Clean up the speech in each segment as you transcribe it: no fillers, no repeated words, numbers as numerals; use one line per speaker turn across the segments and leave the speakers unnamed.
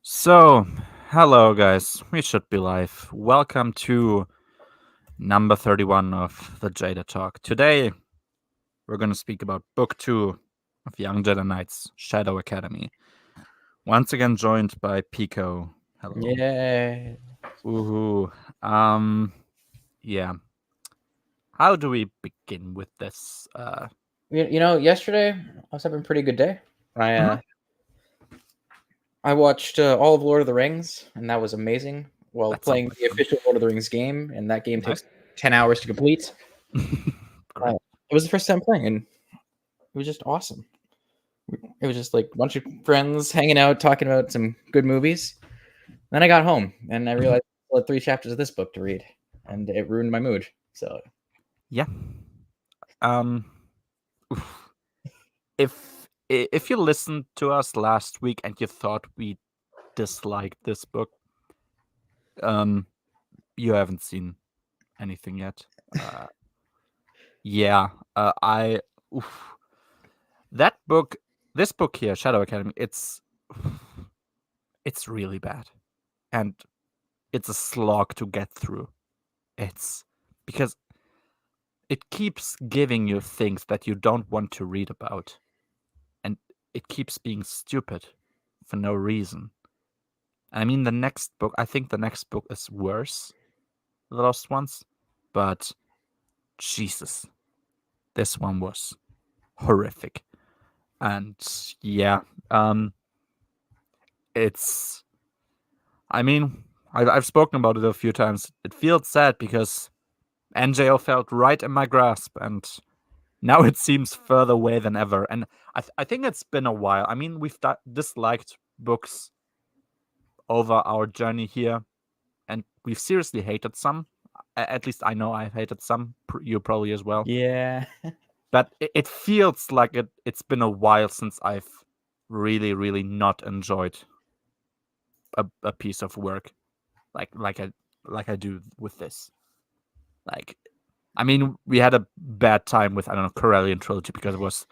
So, hello guys, we should be live. Welcome to number 31 of the Jedi Talk. Today, we're going to speak about Book 2 of Young Jedi Knights Shadow Academy. Once again, joined by Pico. Hello.
Yeah.
Woohoo. Yeah. How do we begin with this?
Yesterday I was having a pretty good day. I
Mhm.
uh, I watched all of Lord of the Rings, and that was amazing. While
That sounds
playing
like
the
fun.
official Lord of the Rings game, and that game
Nice.
takes 10 hours to complete.
Great.
It was the first time playing, and it was just awesome. It was just like a bunch of friends hanging out, talking about some good movies. Then I got home, and I realized I had 3 chapters of this book to read, and it ruined my mood. So
Yeah. Um, oof. if you listened to us last week and you thought we disliked this book, um, you haven't seen anything yet. Uh, yeah, I oof. That book, this book here, Shadow Academy, it's really bad, and it's a slog to get through. It's because it keeps giving you things that you don't want to read about, and it keeps being stupid for no reason. I mean, I think the next book is worse, the last ones, but Jesus, this one was horrific. And yeah, it's. I mean, I've spoken about it a few times. It feels sad because NJO felt right in my grasp, and now it seems further away than ever. And I think it's been a while. I mean, we've disliked books over our journey here, and we've seriously hated some. At least I know I've hated some. You probably as well.
yeah,
But it feels like it's been a while since I've really not enjoyed a piece of work like I do with this. Like, I mean, we had a bad time with, I don't know, Corellian Trilogy because it was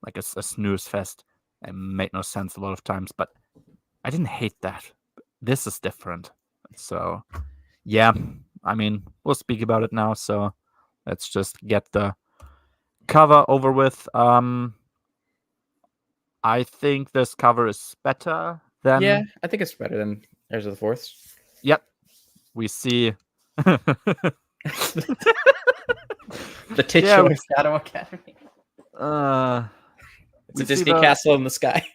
like a snooze fest and made no sense a lot of times, but I didn't hate that. This is different. So yeah, I mean, we'll speak about it now, so let's just get the cover over with. I think this cover is better
yeah.
than.
I think it's better than Heirs of the Fourth.
Yep, we see.
The
Yeah,
titular Shadow Academy.
uh,
It's
we
a
see
Disney
the.
castle in the sky.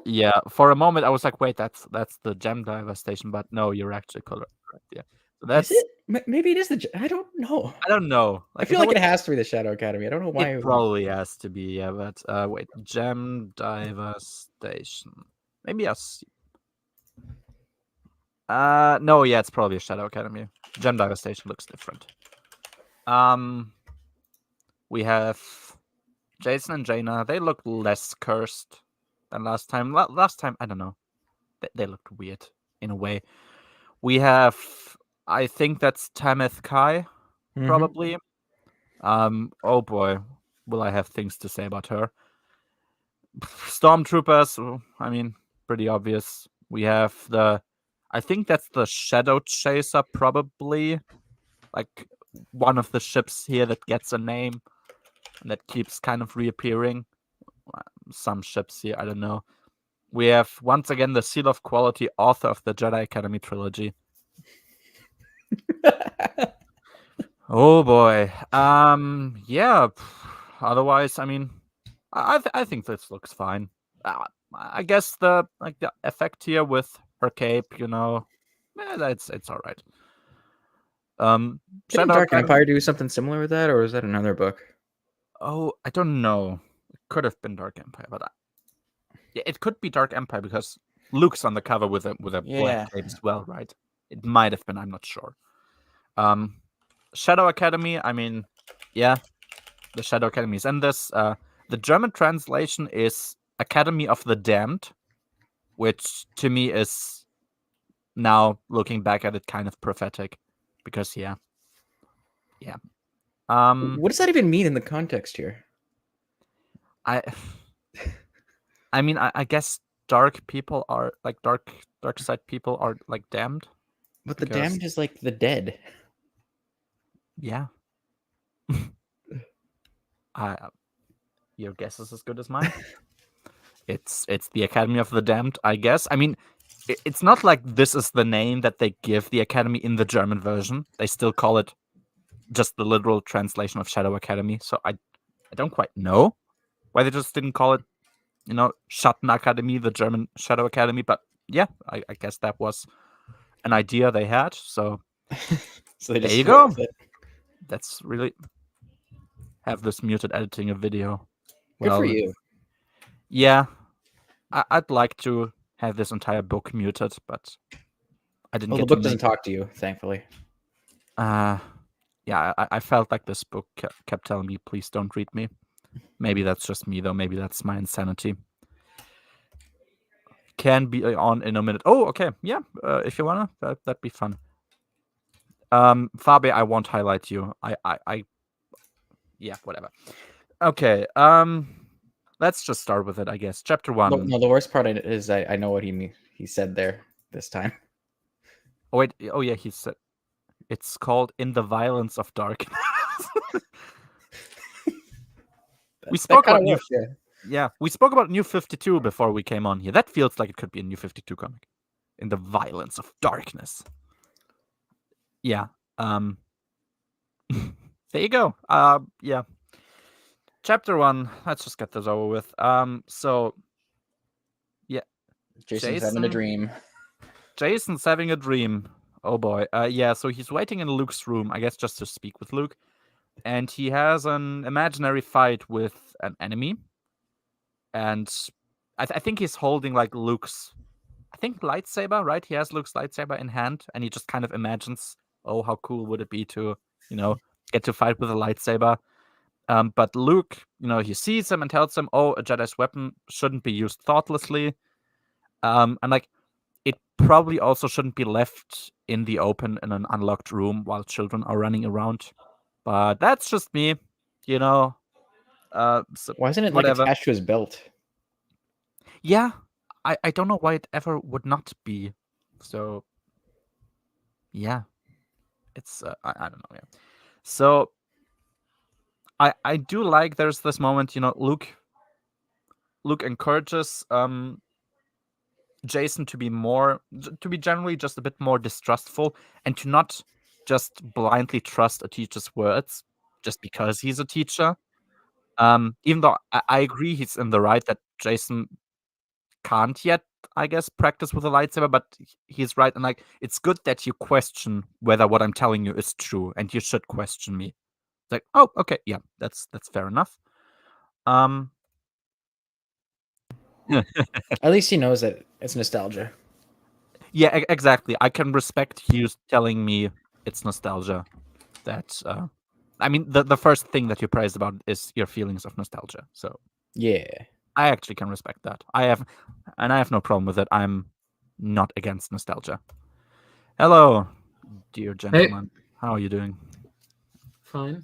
Yeah, for a moment I was like, wait, that's the gem diver station, but no, you're actually correct. Yeah, so
Is
that's.
it? Maybe it is the. I don't know.
I don't know.
I
Like,
feel
if I
like
would,
it has to be the Shadow Academy. I don't know why.
it probably has to be. Yeah, but wait, gem diver station. Maybe us. No, yeah, it's probably a Shadow Academy. Gem diver station looks different. Um, we have Jason and Jaina. They look less cursed than last time. Last time, I don't know. They looked weird in a way. We have, I think that's Tamith Kai,
Mm-hmm.
probably. Oh boy, will I have things to say about her. Stormtroopers, I mean, pretty obvious. We have I think that's the Shadow Chaser, probably. Like, one of the ships here that gets a name and that keeps kind of reappearing. Some ships here, I don't know. We have, once again, the Seal of Quality, author of the Jedi Academy trilogy. Oh boy. Yeah. Otherwise, I mean, I think this looks fine. I guess the effect here with her cape, it's all right.
Didn't
Shadow
Dark
Academy.
Empire do something similar with that, or is that another book?
Oh, I don't know. It could have been Dark Empire, but yeah, it could be Dark Empire because Luke's on the cover with a black
Yeah.
cape as well, right? It might have been. I'm not sure. Um, Shadow Academy. I mean, yeah, the Shadow Academy is in this. The German translation is Academy of the Damned, which to me is, now looking back at it, kind of prophetic, because yeah.
What does that even mean in the context here?
I I mean, I guess dark people are like dark side people are like damned.
But the
Because
damned is like the dead.
yeah, I your guess is as good as mine. It's the Academy of the Damned, I guess. I mean, it's not like this is the name that they give the Academy in the German version. They still call it just the literal translation of Shadow Academy. So I don't quite know why they just didn't call it, Schattenakademie, the German Shadow Academy. But yeah, I guess that was an idea they had. So
So they
there
just
you
went
go.
with it.
That's really have this muted editing a video.
Good for
Well,
you.
yeah, I'd like to have this entire book muted, but I didn't
Well, the
get to
book doesn't
make.
talk to you, thankfully.
Yeah, I felt like this book kept telling me, please don't read me. Maybe that's just me, though. Maybe that's my insanity. Can be on in a minute. Oh, okay. Yeah, if you wanna, that'd be fun. Fabi, I won't highlight you. Yeah, whatever. Okay. Let's just start with it, I guess. Chapter
No,
1.
no, the worst part is I know what he said there this time.
Oh wait. Oh yeah, he said it's called "In the Violence of Darkness." We
That
spoke
kind
about
of works, yeah.
Yeah, we spoke about New 52 before we came on here. That feels like it could be a New 52 comic. In the Violence of Darkness. Yeah. Um there you go. Yeah. Chapter 1. Let's just get this over with. So yeah,
Jason's having a dream.
Jason's having a dream. Oh boy. Yeah, so he's waiting in Luke's room, I guess just to speak with Luke. And he has an imaginary fight with an enemy. And I think he's holding like Luke's lightsaber, right? He has Luke's lightsaber in hand, and he just kind of imagines, oh, how cool would it be to, get to fight with a lightsaber. But Luke, he sees him and tells him, oh, a Jedi's weapon shouldn't be used thoughtlessly. And like, it probably also shouldn't be left in the open in an unlocked room while children are running around. But that's just me, you know. So
Why isn't it like
whatever.
attached to his belt?
Yeah, I don't know why it ever would not be. So yeah, it's I don't know. Yeah. So I do like there's this moment, Luke encourages Jason to be generally just a bit more distrustful and to not just blindly trust a teacher's words just because he's a teacher. Even though I agree he's in the right that Jason can't yet, I guess, practice with a lightsaber, but he's right. And like, it's good that you question whether what I'm telling you is true, and you should question me. It's like, oh, okay, yeah, that's fair enough. Um,
At least he knows that it's nostalgia.
yeah, exactly. I can respect you telling me it's nostalgia. That I mean, the first thing that you praised about is your feelings of nostalgia. So
Yeah.
I actually can respect that. I have no problem with it. I'm not against nostalgia. Hello, dear
Hey,
gentleman. How are you doing?
fine.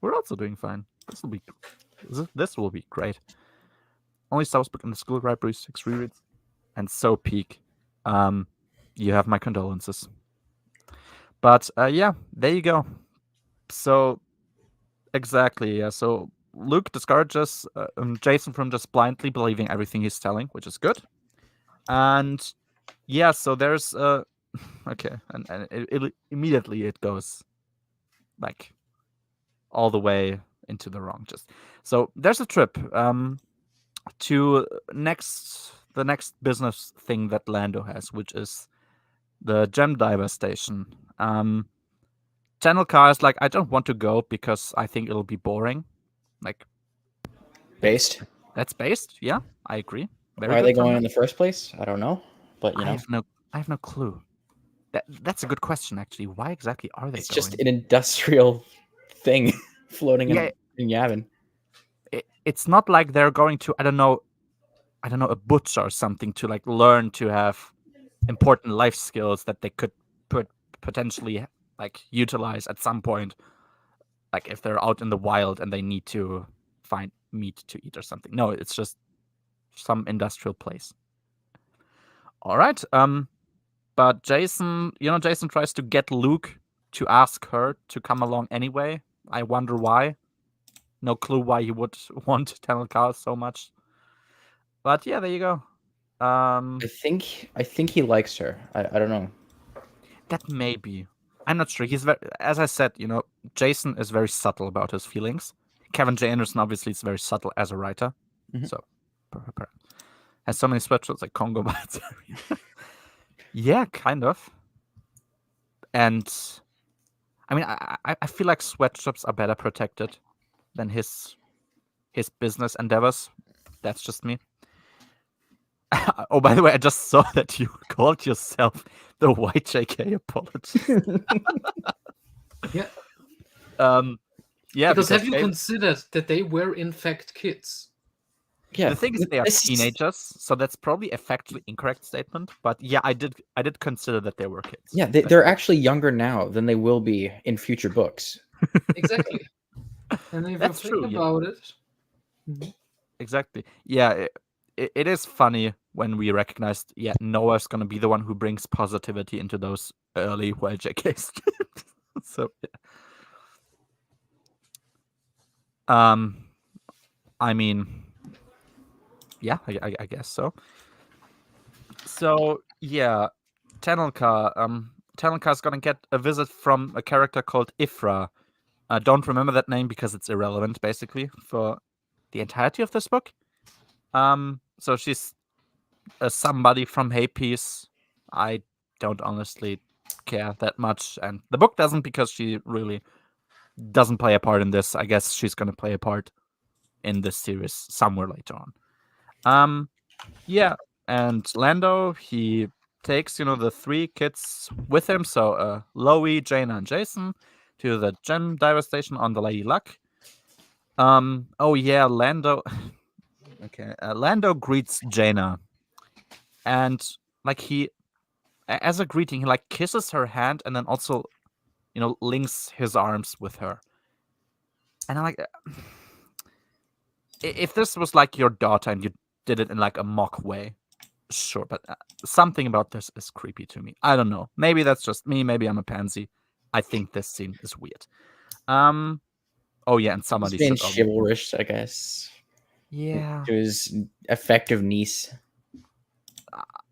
We're also doing fine. This will be great. Only South Book in the school library, 6 rereads, and so peak. You have my condolences. But yeah, there you go. So exactly, yeah. So Luke discourages Jason from just blindly believing everything he's telling, which is good. And yeah, so there's okay, and immediately it goes like all the way into the wrong. Just so there's a trip to the next business thing that Lando has, which is the gem diver station. Channel Car is like, I don't want to go because I think it'll be boring. Like
Based.
that's based. Yeah, I agree. Very
Why are they
good from
going in
them.
the first place? I don't know. But
I have no clue. That's a good question actually. Why exactly are they
it's just
going?
an industrial thing floating
Yeah,
in Yavin.
it's not like they're going to I don't know, a butcher or something to like learn to have important life skills that they could potentially like utilize at some point, like if they're out in the wild and they need to find meat to eat or something. No, it's just some industrial place. All right. But Jason tries to get Luke to ask her to come along anyway. I wonder why. No clue why he would want Tenel Ka so much. But yeah, there you go.
I think he likes her. I don't know.
That may be. I'm not sure. He's as I said, Jason is very subtle about his feelings. Kevin J. Anderson obviously is very subtle as a writer.
Mhm.
So has so many sweatshirts like Congo bites. Yeah, kind of. And I mean, I feel like sweatshops are better protected than his business endeavors. That's just me. Oh, by the way, I just saw that you called yourself the YJK apologist.
Yeah.
Yeah,
Because have you
they-
considered that they were in fact kids?
Yeah,
the thing is, they are
this is-
teenagers, so that's probably a factually incorrect statement. But yeah, I did consider that they were kids.
Yeah, they're actually younger now than they will be in future books.
Exactly. And if
That's
you
true,
think
yeah.
about it, Mhm.
Exactly. Yeah, it is funny when we recognized, Noah's gonna be the one who brings positivity into those early YJKs. So yeah. I mean, yeah, I guess so. So yeah, Tenelka's gonna get a visit from a character called Ifra. I don't remember that name because it's irrelevant, basically, for the entirety of this book. So she's somebody from Haypeace. I don't honestly care that much, and the book doesn't because she really doesn't play a part in this. I guess she's gonna play a part in this series somewhere later on. Yeah, and Lando, he takes, the 3 kids with him, so Loie, Jaina, and Jason, to the gem diver station on the Lady Luck. Oh yeah, Lando. Okay, Lando greets Jaina, and like as a greeting, he like kisses her hand, and then also, links his arms with her. And I'm like, if this was like your daughter and you did it in like a mock way, sure, but something about this is creepy to me. I don't know. Maybe that's just me. Maybe I'm a pansy. I think this scene is weird. Oh yeah, and somebody
He's being
should
chivalrous, I guess,
yeah.
to his effective niece.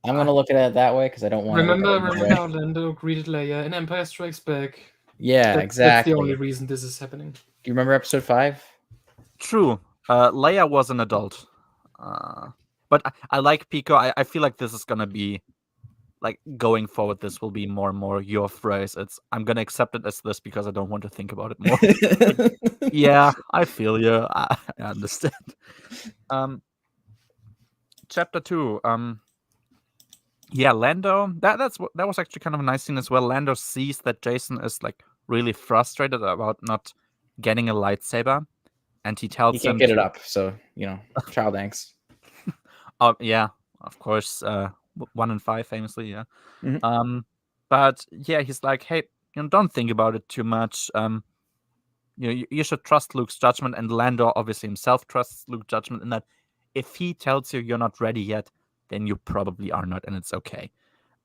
I'm gonna look at it that way because I don't want to.
remember how Lando greeted Leia in Empire Strikes Back?
Yeah, exactly.
That's the only reason this is happening.
Do you remember episode 5?
True. Leia was an adult. But I like Pico. I feel like this is gonna be like going forward. This will be more and more your phrase. I'm gonna accept it as this because I don't want to think about it more. Yeah, I feel you. I understand. Chapter 2. Yeah, Lando. That was actually kind of a nice scene as well. Lando sees that Jason is like really frustrated about not getting a lightsaber, and he tells
He can't
him
get it up, so child angst.
Yeah, of course. 1 and 5, famously, yeah.
Mhm.
But yeah, he's like, hey, don't think about it too much. You should trust Luke's judgment, and Lando obviously himself trusts Luke's judgment in that if he tells you you're not ready yet, then you probably are not, and it's okay.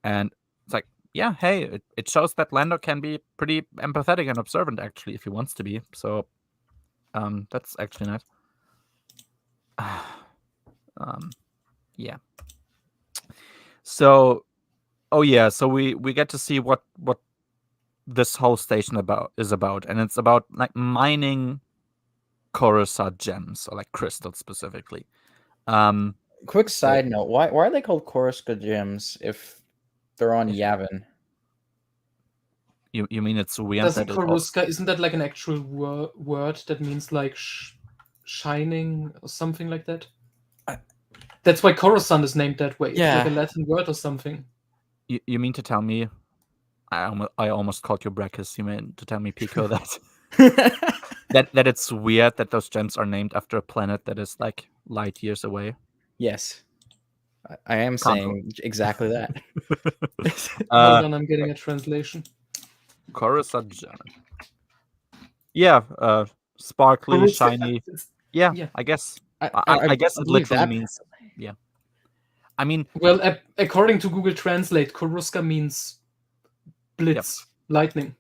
And it's like, yeah, hey, it shows that Lando can be pretty empathetic and observant, actually, if he wants to be. So, that's actually nice. Yeah. So, oh yeah, so we get to see what this whole station is about, and it's about like mining Coruscant gems, or like crystals specifically.
Quick side note: why are they called Coruscant gems if they're on Yavin?
You mean it's weird
Doesn't
that
Coruscant, isn't that like an actual word that means like shining or something like that? That's why Coruscant is named that way. It's like a Latin word or something.
You mean to tell me? I almost called you Brachus. You mean to tell me, Pico, that that it's weird that those gems are named after a planet that is like light years away?
Yes, I am saying exactly that.
Hold on, I'm getting a translation.
Coruscant gem. Yeah, sparkly, shiny. Yeah, I guess. I guess it literally means yeah. I mean,
well, according to Google Translate, Koruska means blitz, lightning.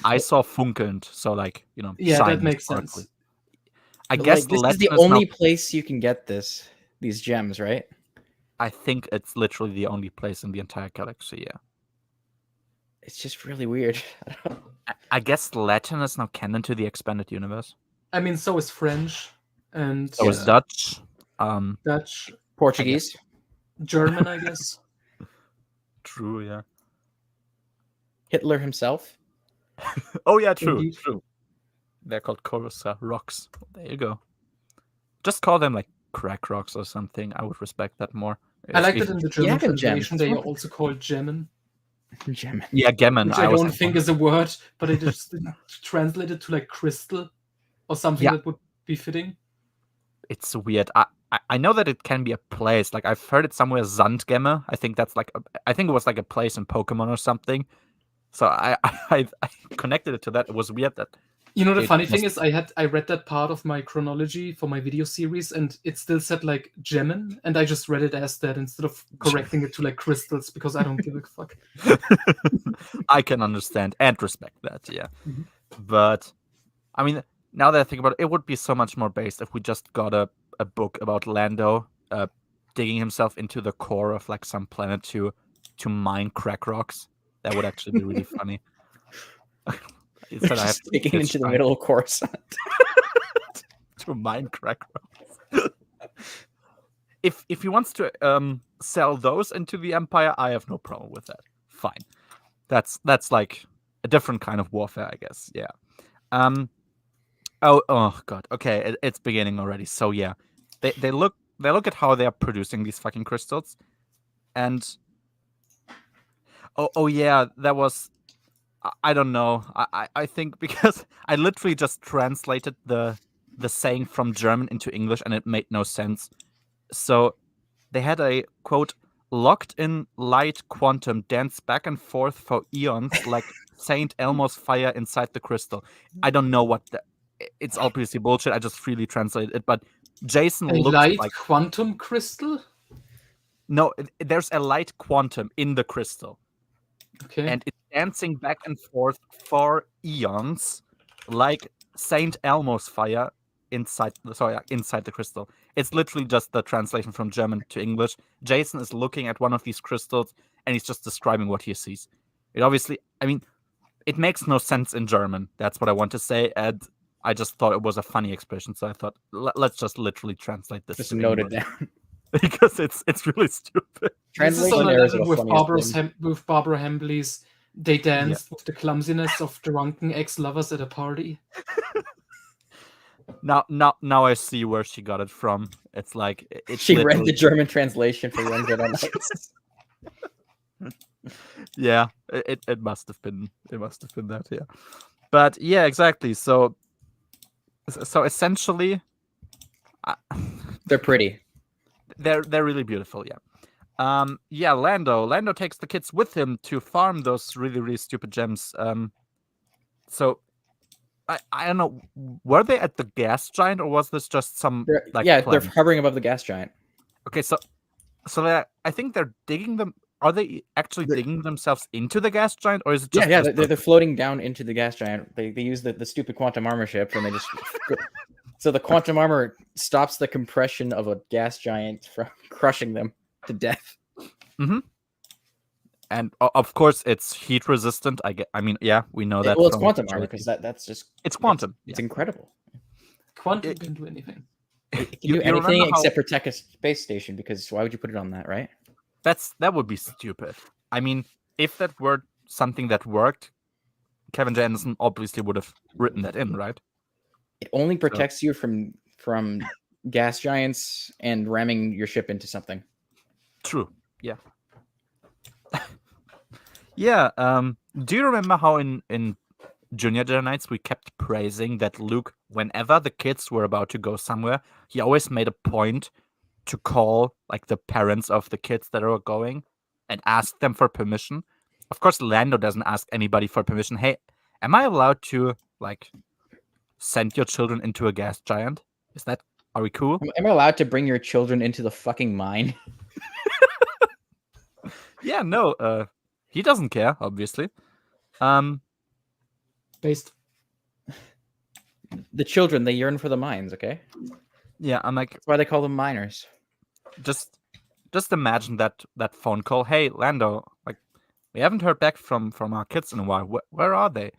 I saw funkelnd, so like
Yeah, that
shiny
makes
sparkly.
sense.
I
But,
guess
like, this is
Latin
the
is
only
now.
place you can get these gems, right?
I think it's literally the only place in the entire galaxy. Yeah.
It's just really weird.
I guess Latin is now canon to the expanded universe.
I mean, so is French and
So is Dutch.
Dutch,
Portuguese.
German, I guess.
True. Yeah.
Hitler himself.
Oh yeah, true.
Indeed.
True. They're called Coruscant rocks. There you go. Just call them like crack rocks or something. I would respect that more.
I like
If-
that in the German
have a gem.
translation they are also called Gemmen,
Gem.
Yeah, Gemmen.
which I
was
don't
like,
think is a word, but it is translated to like crystal or something
Yeah.
that would be fitting.
it's weird. I know that it can be a place. Like I've heard it somewhere, Sandgemme. I think that's like I think it was like a place in Pokemon or something. So I connected it to that. It was weird that
You know, the
It
funny thing
must-
is, I read that part of my chronology for my video series, and it still said like Gemmen, and I just read it as that instead of correcting it to like crystals because I don't give a fuck.
I can understand and respect that. Yeah,
Mhm.
but I mean, now that I think about it, it would be so much more based if we just got a book about Lando digging himself into the core of like some planet to mine crack rocks. That would actually be really funny. Instead, I have
Just digging
kids
into the
trying
middle of Coruscant.
to mine crack rocks. if he wants to sell those into the Empire, I have no problem with that. Fine, that's like a different kind of warfare, I guess. Yeah. Oh god. Okay, it's beginning already. So yeah, they look at how they are producing these fucking crystals, and oh yeah, that was. I don't know. I think because I literally just translated the saying from German into English and it made no sense. So they had a quote locked in light quantum dance back and forth for eons like Saint Elmo's fire inside the crystal. I don't know what it's obviously bullshit. I just freely translated it, but Jason
A
looks
light
like
quantum crystal?
no. There's a light quantum in the crystal.
Okay.
And it's dancing back and forth for eons, like Saint Elmo's fire inside the crystal. It's literally just the translation from German to English. Jason is looking at one of these crystals and he's just describing what he sees. It obviously, I mean, it makes no sense in German. That's what I want to say, and I just thought it was a funny expression, so I thought let's just literally translate this.
Just
to
note it
English.
down.
Because it's really stupid.
This is on
Translation
a
errors are
level
the
with
funniest thing.
Barbara Hambly's They Danced with the Clumsiness of Drunken Ex-Lovers at a Party.
Now I see where she got it from. It's like it's
She read
literally-
the German translation for Young Jedi Knights.
Yeah, it must have been that, yeah. But yeah, exactly. So essentially,
They're pretty.
they're really beautiful, yeah. Yeah, Lando takes the kids with him to farm those really really stupid gems. So I don't know, were they at the gas giant or was this just some
They're
planet?
hovering above the gas giant.
Okay, so I think they're digging them. Are they actually digging themselves into the gas giant, or is it just?
Yeah, they're floating down into the gas giant. They use the stupid quantum armor ship, and they just so the quantum armor stops the compression of a gas giant from crushing them to death.
Mm-hmm. And of course, it's heat resistant. I mean, yeah, we know that.
Well, it's
from
quantum armor
Jedi.
because that's just
It's quantum.
It's
yeah.
incredible.
Quantum can do anything.
It can
You
do anything
remember how-
except protect a space station. Because why would you put it on that, right?
That would be stupid. I mean, if that were something that worked, Kevin J. Anderson obviously would have written that in, right?
It only protects you from gas giants and ramming your ship into something.
True. Yeah. Yeah. Do you remember how in Junior Jedi Knights we kept praising that Luke, whenever the kids were about to go somewhere, he always made a point to call like the parents of the kids that are going and ask them for permission. Of course, Lando doesn't ask anybody for permission. Hey, am I allowed to like send your children into a gas giant? Is that Are we cool?
Am I allowed to bring your children into the fucking mine?
Yeah, no. He doesn't care, obviously.
Based.
The children, they yearn for the mines, okay?
Yeah, I'm like,
That's why they call them miners.
just imagine that phone call. Hey, Lando, like, we haven't heard back from our kids in a while. Where are they?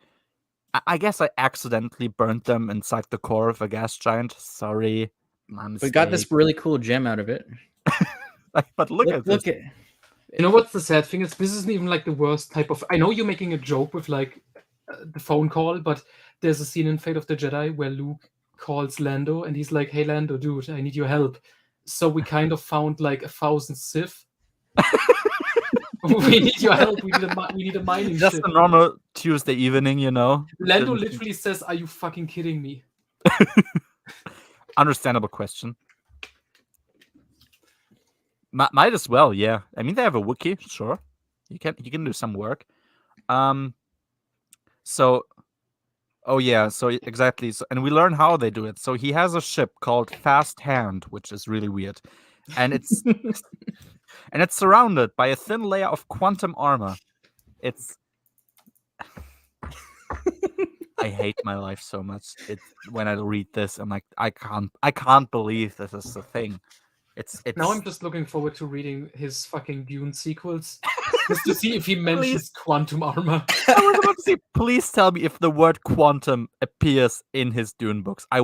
I guess I accidentally burned them inside the core of a gas giant. Sorry, my mistake.
We got this really cool gem out of it.
But look at this.
You know what's the sad thing is? This isn't even like the worst type of. I know you're making a joke with like the phone call, but there's a scene in Fate of the Jedi where Luke calls Lando and he's like, "Hey Lando, dude, I need your help." So we kind of found like 1,000 Sith. We need your help. We need a mining
Just
ship.
a normal Tuesday evening, you know.
Lando literally says, "Are you fucking kidding me?"
Understandable question. Might as well, yeah. I mean, they have a Wookiee, sure. You can do some work. So, oh yeah, so exactly. So, and we learn how they do it. So he has a ship called Fast Hand, which is really weird, and it's and it's surrounded by a thin layer of quantum armor. It's I hate my life so much. It's when I read this, I'm like, I can't believe this is a thing. It's
Now I'm just looking forward to reading his fucking Dune sequels, just to see if he mentions quantum armor.
I was about to say, please tell me if the word quantum appears in his Dune books. I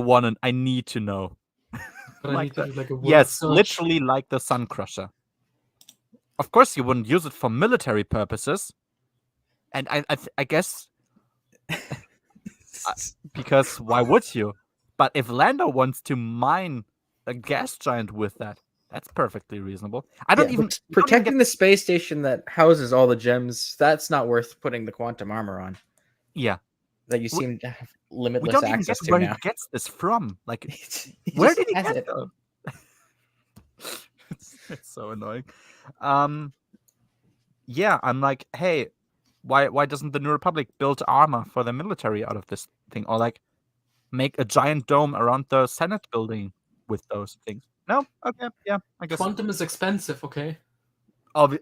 need to know.
But I need to do like a word
Yes,
search.
literally like the Sun Crusher. Of course, you wouldn't use it for military purposes, and I guess because why would you? But if Lando wants to mine a gas giant with that, that's perfectly reasonable. I don't even
protecting the space station that houses all the gems. That's not worth putting the quantum armor on.
Yeah,
that you seem to have limitless
we don't even
access
get
to
where
now.
he gets this from. Like,
He
where
just
did he
has
get
it?
it? It's so annoying. Yeah, I'm like, hey, why doesn't the New Republic build armor for the military out of this thing, or like make a giant dome around the Senate building with those things? No, okay, yeah, I guess.
Quantum is expensive, okay?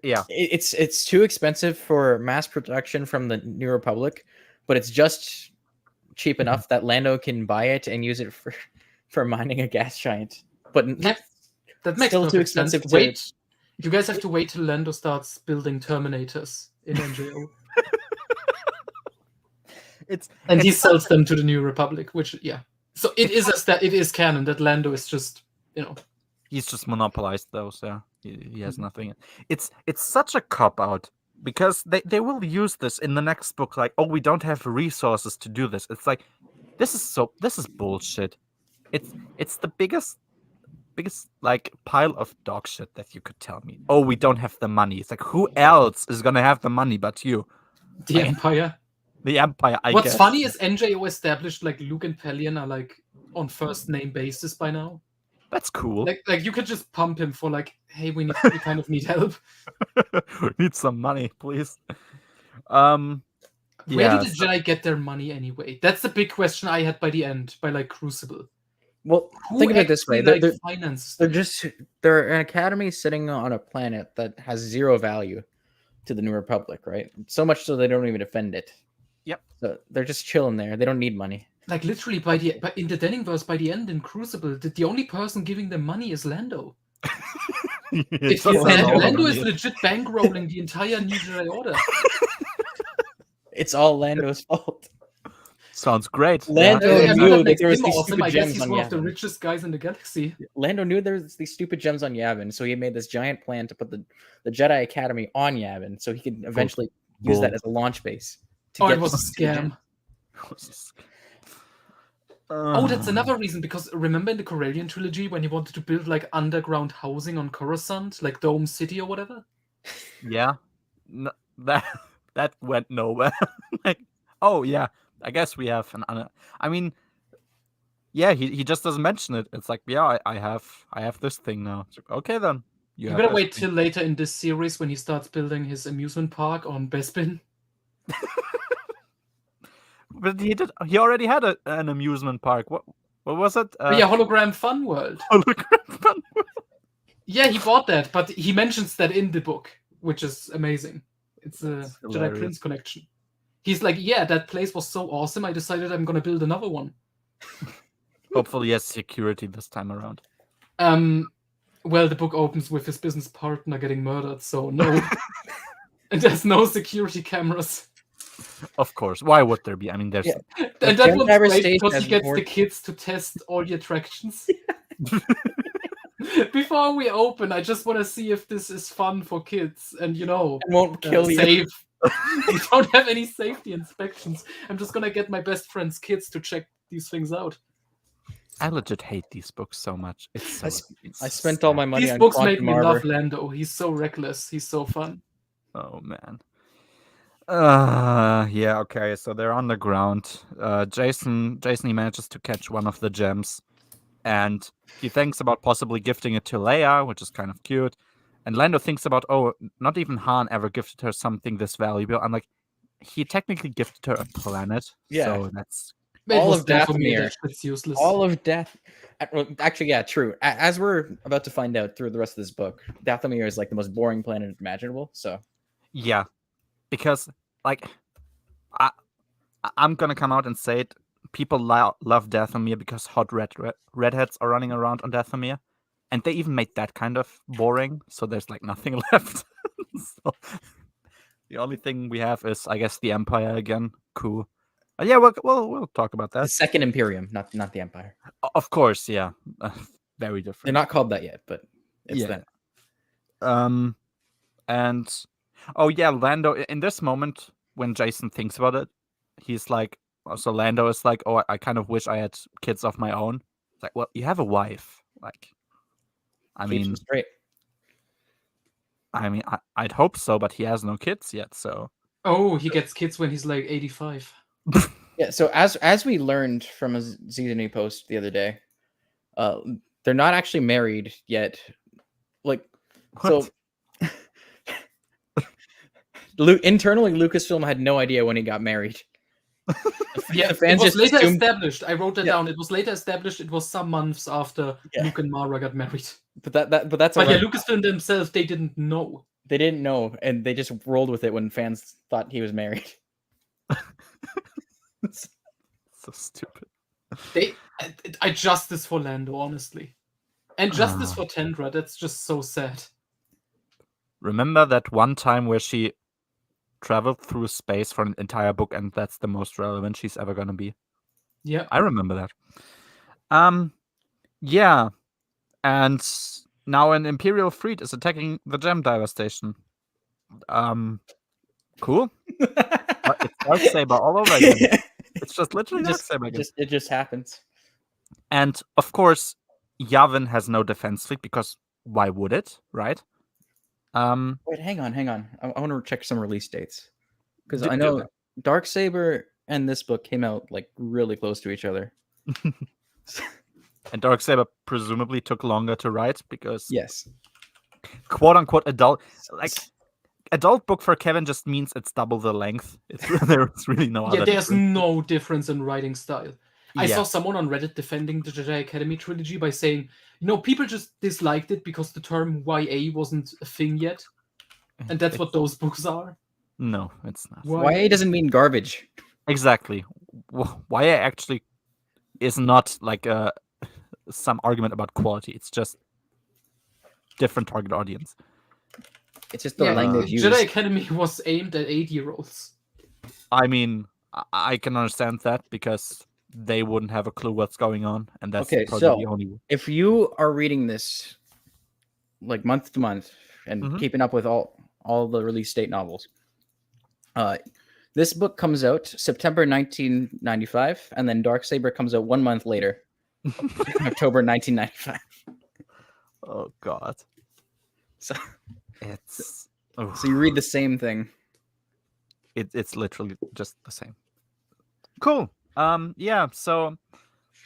Yeah,
It's too expensive for mass production from the New Republic, but it's just cheap enough that Lando can buy it and use it for mining a gas giant. But
that makes
still too
perfect sense.
expensive.
Wait, you guys have to wait till Lando starts building Terminators in NJO. He sells them to the New Republic, which So it is canon that Lando is just,
he's just monopolized those. Yeah, he has nothing. It's such a cop out because they will use this in the next book. Like, oh, we don't have resources to do this. It's like this is bullshit. It's the biggest like pile of dog shit that you could tell me. Oh, we don't have the money. It's like, who else is gonna have the money but you?
The Empire.
The Empire, I
What's
guess.
funny is NJO established like Luke and Pelion are like on first name basis by now.
That's cool.
Like you could just pump him for like, hey, we kind of need help.
Need some money, please.
Where do the Jedi get their money anyway? That's the big question I had by the end, by like Crucible.
Well, think of it this way: they're an academy sitting on a planet that has zero value to the New Republic, right? So much so they don't even defend it.
Yep.
So they're just chilling there. They don't need money.
Like literally in the Denningverse, by the end in Crucible, the only person giving them money is Lando. Lando is legit bankrolling the entire New Jedi Order.
It's all Lando's fault.
Sounds great.
Lando knew that there was these
awesome.
stupid
I guess
gems
he's
on
one
Yavin.
of the richest guys in the galaxy.
Lando knew there was these stupid gems on Yavin, so he made this giant plan to put the Jedi Academy on Yavin, so he could eventually use that as a launch base.
It was a scam. Oh, that's another reason, because remember in the Corellian trilogy when he wanted to build like underground housing on Coruscant, like Dome City or whatever?
Yeah. No, that went nowhere. Like, oh yeah, I guess we have I mean, yeah, he just doesn't mention it. It's like, yeah, I have this thing now. It's like, okay then.
You better wait till later in this series when he starts building his amusement park on Bespin.
But he already had an amusement park. What What was it?
Yeah, Hologram Fun World.
Hologram Fun.
Yeah, he bought that, but he mentions that in the book, which is amazing. It's a
That's
Jedi
hilarious.
Prince connection. He's like, yeah, that place was so awesome, I decided I'm gonna build another one.
Hopefully, he has security this time around.
Well, the book opens with his business partner getting murdered, so no. And there's no security cameras.
Of course. Why would there be? I mean, there's.
Yeah.
And that
Cam
one's
Driver
great
Station
because
has
he gets
more-
the kids to test all the attractions. Before we open, I just want to see if this is fun for kids, and
It won't kill you.
safe. We don't have any safety inspections. I'm just gonna get my best friend's kids to check these things out.
I legit hate these books so much. It's so.
I spent all my money
These
on
books made
Quantum
me
Arbor.
love Lando. He's so reckless. He's so fun.
Oh man. Yeah. Okay. So they're on the ground. Jason he manages to catch one of the gems, and he thinks about possibly gifting it to Leia, which is kind of cute. And Lando thinks about, oh, not even Han ever gifted her something this valuable. I'm like, he technically gifted her a planet.
Yeah.
So that's
It
All
was
of
Dathomir.
Dathomir.
That shit's useless.
All of Death. Well, actually, yeah, true. As we're about to find out through the rest of this book, Dathomir is like the most boring planet imaginable. So
yeah, because like I'm gonna come out and say it. People love Dathomir because hot redheads are running around on Dathomir, and they even made that kind of boring. So there's like nothing left. So the only thing we have is, I guess, the Empire again. Cool. Yeah, we'll talk about
the
that.
Second Imperium, not the Empire.
Of course, yeah. Very different.
They're not called that yet, but it's
Yeah.
them.
And oh yeah, Lando. In this moment, when Jason thinks about it, he's like, so Lando is like, oh, I kind of wish I had kids of my own. It's like, well, you have a wife. Like, I
Keeps
mean,
them straight.
I'd hope so, but he has no kids yet. So
Oh, he gets kids when he's like 85.
Yeah. So as we learned from a ZDNE post the other day, they're not actually married yet. Like,
What?
so internally, Lucasfilm had no idea when he got married.
Yeah,
The fans
it was
just
later
assumed-
established. I wrote that
Yeah.
down. It was later established. It was some months after
Yeah.
Luke and Mara got married.
But that's
But
all
yeah,
right.
Lucasfilm themselves, they didn't know.
They didn't know, and they just rolled with it when fans thought he was married.
So stupid.
I justice for Lando, honestly, and justice for Tendra. That's just so sad.
Remember that one time where she traveled through space for an entire book, and that's the most relevant she's ever gonna be.
Yeah,
I remember that. Yeah, and now an Imperial fleet is attacking the Gem Diver station. Cool. It's Darksaber all over again. It's just literally Darksaber again.
It just happens.
And of course, Yavin has no defense fleet because why would it, right?
Wait, hang on. I want to check some release dates because
Do-
I
do
know
that.
Darksaber and this book came out like really close to each other.
And Darksaber presumably took longer to write because
Yes.
quote unquote adult book for Kevin just means it's double the length. There's really no other
yeah. There's
difference.
no difference in writing style. I
Yeah.
saw someone on Reddit defending the Jedi Academy trilogy by saying, people just disliked it because the term YA wasn't a thing yet, and that's what those books are.
No, it's not.
YA doesn't mean garbage.
Exactly. YA actually is not like some argument about quality. It's just different target audience.
It's just the
Yeah,
language used.
Jedi Academy was aimed at 8-year-olds.
I mean, I can understand that because they wouldn't have a clue what's going on, and that's
Okay,
probably
so-
the only.
If you are reading this like month to month and
Mhm.
keeping up with all the release date novels, this book comes out September 1995, and then Darksaber comes out 1 month later, October 1995.
Oh God,
So,
it's
so you read the same thing.
it's literally just the same. Cool. Yeah. So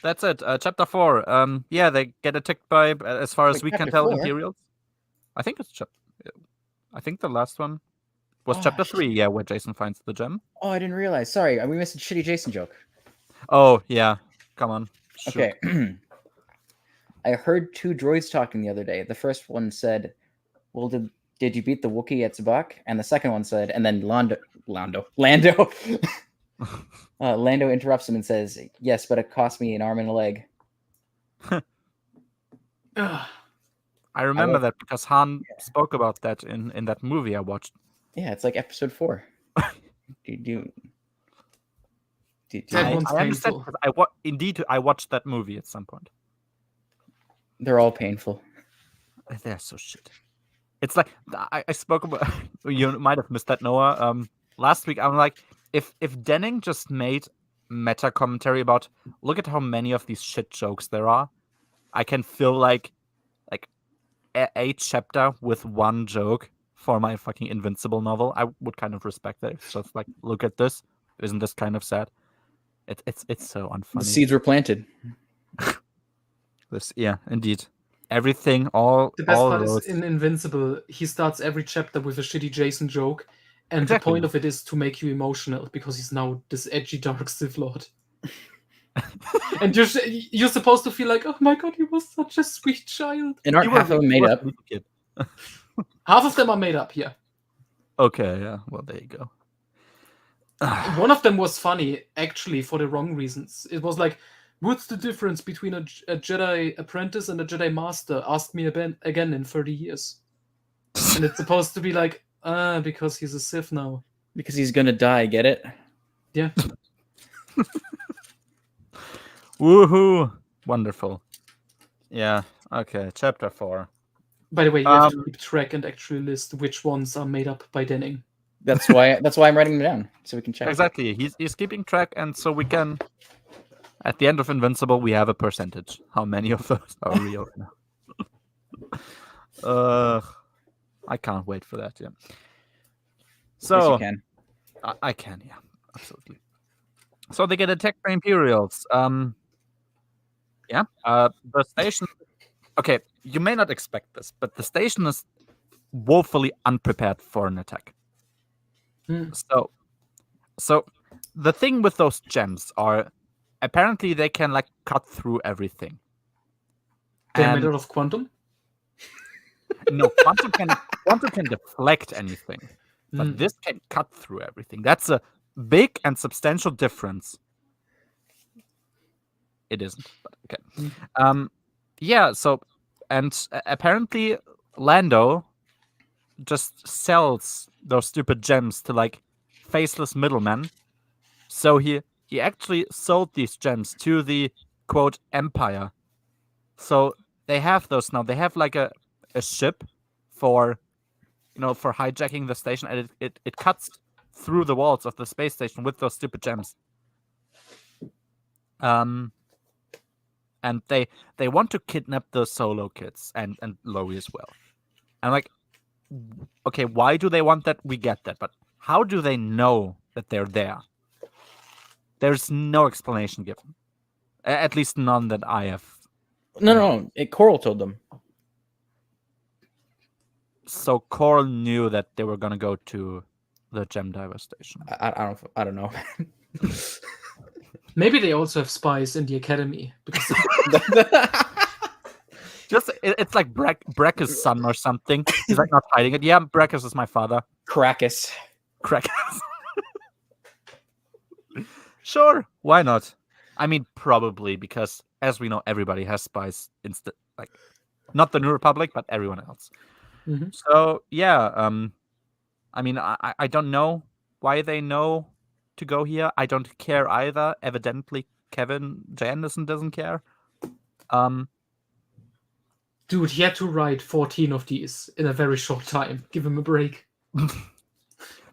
that's it. Chapter 4. Yeah, they get attacked by, as far as
Wait,
we can
chapter
tell,
4?
Imperials. I think it's I think the last one was
Oh,
chapter 3. Yeah, where Jason finds the gem.
Oh, I didn't realize. Sorry, we missed a shitty Jason joke.
Oh yeah, come on.
Okay. I heard two droids talking the other day. The first one said, "Well, did you beat the Wookiee at Sabak?" And the second one said, and then Lando Lando interrupts him and says, "Yes, but it cost me an arm and a leg."
Ugh.
I remember that because Han spoke about that in that movie I watched.
Yeah, it's like episode 4.
That one's
I understand
painful.
because indeed I watched that movie at some point.
They're all painful.
They're so shit. It's like I spoke about. You might have missed that, Noah. Last week I'm like, if Denning just made meta commentary about look at how many of these shit jokes there are, I can fill like a chapter with one joke for my fucking Invincible novel. I would kind of respect that. It's just like, look at this. Isn't this kind of sad? It's so unfunny.
The seeds were planted.
Yeah, indeed. Everything, all
The best
all
part
roads.
is in Invincible, he starts every chapter with a shitty Jason joke, and
Exactly.
the point of it is to make you emotional because he's now this edgy dark Sith Lord. And you're supposed to feel like, oh my god, he was such a sweet child.
And aren't half of them made up?
Half of them are made up, yeah.
Okay, yeah. Well, there you go.
One of them was funny, actually, for the wrong reasons. It was like, what's the difference between a Jedi apprentice and a Jedi master? Ask me again in 30 years. And it's supposed to be like, because he's a Sith now.
Because he's gonna die, get it?
Yeah.
Woohoo! Wonderful. Yeah. Okay. Chapter 4.
By the way, you have to keep track and actually list which ones are made up by Denning.
That's why I'm writing them down so we can check.
Exactly. He's keeping track, and so we can. At the end of Invincible, we have a percentage. How many of those are real now? I can't wait for that. Yeah. So
Yes, you can.
I can. Yeah. Absolutely. So they get attacked by Imperials. Yeah. The station. Okay, you may not expect this, but the station is woefully unprepared for an attack. So the thing with those gems are apparently they can like cut through everything.
They're made out of quantum?
No, quantum can deflect anything, but this can cut through everything. That's a big and substantial difference. It isn't, but okay. Yeah. So, and apparently Lando just sells those stupid gems to like faceless middlemen. So he actually sold these gems to the quote Empire. So they have those now. They have like a ship for for hijacking the station, and it cuts through the walls of the space station with those stupid gems. And they want to kidnap the Solo kids and Lowie as well. And like, okay, why do they want that? We get that, but how do they know that they're there? There's no explanation given. At least none that I have.
No. Coral told them.
So Coral knew that they were gonna go to the Gem Diver station.
I don't know.
Maybe they also have spies in the academy. Because
Just it's like Brekka's son or something. He's like not hiding it. Yeah, Brekka's is my father.
Crackus.
Sure, why not? I mean, probably because, as we know, everybody has spies. Like, not the New Republic, but everyone else.
Mm-hmm.
So yeah, I mean, I don't know why they know to go here. I don't care either. Evidently, Kevin J. Anderson doesn't care.
Dude, he had to write 14 of these in a very short time. Give him a break.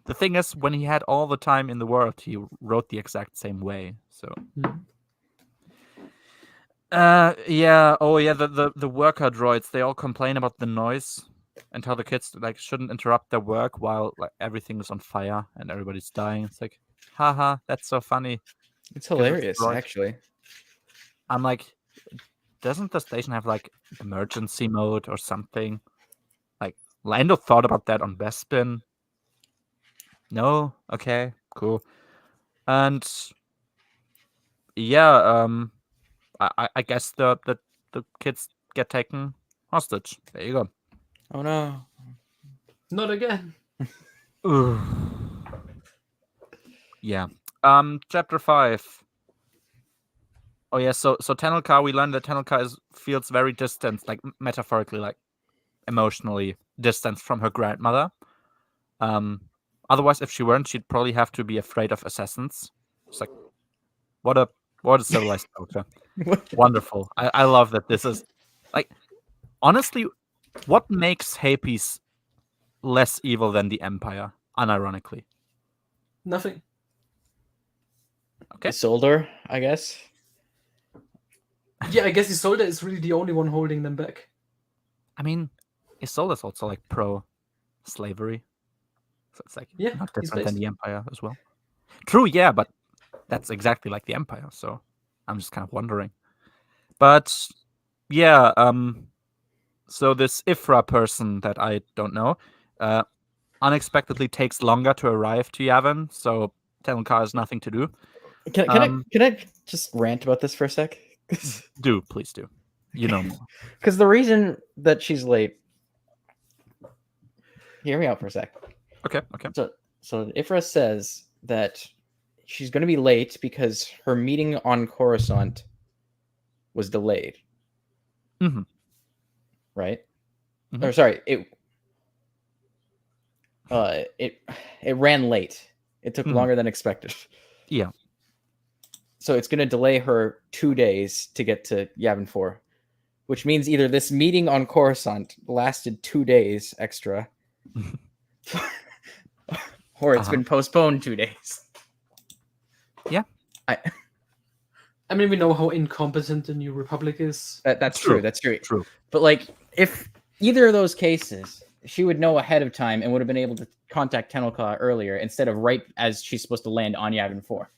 The thing is, when he had all the time in the world, he wrote the exact same way. So, yeah. Oh, yeah. The worker droids, they all complain about the noise and how the kids like shouldn't interrupt their work while like everything is on fire and everybody's dying. It's like, haha, that's so funny.
It's hilarious, actually.
I'm like, doesn't the station have like emergency mode or something? Like Lando thought about that on Bespin. No, okay, cool. And yeah, I guess the kids get taken hostage. There you go.
Oh no.
Not again.
Yeah. Chapter 5. Oh yeah, so Tenelka, we learned that Tenelka feels very distant, like metaphorically, like emotionally distant from her grandmother. Otherwise, if she weren't, she'd probably have to be afraid of assassins. It's like, what a civilized culture. Wonderful. I love that this is like, honestly, what makes Hapes less evil than the Empire, unironically?
Nothing.
Okay.
Isolde, I guess.
Yeah, I guess Isolde is really the only one holding them back.
I mean, Isolde's also like pro-slavery. So it's like
Yeah,
not
he's
different than
based.
the Empire as well. True, yeah, but that's exactly like the Empire, so I'm just kind of wondering. But yeah, so this Ifra person that I don't know, unexpectedly takes longer to arrive to Yavin, so Tenelka has nothing to do.
Can I just rant about this for a sec?
Please do. You know more.
Because the reason that she's late. Hear me out for a sec.
Okay.
So Ifra says that she's going to be late because her meeting on Coruscant was delayed.
Mm-hmm.
Right?
Mhm.
Or sorry, it ran late. It took
Mhm.
longer than expected.
Yeah.
So it's going to delay her 2 days to get to Yavin 4, which means either this meeting on Coruscant lasted 2 days extra, or it's been postponed 2 days.
Yeah.
I mean, we know how incompetent the New Republic is.
That's true. That's true.
True.
But like, if either of those cases, she would know ahead of time and would have been able to contact Tenelka earlier instead of right as she's supposed to land on Yavin 4.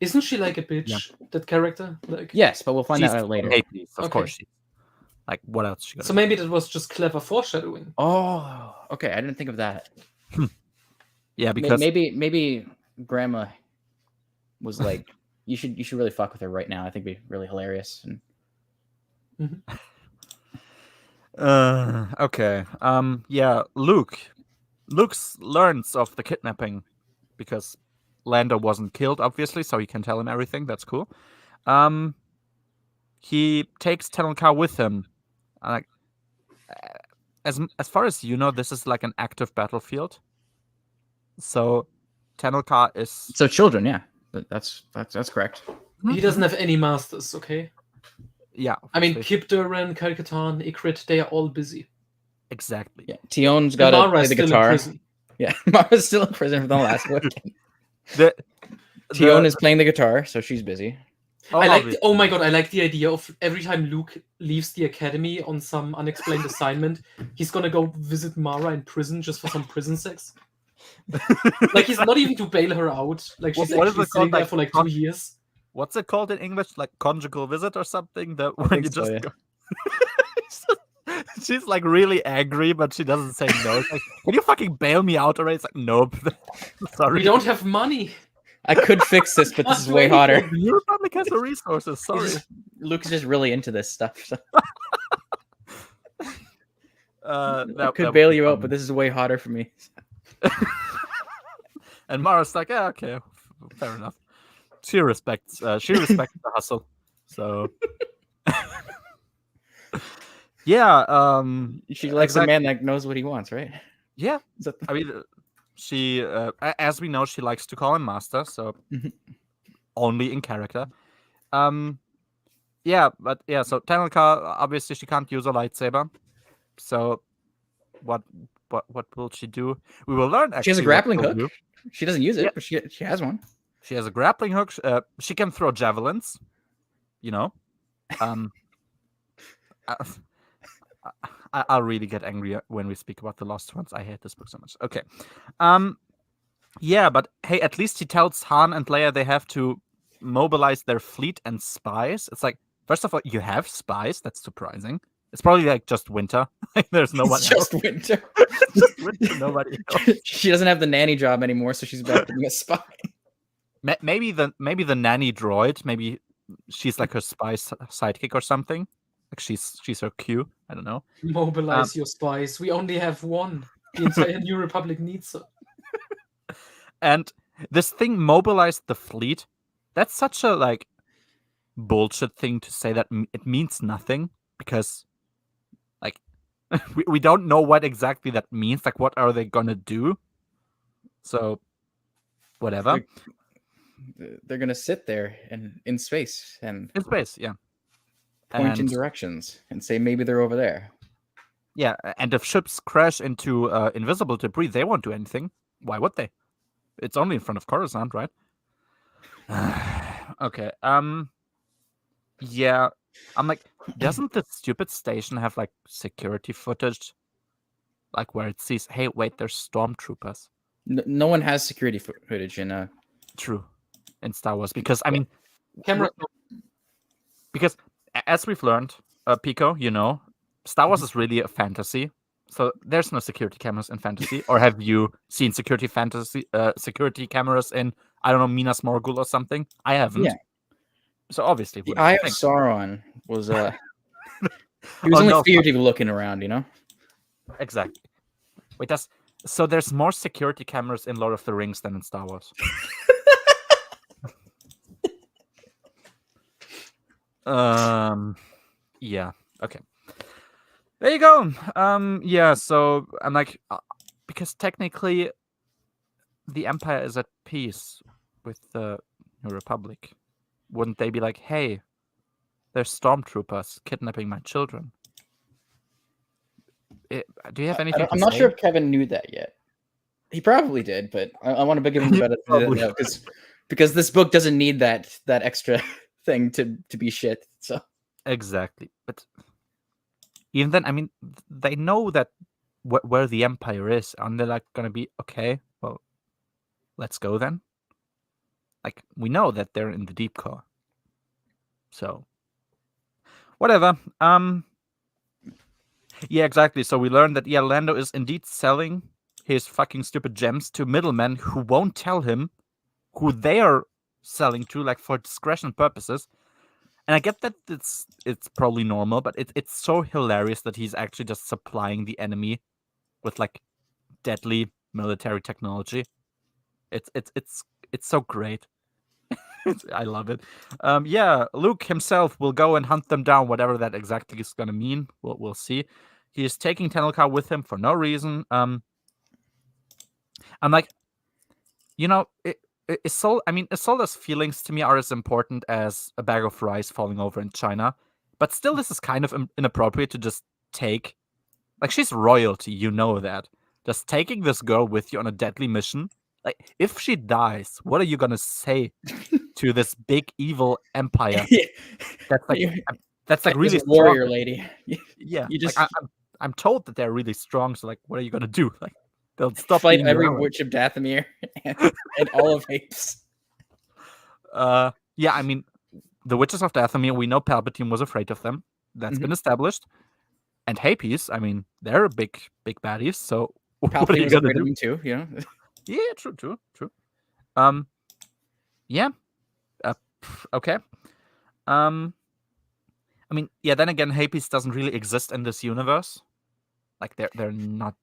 Isn't she like a bitch?
Yeah.
That character, like.
Yes, but we'll find
She's
that out later.
Hapes, of
Okay.
course. Like, what else she got?
So maybe that was just clever foreshadowing.
Oh, okay. I didn't think of that.
Yeah, because
maybe Grandma was like, you should really fuck with her right now. I think it'd be really hilarious. And
okay. Yeah, Luke learns of the kidnapping because Lando wasn't killed, obviously, so he can tell him everything. That's cool. He takes Tenelka with him. Like, as far as you know, this is like an active battlefield. So Tenelka is
so children, yeah, that's correct.
He doesn't have any masters, okay?
Yeah.
I mean,
obviously.
Kip Duran, Kyle-Katarn, Ikrit, they are all busy.
Exactly.
Yeah, Tion's
And
got to
Mara's
play the
still in
guitar.
prison.
Yeah, Mara's still in prison from the last book.
The
Tion is playing the guitar, so she's busy.
Oh my god, I like the idea of every time Luke leaves the academy on some unexplained assignment, he's gonna go visit Mara in prison just for some prison sex. Like, he's not even to bail her out. Like, she's
What is
actually
it called?
sitting there
Like,
for like 2 years.
What's it called in English? Like conjugal visit or something? That
I
when
think
you
so,
just
yeah.
go... She's like really angry, but she doesn't say no. It's like, can you fucking bail me out already? It's like, nope. Sorry.
We don't have money.
I could fix this, but this is way
Wait.
hotter.
The New Republic has the resources. Sorry.
Luke's just really into this stuff. So. I
That
could
would
bail
be
you out,
fun.
but this is way hotter for me.
And Mara's like, yeah, okay, fair enough. She respects the hustle. So yeah,
She likes a man that knows what he wants, right?
yeah.
Is that the-
I mean, she, as we know, she likes to call him master, so
Mhm.
only in character. Yeah, but yeah. So Tenelka, obviously, she can't use a lightsaber. So, what will she do? We will learn. Actually,
She has a
what
grappling
she'll
hook.
do.
She doesn't use it,
Yeah.
but she has one.
She has a grappling hook. She can throw javelins. You know, I'll really get angry when we speak about the Lost Ones. I hate this book so much. Okay, yeah, but hey, at least he tells Han and Leia they have to mobilize their fleet and spies. It's like, first of all, you have spies. That's surprising. It's probably like just Winter. There's no one
It's
else.
just Winter.
Just Winter, nobody else.
She doesn't have the nanny job anymore, so she's back to being a spy.
Maybe the nanny droid. Maybe she's like her sidekick or something. Like she's her Q. I don't know.
Mobilize your spies. We only have one. The entire New Republic needs her.
And this thing mobilized the fleet. That's such a like bullshit thing to say that it means nothing because like we don't know what exactly that means. Like, what are they gonna do? So, whatever.
They're gonna sit there and in space and
In space, yeah.
point in directions and say maybe they're over there.
Yeah, and if ships crash into invisible debris, they won't do anything. Why would they? It's only in front of Coruscant, right? Okay. Yeah. I'm like, doesn't the stupid station have like security footage? Like where it sees, hey, wait, there's stormtroopers.
No one has security footage in
True. In Star Wars, because I mean,
Camera.
because as we've learned, Pico, Star Wars is really a fantasy. So there's no security cameras in fantasy. Or have you seen security cameras in, I don't know, Minas Morgul or something? I haven't.
Yeah.
So obviously,
the Eye of Sauron was he was only feared to be looking around,
Exactly. Wait, so there's more security cameras in Lord of the Rings than in Star Wars. Yeah. Okay. There you go. Yeah. So I'm like, because technically, the Empire is at peace with the New Republic. Wouldn't they be like, hey, there's stormtroopers kidnapping my children? Do you have anything?
I'm not sure if Kevin knew that yet. He probably did, but I want to give him the benefit because this book doesn't need that extra thing to be shit. So
exactly, but even then, I mean, they know that where the Empire is, and they're like gonna be okay. Well, let's go then. Like we know that they're in the deep core, so whatever. Yeah, exactly. So we learned that Lando is indeed selling his fucking stupid gems to middlemen who won't tell him who they are selling to, like for discretion purposes. And I get that it's probably normal, but it's so hilarious that he's actually just supplying the enemy with like deadly military technology. It's so great. I love it. Yeah, Luke himself will go and hunt them down, whatever that exactly is going to mean. We'll see. He is taking Tenelka with him for no reason. I'm like, Isolda's feelings to me are as important as a bag of rice falling over in China. But still, this is kind of inappropriate to just take. Like, she's royalty, you know that. Just taking this girl with you on a deadly mission. Like, if she dies, what are you gonna say to this big evil empire? That's like really
a warrior lady.
Yeah, you just. Like, I'm told that they're really strong. So like, what are you gonna do? Like, they'll stop
fight every witch of Dathomir and all of Hapes.
Yeah, I mean, the witches of Dathomir, we know Palpatine was afraid of them. That's been established. And Hapes, I mean, they're big baddies. So
Palpatine what are you gonna do? Them too,
Yeah, true. Yeah. Okay. I mean, yeah. Then again, Hapes doesn't really exist in this universe. Like they're not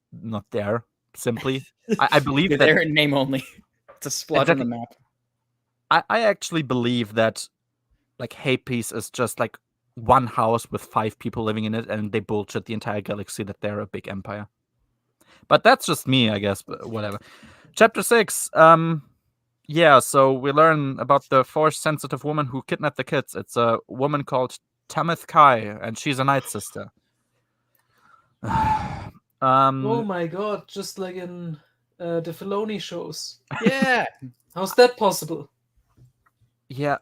there. Simply, I believe that
they're in name only. It's a splotch on the map.
I actually believe that, like, Hapes is just like one house with 5 people living in it, and they bullshit the entire galaxy that they're a big empire. But that's just me, I guess. But whatever. Chapter 6. Yeah. So we learn about the Force-sensitive woman who kidnapped the kids. It's a woman called Tamith Kai, and she's a Night Sister.
Oh my god! Just like in the Filoni shows.
Yeah.
How's that possible?
Yeah,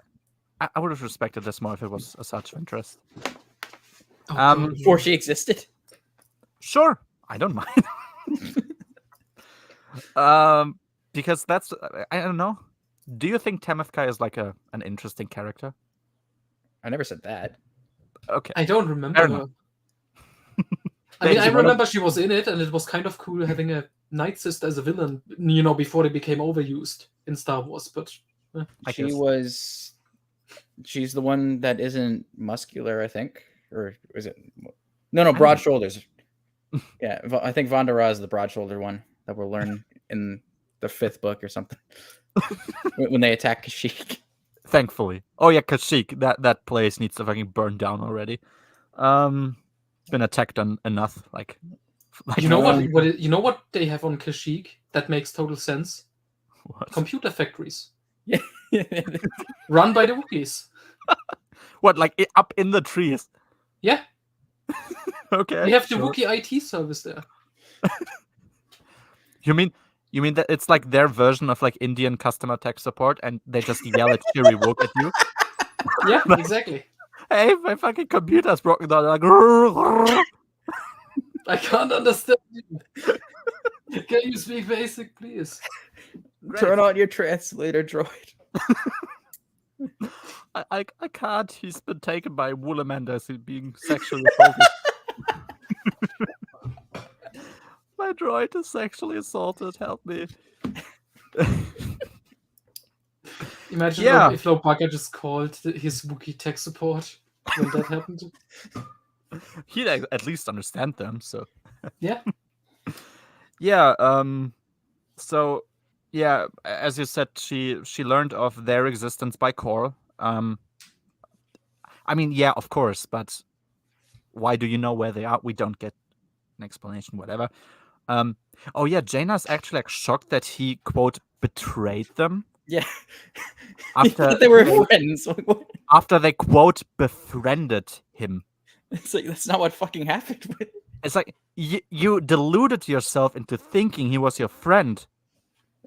I would have respected this more if it was a such of interest.
Before she existed.
Sure, I don't mind. Because that's I don't know. Do you think Tamith Kai is like an interesting character?
I never said that.
Okay,
I don't remember her. I mean, I remember she was in it, and it was kind of cool having a Night Sister as a villain, before they became overused in Star Wars. But
she was She's the one that isn't muscular, I think, or is it? No, broad shoulders. Yeah, I think Vonda Ra is the broad shoulder one that we'll learn in the 5th book or something when they attack Kashyyyk.
Thankfully. Oh yeah, Kashyyyk. That place needs to fucking burn down already. Been attacked enough. Like
You know what? You know what they have on Kashyyyk that makes total sense?
What?
Computer factories.
Yeah.
Run by the Wookiees.
What? Like up in the trees?
Yeah.
Okay.
They have the Wookiee IT service there.
You mean that it's like their version of like Indian customer tech support, and they just yell at Cheery Wook at you?
Yeah, exactly.
Hey, my fucking computer's broken down. Like, "Grrr."
I can't understand you. Can you speak basic, please?
Turn on your translator droid.
I can't. He's been taken by Woolamanders. He's being sexually assaulted. My droid is sexually assaulted. Help me.
Imagine
Yeah.
if Lobaka just called his Wookiee tech support when that happened.
He'd at least understand them. So
Yeah.
yeah. So yeah, as you said, she learned of their existence by Cor. I mean, yeah, of course, but why do you know where they are? We don't get an explanation. Whatever. Oh yeah, Jaina's actually like shocked that he quote betrayed them.
Yeah.
After
they were friends.
After they quote befriended him.
It's like that's not what fucking happened.
It's like you deluded yourself into thinking he was your friend,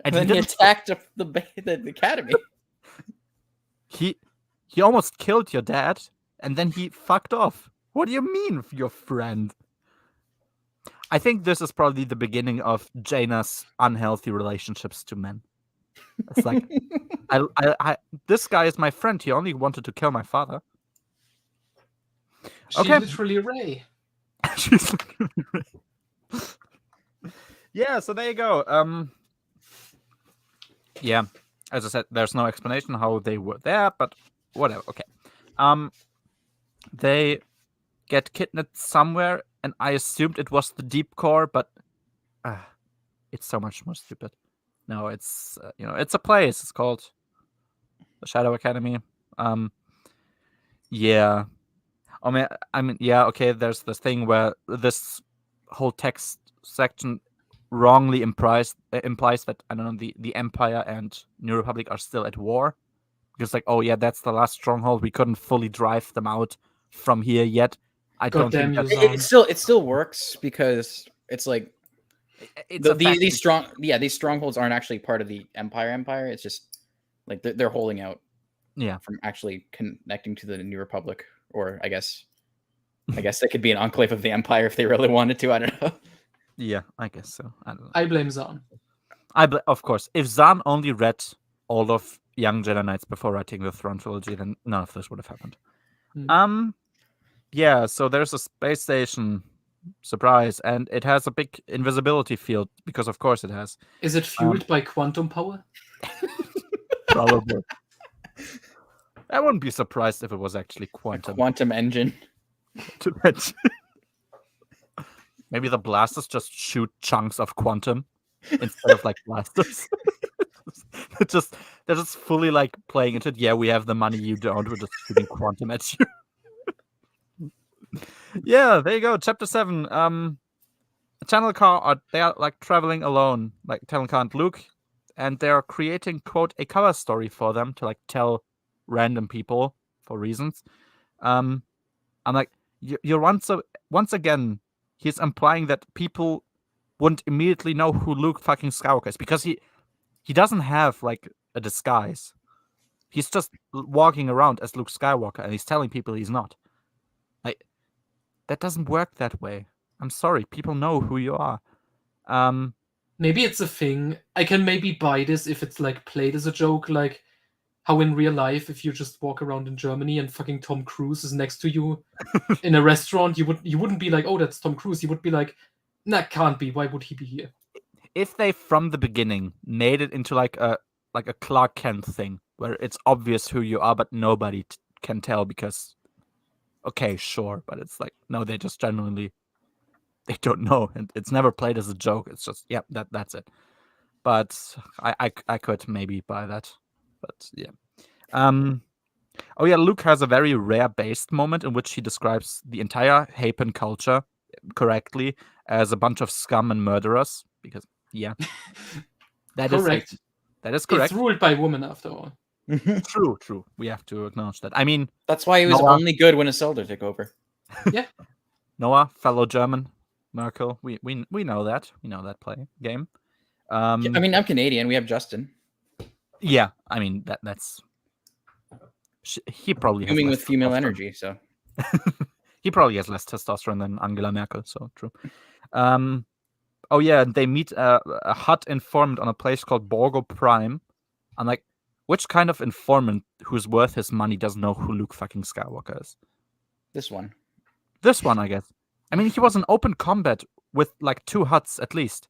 and then he attacked the academy.
He almost killed your dad, and then he fucked off. What do you mean, your friend? I think this is probably the beginning of Jaina's unhealthy relationships to men. It's like, this guy is my friend. He only wanted to kill my father.
She's literally Rey.
She's literally Rey. Yeah, so there you go. Yeah, as I said, there's no explanation how they were there, but whatever. Okay. They get kidnapped somewhere, and I assumed it was the Deep Core, but it's so much more stupid. No, it's it's a place. It's called the Shadow Academy. Yeah. I mean, yeah. Okay. There's this thing where this whole text section wrongly implies that I don't know the Empire and New Republic are still at war, because like, oh yeah, that's the last stronghold. We couldn't fully drive them out from here yet. I don't think
it still works because it's like these strongholds aren't actually part of the Empire. It's just like they're holding out.
Yeah.
From actually connecting to the New Republic, or I guess they could be an enclave of the Empire if they really wanted to. I don't know.
Yeah, I guess so. I don't know.
I blame Zahn.
Of course, if Zahn only read all of Young Jedi Knights before writing the Throne trilogy, then none of this would have happened. Yeah, so there's a space station, surprise, and it has a big invisibility field, because of course it has.
Is it fueled by quantum power?
Probably. I wouldn't be surprised if it was actually
quantum engine.
Maybe the blasters just shoot chunks of quantum instead of like blasters. they're just fully like playing into it. Yeah, we have the money, you don't. We're just shooting quantum at you. Yeah, there you go. Chapter 7. Channel Car they are like traveling alone, like Channel Car and Luke, and they are creating quote a cover story for them to like tell random people for reasons. I'm like, you're once again, he's implying that people wouldn't immediately know who Luke fucking Skywalker is, because he doesn't have like a disguise. He's just walking around as Luke Skywalker, and he's telling people he's not. Like, that doesn't work that way. I'm sorry, people know who you are.
Maybe it's a thing. I can maybe buy this if it's like played as a joke, like how in real life, if you just walk around in Germany and fucking Tom Cruise is next to you in a restaurant, you wouldn't be like, oh, that's Tom Cruise. You would be like, nah, can't be. Why would he be here?
If they from the beginning made it into like a Clark Kent thing where it's obvious who you are, but nobody can tell because, okay, sure, but it's like no, they just genuinely they don't know, and it's never played as a joke. It's just that's it. But I could maybe buy that, but yeah. Oh yeah, Luke has a very rare based moment in which he describes the entire Hapen culture correctly as a bunch of scum and murderers. Because that is
Correct.
that is correct.
It's ruled by women after all.
True. We have to acknowledge that. I mean,
That's why he was
Noah.
only good when Isolde took over.
Yeah.
Noah, fellow German, Merkel. We know that. We know that game.
I mean, I'm Canadian. We have Justin.
Yeah, I mean that's he probably has
Booming
less
with female
testosterone.
energy, so
He probably has less testosterone than Angela Merkel, so true. Oh yeah, they meet a Hutt informant on a place called Borgo Prime. I'm like, which kind of informant who's worth his money doesn't know who Luke fucking Skywalker is?
this one.
This one, I guess. I mean, he was in open combat with like 2 Hutts at least.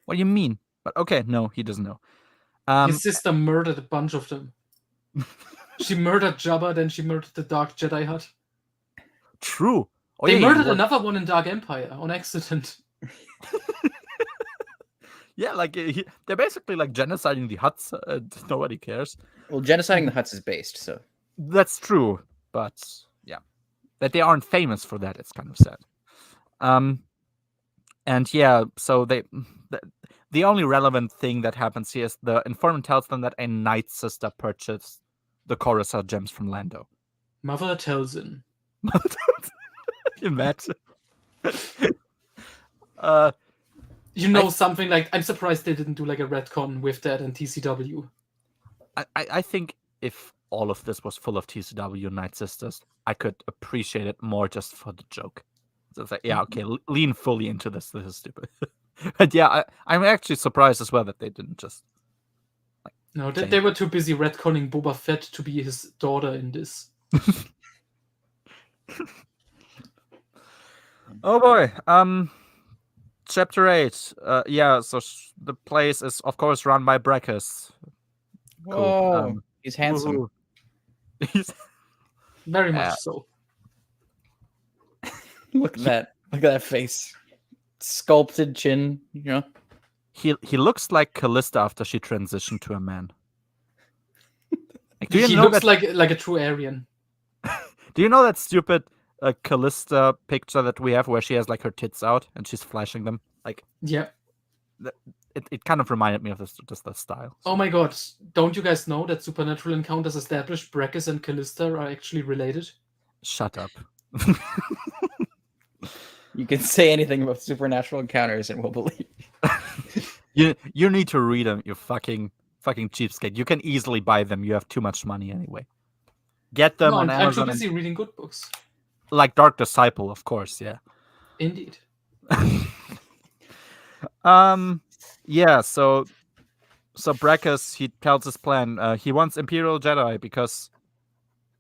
What do you mean? But okay, no, he doesn't know.
His sister murdered a bunch of them. She murdered Jabba, then she murdered the Dark Jedi Hutt.
True. Oh,
They
yeah,
murdered another one in Dark Empire on accident.
Yeah, like they're basically like genociding the Hutts. Nobody cares.
Well, genociding the Hutts is based, so
That's true, but yeah, that they aren't famous for that. It's kind of sad. And yeah, so the only relevant thing that happens here is the informant tells them that a Night Sister purchased the Coruscant gems from Lando.
Mother tells him.
Imagine.
Something like, I'm surprised they didn't do like a retcon with that and TCW.
I think if all of this was full of TCW Night Sisters, I could appreciate it more just for the joke. So it's like, yeah, okay, lean fully into this. This is stupid. But yeah, I'm actually surprised as well that they didn't just.
No, they were too busy retconning Boba Fett to be his daughter in this.
Oh boy. Chapter 8. Yeah, so the place is of course run by Brekkus.
Whoa, he's handsome.
He's
very much so.
Look at that face. Sculpted chin, you know.
He looks like Callista after she transitioned to a man.
Like, he looks like a true Aryan.
Do you know that stupid Callista picture that we have where she has like her tits out and she's flashing them? Like,
yeah,
it kind of reminded me of just the style.
Oh my god! Don't you guys know that Supernatural Encounters established Brekkus and Callista are actually related?
Shut up.
You can say anything about Supernatural Encounters and we'll believe
you. You need to read them, you fucking cheapskate. You can easily buy them. You have too much money anyway. Get them on Amazon.
I'm too busy reading good books.
Like Dark Disciple, of course, yeah.
Indeed.
Yeah, so Brekkus, he tells his plan. He wants Imperial Jedi because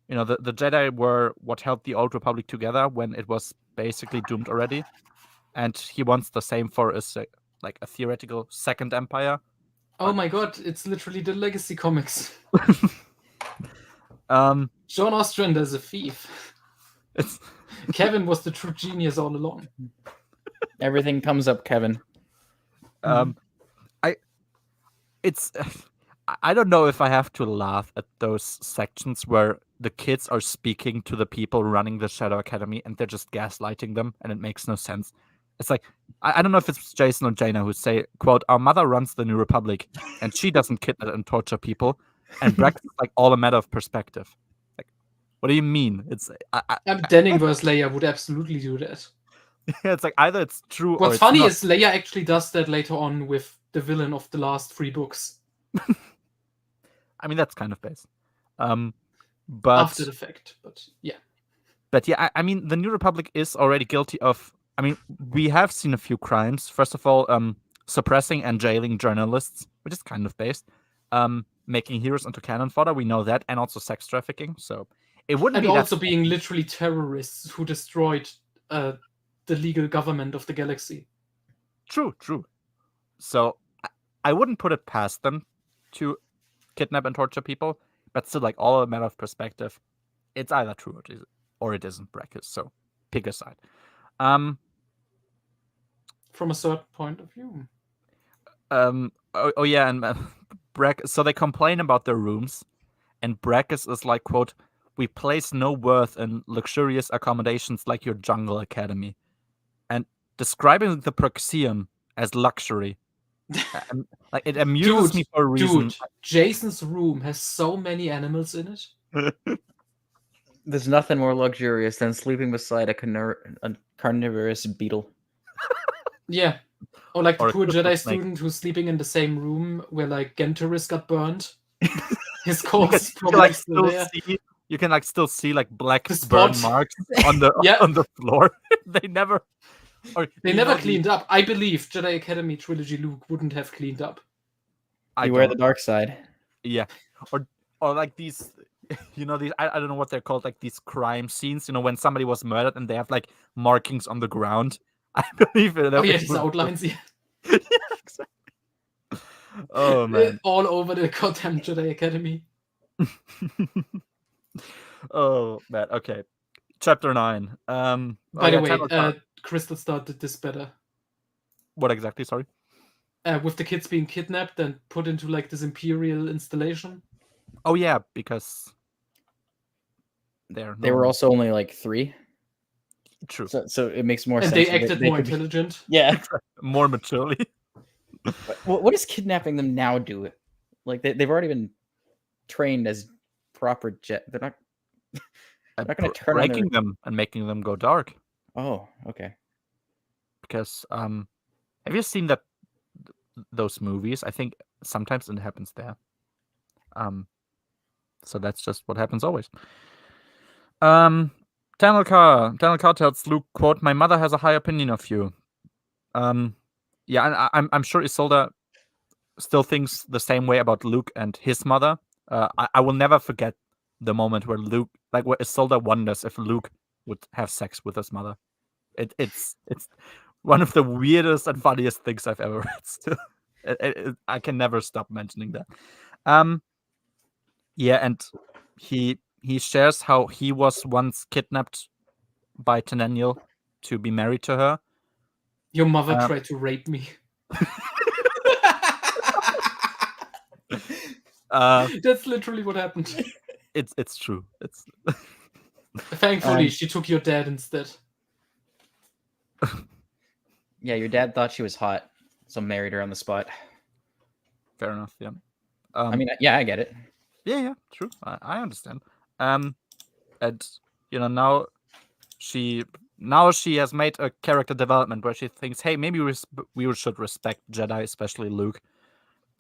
the Jedi were what held the Old Republic together when it was basically doomed already. And he wants the same for a theoretical second empire.
Oh my god, it's literally the Legacy comics.
John
Ostrander is a thief. Kevin was the true genius all along.
Everything comes up, Kevin.
I don't know if I have to laugh at those sections where the kids are speaking to the people running the Shadow Academy and they're just gaslighting them and it makes no sense. It's like, I don't know if it's Jason or Jaina who say, quote, "Our mother runs the New Republic and she doesn't kidnap and torture people." And Brex is like all a matter of perspective. Like, what do you mean? It's
Denning versus Leia would absolutely do that.
It's like either it's true or
What's
it's
funny
not.
is Leia actually does that later on with the villain of the last 3 books.
I mean, that's kind of base. But
after the fact, but yeah.
But yeah, I mean, the New Republic is already guilty of. I mean, we have seen a few crimes. First of all, suppressing and jailing journalists, which is kind of based. Making heroes into cannon fodder, we know that, and also sex trafficking. So it wouldn't be
also being literally terrorists who destroyed the legal government of the galaxy.
True. So I wouldn't put it past them to kidnap and torture people. but still, like, all a matter of perspective. It's either true or it isn't, Brackets. So pick a side.
From a certain point of view.
Oh yeah, and so they complain about their rooms, and Brackets is like, quote, "We place no worth in luxurious accommodations like your jungle academy," and describing the Proxium as luxury. Like, it amuses me for a reason.
Dude, Jason's room has so many animals in it.
There's nothing more luxurious than sleeping beside a carnivorous beetle.
Yeah. Or like the
Or a
poor
crystal
Jedi
snake.
student who's sleeping in the same room where like Gentaris got burned. His corpse is
You can
probably
like
still there.
still see like black
The
burn
spot.
marks on the
Yeah.
on the floor. They never
cleaned up. I believe Jedi Academy trilogy Luke wouldn't have cleaned up.
Beware the dark side.
Yeah. Or like these these I don't know what they're called, like these crime scenes, when somebody was murdered and they have like markings on the ground. I believe it.
Oh yeah, these outlines, yeah.
Yeah, exactly. Oh man.
All over the goddamn Jedi Academy.
Oh man. Okay. Chapter 9.
By the way, Crystal Star did this better.
What exactly? Sorry.
With the kids being kidnapped and put into like this Imperial installation.
Oh yeah, because
they were also only like 3.
True.
So it makes more sense.
And they acted more intelligent.
Yeah.
More maturely.
What does kidnapping them now do? Like they've already been trained as proper jet. They're not going to turn
breaking them and making them go dark.
Oh, okay.
Because have you seen those movies? I think sometimes it happens there. So that's just what happens always. Daniel Carr tells Luke, quote, "My mother has a high opinion of you." Yeah, and I'm sure Isolde still thinks the same way about Luke and his mother. I will never forget the moment where where Isolde wonders if Luke would have sex with his mother. It's one of the weirdest and funniest things I've ever read. Still, I can never stop mentioning that. Yeah, and he shares how he was once kidnapped by Tenennial to be married to her.
Your mother tried to rape me. That's literally what happened.
It's true. It's
thankfully she took your dad instead.
Yeah, your dad thought she was hot, so married her on the spot.
Fair enough. Yeah.
I mean, yeah, I get it.
Yeah, true. I understand. And now she has made a character development where she thinks, hey, maybe we should respect Jedi, especially Luke.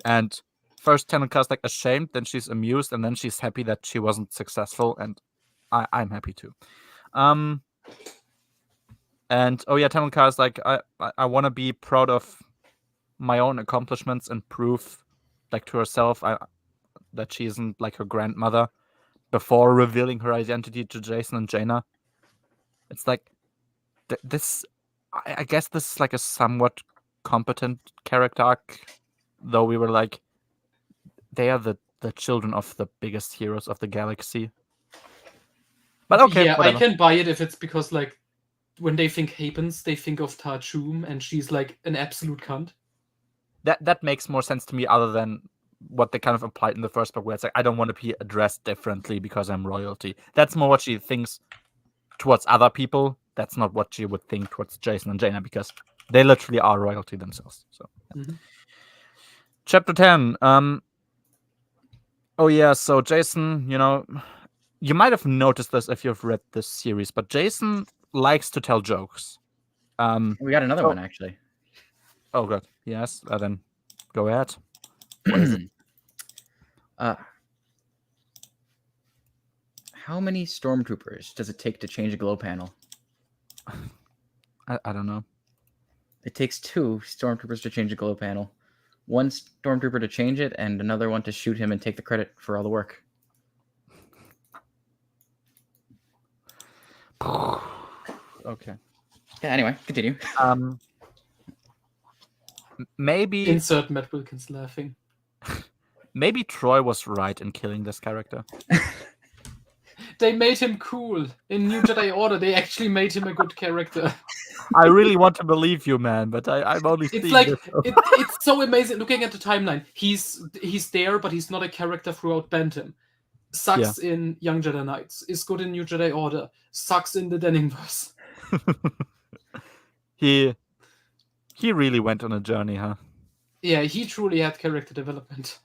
And first Tenenka's like ashamed, then she's amused, and then she's happy that she wasn't successful, and I'm happy too. And oh yeah, Tenenka is like, I want to be proud of my own accomplishments and prove, like, to herself that she isn't like her grandmother, before revealing her identity to Jason and Jaina. It's like this. I guess this is like a somewhat competent character arc, though we were like, they are the children of the biggest heroes of the galaxy. But okay,
yeah,
whatever.
I can buy it if it's because like when they think Hapens, they think of Tarchum, and she's like an absolute cunt.
That makes more sense to me, other than what they kind of implied in the first book, where it's like, I don't want to be addressed differently because I'm royalty. That's more what she thinks towards other people. That's not what she would think towards Jason and Jaina, because they literally are royalty themselves. So, Chapter 10. Oh yeah, so Jason, you might have noticed this if you've read this series, but Jason likes to tell jokes.
We got another one, actually.
Oh, good. Yes, then go ahead. What is it?
How many stormtroopers does it take to change a glow panel?
I don't know.
It takes 2 stormtroopers to change a glow panel. 1 stormtrooper to change it, and another one to shoot him and take the credit for all the work.
Okay.
Yeah, anyway, continue.
Maybe
insert Matt Wilkins laughing.
maybe Troy was right in killing this character.
They made him cool. In New Jedi Order, they actually made him a good character.
I really want to believe you, man, but I'm only
It's
seeing
like
this.
it's so amazing looking at the timeline. He's there, but he's not a character throughout Bantam. Sucks in Young Jedi Knights. Is good in New Jedi Order. Sucks in the Denningverse.
He really went on a journey, huh?
Yeah, he truly had character development.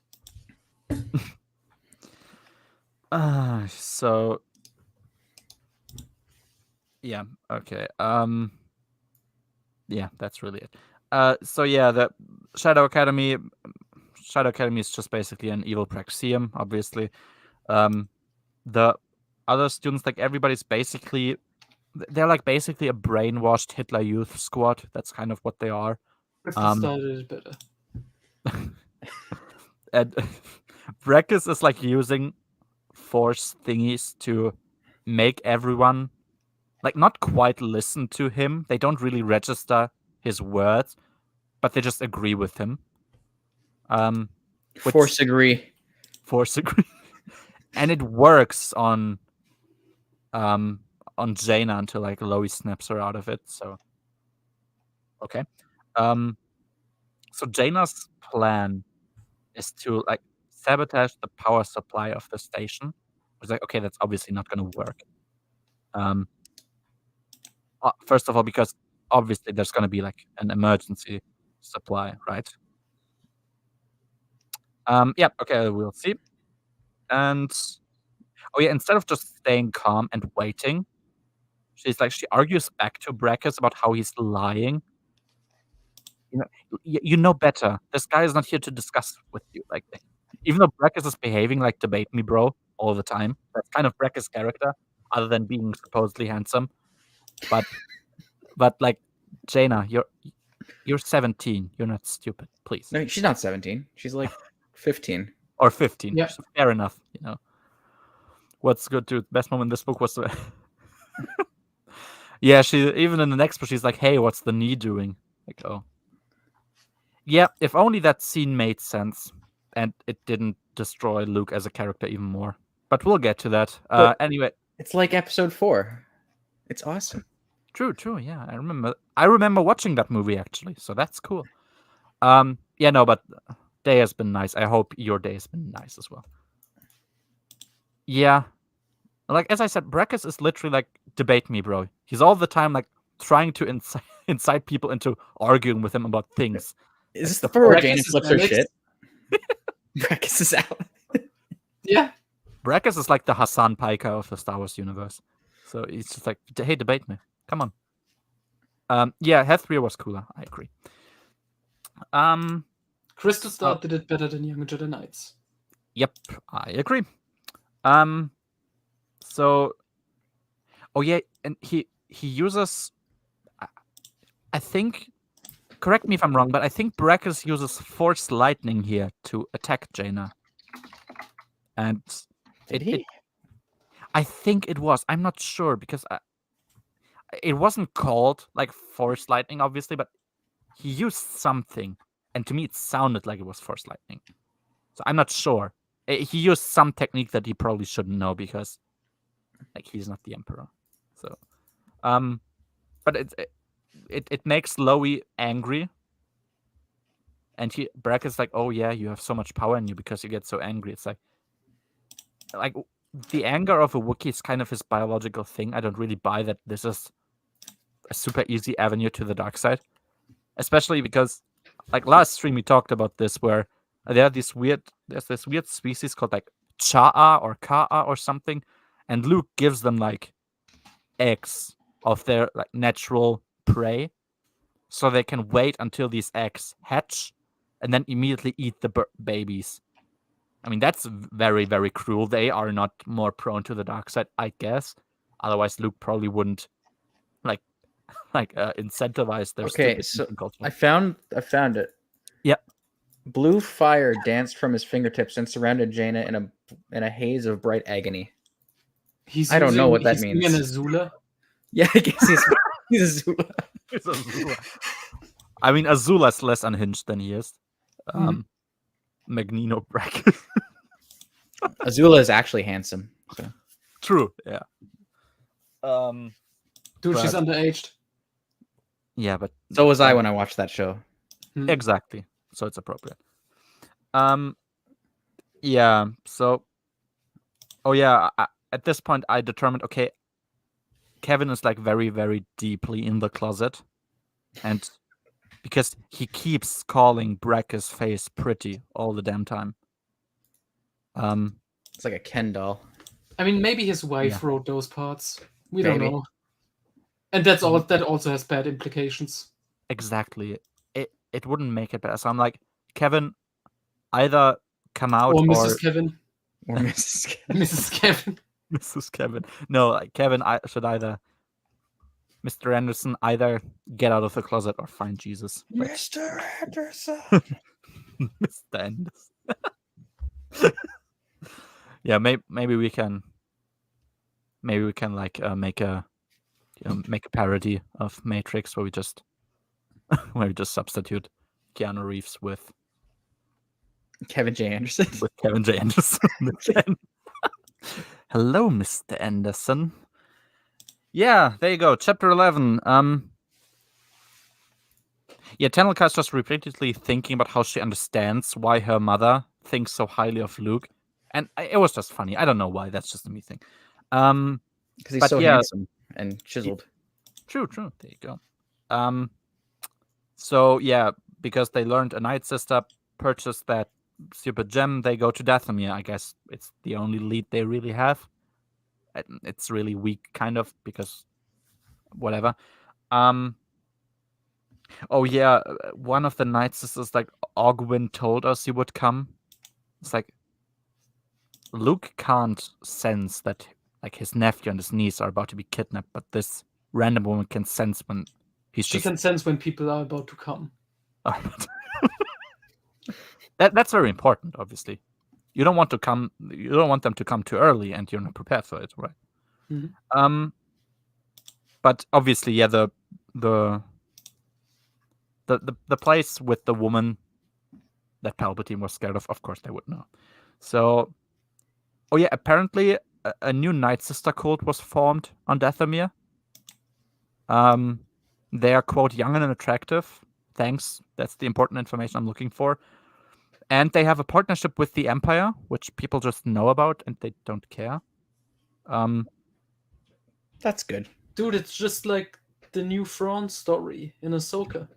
So yeah, okay. Yeah, that's really it. So yeah, the Shadow Academy is just basically an evil praxium, obviously. The other students, like everybody's basically, they're like basically a brainwashed Hitler Youth squad. That's kind of what they are.
If they started it better.
And Brekkus is like using force thingies to make everyone like not quite listen to him. They don't really register his words, but they just agree with him.
Force agree.
Force agree. And it works on Jaina until like Lois snaps her out of it. So okay. So Jaina's plan is to like sabotage the power supply of the station. It's like, okay, that's obviously not gonna work. First of all, because obviously there's gonna be like an emergency supply, right? Yeah, okay, we'll see. And oh yeah, instead of just staying calm and waiting, she argues back to Brekkus about how he's lying. You know better. This guy is not here to discuss with you. Like, even though Brekkus is behaving like debate me, bro, all the time. That's kind of Brekkus' character, other than being supposedly handsome. But like, Jaina, you're 17. You're not stupid. Please.
No, she's not 17. She's like 15
or 15.
Yeah.
So fair enough. What's good to best moment in this book was yeah, she even in the next book she's like, hey, what's the knee doing? Like, oh. Yeah, if only that scene made sense and it didn't destroy Luke as a character even more. But we'll get to that. Anyway.
It's like episode 4. It's awesome.
True, yeah. I remember watching that movie actually, so that's cool. Yeah, no, but day has been nice. I hope your day has been nice as well. Yeah. Like, as I said, Brekkus is literally like, debate me, bro. He's all the time like trying to incite people into arguing with him about things.
Is this the part where Jaina flips her shit? Brekkus is out.
Yeah.
Brekkus is like the Hassan Piker of the Star Wars universe. So he's just like, hey, debate me. Come on. Yeah, Hethria was cooler. I agree.
Crystal Star did it better than Young Jedi Knights.
Yep, I agree. So, oh yeah, and he uses, I think, correct me if I'm wrong, but I think Brekkus uses Force Lightning here to attack Jaina. And
Did he?
I think it was. I'm not sure because it wasn't called like Force Lightning, obviously, but he used something, and to me it sounded like it was Force Lightning. So I'm not sure. He used some technique that he probably shouldn't know because, like, he's not the Emperor. So, but it makes Loie angry, and Brekkus is like, oh yeah, you have so much power in you because you get so angry. It's like the anger of a Wookiee is kind of his biological thing. I don't really buy that this is a super easy avenue to the dark side, especially because, like, last stream we talked about this, where there's this weird species called like Cha'a or Ka'a or something, and Luke gives them like eggs of their like natural prey, so they can wait until these eggs hatch, and then immediately eat the babies. I mean, that's very, very cruel. They are not more prone to the dark side, I guess. Otherwise, Luke probably wouldn't incentivize their stupid eating culture.
I found it.
Yep.
Blue fire danced from his fingertips and surrounded Jaina in a haze of bright agony. I don't know what that means.
He's being Azula.
Yeah, I guess he's Azula.
He's Azula. I mean, Azula's less unhinged than he is. Magnino Brack.
Azula is actually handsome. So.
True, yeah.
Dude, she's
But-
underaged.
Yeah, but
So was I when I watched that show.
exactly. So it's appropriate. Yeah. So. Oh yeah. At this point, I determined. Okay, Kevin is like very, very deeply in the closet, and because he keeps calling Brack's face pretty all the damn time.
It's like a Ken doll.
I mean, maybe his wife
Yeah.
wrote those parts. We don't
Maybe.
know. And that's all. That also has bad implications.
Exactly. It wouldn't make it better. So I'm like, Kevin, either come out
Or
or
Mrs. Kevin.
Or Mrs. Ken.
Mrs. Kevin.
Mrs. Kevin. No, like Kevin, I should either Mr. Anderson either get out of the closet or find Jesus. Like,
Mr. Anderson.
Mr. Anderson. Yeah, maybe we can like make a parody of Matrix where we just substitute Keanu Reeves with
Kevin J. Anderson.
Kevin J. Anderson. Again. Hello, Mr. Anderson. Yeah, there you go. Chapter 11. Yeah, Tanelka's just repeatedly thinking about how she understands why her mother thinks so highly of Luke. And it was just funny. I don't know why. That's just a me thing.
Because he's
But
so
yeah.
handsome and chiseled.
True. There you go. So yeah, because they learned a Night Sister purchased that stupid gem, they go to Dathomir. I guess it's the only lead they really have. It's really weak, kind of, because whatever. Oh yeah, one of the Night Sisters, like Ogwyn, told us he would come. It's like Luke can't sense that like his nephew and his niece are about to be kidnapped, but this random woman can sense when he's
She
just
can sense when people are about to come.
That's very important, obviously. You don't want them to come too early, and you're not prepared for it, right?
Mhm.
But obviously, yeah, the place with the woman that Palpatine was scared of course they would know. So, oh yeah, apparently a new Night Sister cult was formed on Dathomir. They are, quote, young and attractive. Thanks. That's the important information I'm looking for. And they have a partnership with the Empire, which people just know about and they don't care.
That's good.
Dude, it's just like the new Thrawn story in Ahsoka.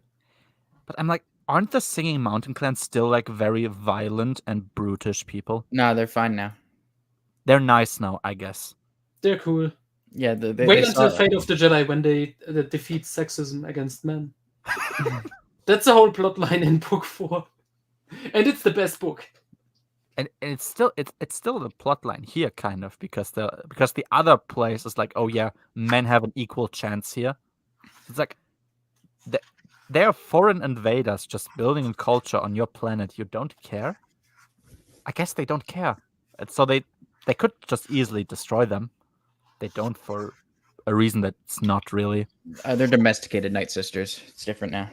But I'm like, aren't the Singing Mountain Clans still like very violent and brutish people?
No, they're fine now.
They're nice now, I guess.
They're cool.
Yeah, they
Wait
saw
until Fate of the Jedi when they defeat sexism against men. That's the whole plot line in book 4. And it's the best book.
And it's still the plot line here, kind of, because the other place is like, oh yeah, men have an equal chance here. It's like they are foreign invaders just building a culture on your planet. You don't care? I guess they don't care. And so they could just easily destroy them. They don't, for a reason that's not really.
they're domesticated Night Sisters. It's different now.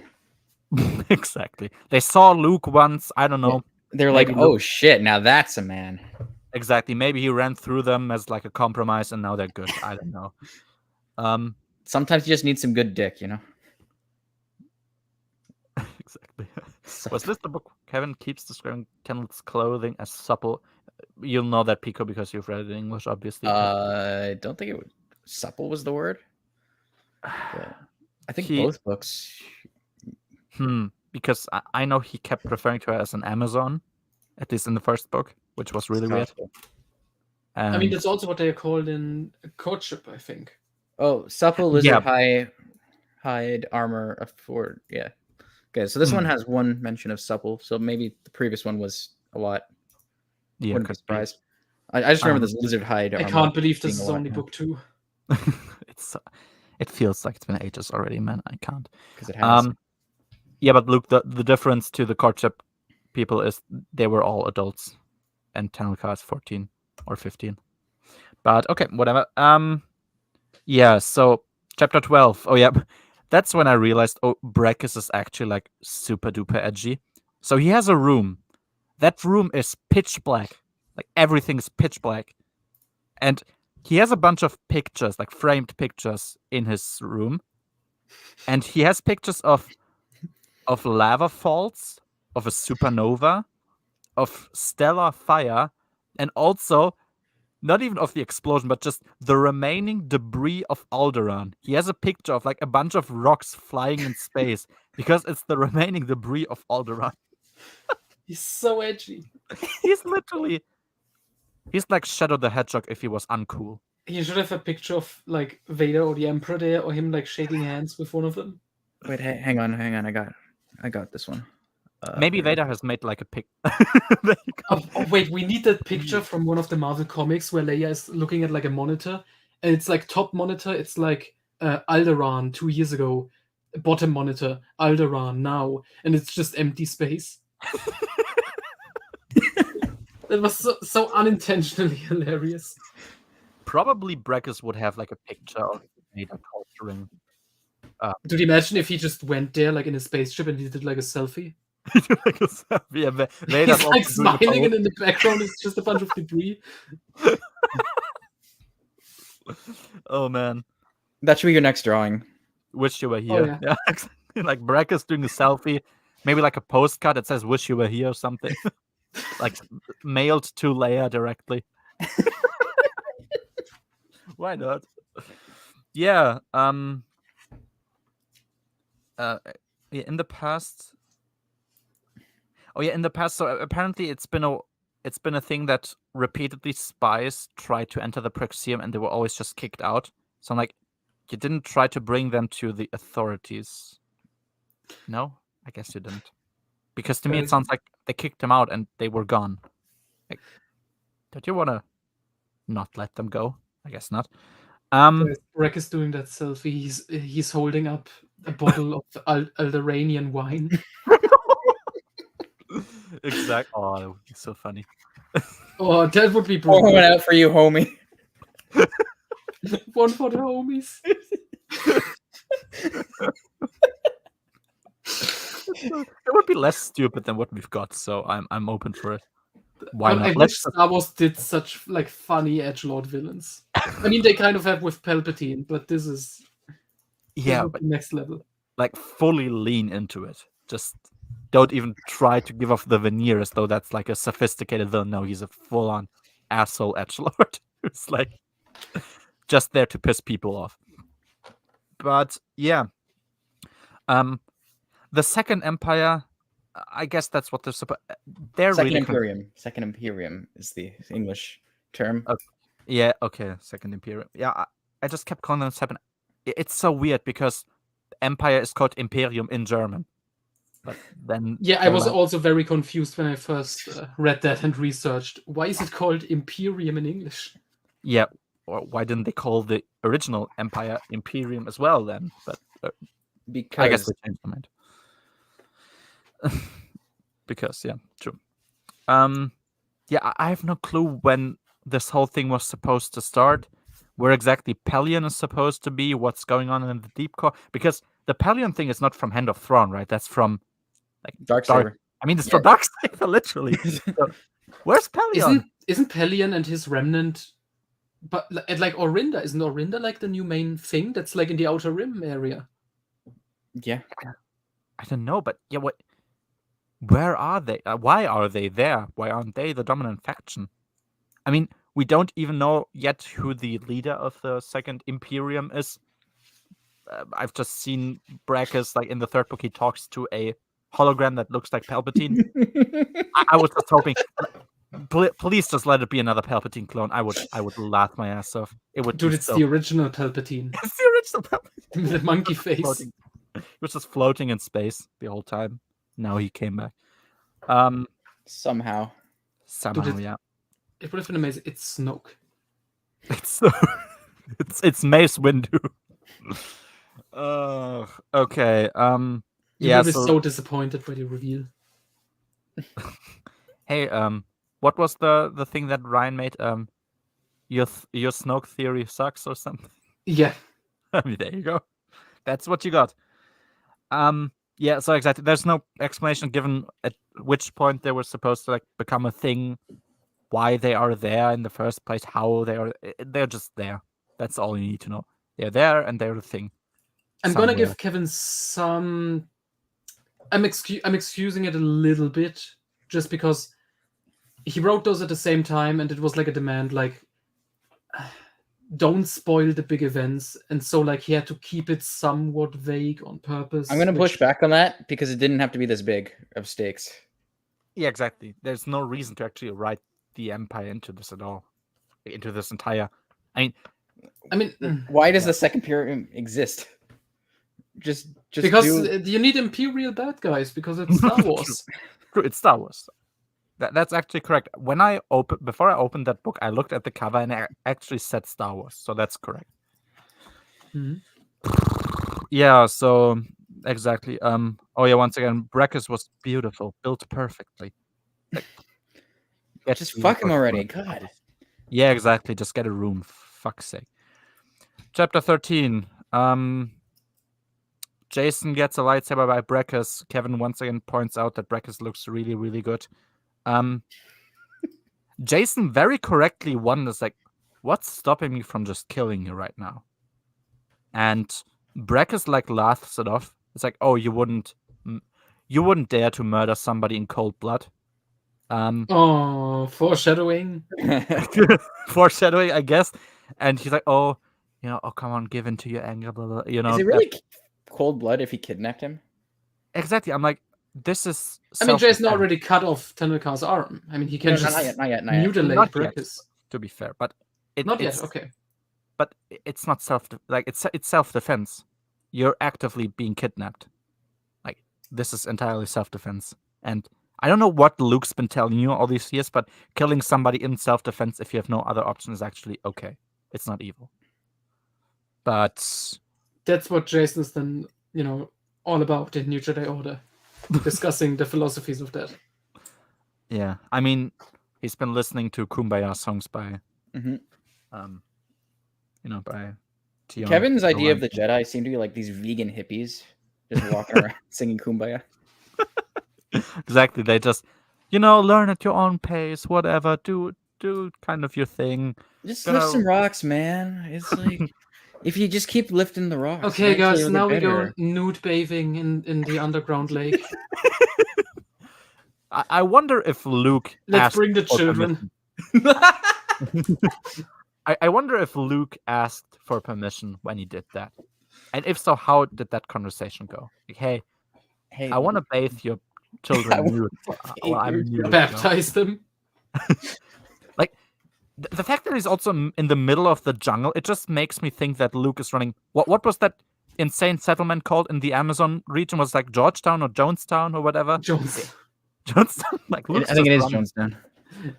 Exactly. They saw Luke once. I don't know.
They're like,
Maybe
oh
Luke-
shit, now that's a man.
Exactly. Maybe he ran through them as like a compromise, and now they're good. I don't know.
Sometimes you just need some good dick, you know?
Exactly. Was this the book Kevin keeps describing Kendall's clothing as supple? You'll know that, Pico, because you've read it in English, obviously.
I don't think it would. Supple was the word. But I think both books.
Because I know he kept referring to her as an Amazon, at least in the first book, which was really weird.
I mean, that's also what they are called in courtship, I think.
Oh, supple lizard hide armor afford. Yeah. Okay, so this one has one mention of supple, so maybe the previous one was a lot.
Yeah,
Wouldn't be surprised. I just remember this lizard hide armor.
I can't believe this
being
is
a lot
only
now.
book 2.
It feels like it's been ages already, man. I can't.
Because it has.
Yeah, but Luke, the difference to the courtship people is they were all adults, and Tanelka is 14 or 15. But okay, whatever. Yeah. So chapter 12. Oh yeah, that's when I realized. Oh, Brekkus is actually like super duper edgy. So he has a room that room is pitch black. Like everything's pitch black. And he has a bunch of pictures, like framed pictures in his room. And he has pictures of lava falls, of a supernova, of stellar fire, and also not even of the explosion, but just the remaining debris of Alderaan. He has a picture of like a bunch of rocks flying in space because it's the remaining debris of Alderaan.
He's so edgy.
He's like Shadow the Hedgehog if he was uncool.
He should have a picture of like Vader or the Emperor there, or him like shaking hands with one of them.
Wait, hang on. I got this one.
Maybe Vader has made like a pic. There you go.
Oh, wait, we need that picture from one of the Marvel comics where Leia is looking at like a monitor, and it's like top monitor, it's like Alderaan 2 years ago, bottom monitor, Alderaan now, and it's just empty space. That was so unintentionally hilarious.
Probably Brekkus would have like a picture of Vader torturing.
Dude, imagine if he just went there like in a spaceship and he did like a selfie.
Like a selfie. Yeah, Vader's
He's like
also doing a
smiling, and
pose.
in the background is just a bunch of debris.
Oh man,
That should be your next drawing.
wish you were here.
yeah.
Exactly. Like Brekkus doing a selfie, maybe like a postcard that says "Wish you were here" or something, like mailed to Leia directly. Why not? Yeah. In the past. Oh yeah, in the past. So apparently, it's been a thing that repeatedly spies tried to enter the Praxium and they were always just kicked out. So I'm like, you didn't try to bring them to the authorities. No, I guess you didn't. Because to me, it sounds like they kicked them out and they were gone. Like, don't you want to not let them go? I guess not.
Rek is doing that selfie. He's holding up a bottle of Alderanian wine.
Exactly. Oh, that would be so funny.
Oh, that would be
Pour
brutal.
one out for you, homie.
One for the homies.
It would be less stupid than what we've got, so I'm open for it. Why not?
I wish Star Wars did such like funny edgelord villains. I mean, they kind of have with Palpatine, but this is
Yeah, but
next level.
like fully lean into it. Just don't even try to give off the veneer as though that's like a sophisticated villain. No, he's a full-on asshole edgelord who's like just there to piss people off. But yeah, the Second Empire. I guess that's what they're supposed. They're
Second
really
Imperium. Second Imperium is the English term.
Yeah, okay, Second Imperium. Yeah, I just kept calling them Second. It's so weird because Empire is called Imperium in German. But then
Yeah, I was also very confused when I first read that and researched. Why is it called Imperium in English?
Yeah, or why didn't they call the original Empire Imperium as well then? But
Because
I guess they changed their mind. Because yeah, true. Yeah, I have no clue when this whole thing was supposed to start, where exactly Pelion is supposed to be, what's going on in the deep core. Because the Pelion thing is not from Hand of Thrawn, right? That's from like
Darksaber.
I mean, it's from Darksaber, literally. So, where's Pelion?
Isn't Pelion and his remnant, but at like Orinda? Isn't Orinda like the new main thing that's like in the Outer Rim area?
Yeah.
I don't know, but yeah, what? Where are they? Why are they there? Why aren't they the dominant faction? I mean, we don't even know yet who the leader of the Second Imperium is. I've just seen Brekkus, like in the third book, he talks to a hologram that looks like Palpatine. I was just hoping, please just let it be another Palpatine clone. I would laugh my ass off. It would.
Dude, it's the original Palpatine.
It's the original Palpatine.
The monkey face.
Floating. He was just floating in space the whole time. Now he came back.
Somehow.
Somehow, yeah.
It would have been amazing. It's Snoke.
It's Mace Windu. Okay.
You will be so disappointed by the reveal.
Hey, what was the thing that Ryan made? Your Snoke theory sucks or something?
Yeah.
I mean, there you go. That's what you got. Yeah, so exactly. There's no explanation given at which point they were supposed to like become a thing, why they are there in the first place, how they are. They're just there. That's all you need to know. They're there and they're a thing.
I'm gonna
somewhere.
give Kevin some. I'm excusing it a little bit, just because he wrote those at the same time, and it was like a demand, like, don't spoil the big events, and so like he had to keep it somewhat vague on purpose.
I'm gonna push back on that because it didn't have to be this big of stakes.
Yeah, exactly. There's no reason to actually write the Empire into this at all. Into this entire. I mean,
Why does the second period exist? Just
because
do...
you need Imperial bad guys because it's Star Wars.
True, it's Star Wars. That's actually correct. When before I opened that book, I looked at the cover and it actually said Star Wars, so that's correct.
Mm-hmm.
Yeah, so exactly. Oh yeah, once again, Breckus was beautiful, built perfectly. Like,
Just fuck him already, God.
Yeah, exactly. Just get a room, fuck's sake. Chapter 13. Jason gets a lightsaber by Breckus. Kevin once again points out that Breckus looks really, really good. Jason very correctly wonders, like, what's stopping me from just killing you right now? And Breckus like laughs it off. It's like, oh, you wouldn't dare to murder somebody in cold blood.
Oh, foreshadowing.
Foreshadowing, I guess. And he's like, oh, oh, come on, give in to your anger, blah, blah.
Is it really cold blood if he kidnapped him?
Exactly. I'm like, this is.
I mean, Jason already cut off Tenukar's arm. I mean, he can just
not yet.
mutilate Breckus.
To be fair, but
not yet. Okay.
But it's not it's self-defense. You're actively being kidnapped. Like, this is entirely self-defense. And I don't know what Luke's been telling you all these years, but killing somebody in self-defense if you have no other option is actually okay. It's not evil. But
that's what Jason is then, all about in New Jedi Order, discussing the philosophies of that.
Yeah, I mean, he's been listening to Kumbaya songs by, by Tion.
Kevin's idea of the Jedi seemed to be like these vegan hippies just walking around singing Kumbaya.
Exactly. They just, learn at your own pace, whatever. Do kind of your thing.
Just lift some rocks, man. It's like, if you just keep lifting the rocks.
Okay, guys, now we go nude bathing in the underground lake.
I wonder if Luke.
Let's bring the children.
I wonder if Luke asked for permission when he did that, and if so, how did that conversation go? Like, hey, I want to bathe your children nude. I'm nude,
baptize them.
Like, the fact that he's also in the middle of the jungle, it just makes me think that Luke is running. What was that insane settlement called in the Amazon region? Was it like Georgetown or Jonestown or whatever? Jonestown. Like,
I think it is Jonestown.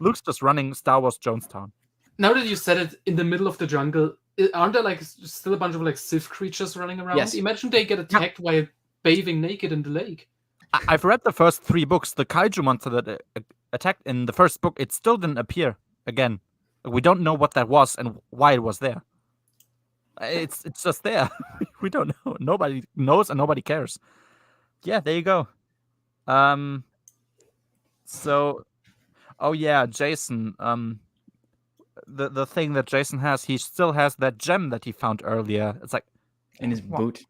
Luke's just running Star Wars Jonestown.
Now that you said it, in the middle of the jungle, aren't there like still a bunch of like Sith creatures running around?
Yes.
Imagine they get attacked while bathing naked in the lake.
I've read the first 3 books. The kaiju monster that attacked in the first book, it still didn't appear again. We don't know what that was and why it was there. It's just there. We don't know. Nobody knows and nobody cares. Yeah, there you go. So, oh yeah, Jason. The thing that Jason has, he still has that gem that he found earlier. It's like
in his boot.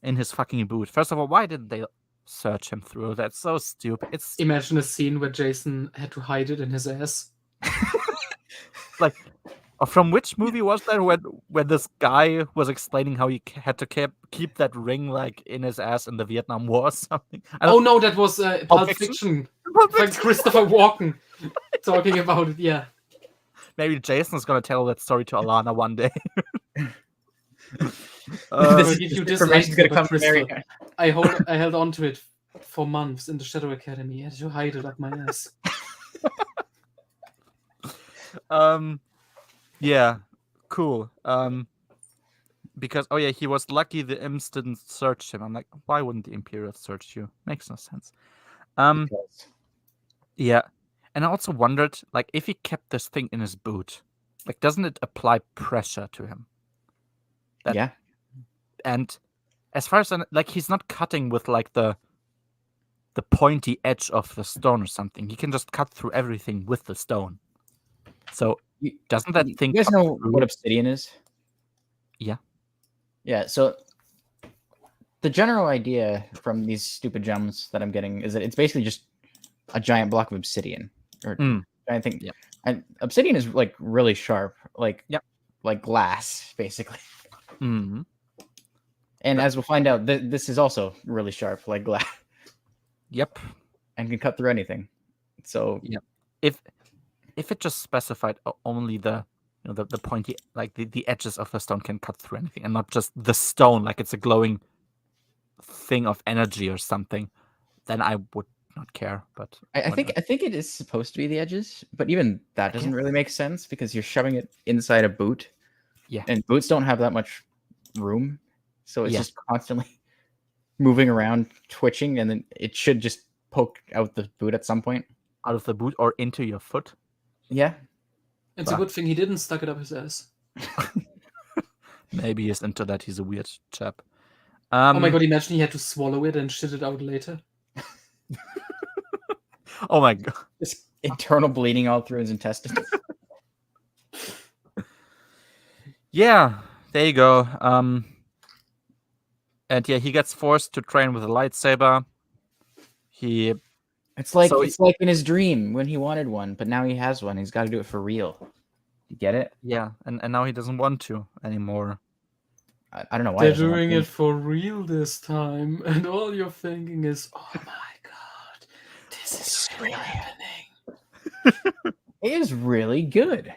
In his fucking boot. First of all, why didn't they search him through? That's so stupid.
Imagine a scene where Jason had to hide it in his ass.
Like, from which movie was that when this guy was explaining how he had to keep that ring like in his ass in the Vietnam War or something?
Oh no, that was Pulp Fiction. Like Christopher Walken talking about it. Yeah.
Maybe Jason's gonna tell that story to Alana one day.
If you dislike gonna come America. I held on to it for months in the Shadow Academy. I had to hide it up my ass.
Yeah, cool. Because he was lucky the Imps didn't search him. I'm like, why wouldn't the Imperial search you? Makes no sense. Yeah, and I also wondered, like, if he kept this thing in his boot, like, doesn't it apply pressure to him?
Yeah.
And as far as like he's not cutting with like the pointy edge of the stone or something. He can just cut through everything with the stone. So doesn't that thing?
You guys
cut
know
through?
what obsidian is?
Yeah.
Yeah. So the general idea from these stupid gems that I'm getting is that it's basically just a giant block of obsidian or giant thing.
Yep.
And obsidian is like really sharp, like
Yep.
like glass, basically.
Mm-hmm.
And as we'll find out, this is also really sharp, like glass.
Yep.
And can cut through anything. So
yep. If it just specified only the the pointy, like the edges of the stone can cut through anything, and not just the stone, like it's a glowing thing of energy or something, then I would not care. But
I think it is supposed to be the edges, but even that doesn't really make sense because you're shoving it inside a boot.
Yeah.
And boots don't have that much room. So it's just constantly moving around, twitching, and then it should just poke out the boot at some point.
Out of the boot or into your foot.
Yeah.
It's a good thing he didn't stuck it up his ass.
Maybe he's into that. He's a weird chap.
Oh my god, imagine he had to swallow it and shit it out later.
Oh my god.
Just internal bleeding all through his intestines.
Yeah, there you go. And yeah, he gets forced to train with a lightsaber.
It's like in his dream when he wanted one, but now he has one. He's got to do it for real. You get it?
Yeah, and now he doesn't want to anymore.
I don't know why.
They're doing it for real this time, and all you're thinking is, "Oh my god, this is really happening."
It is really good.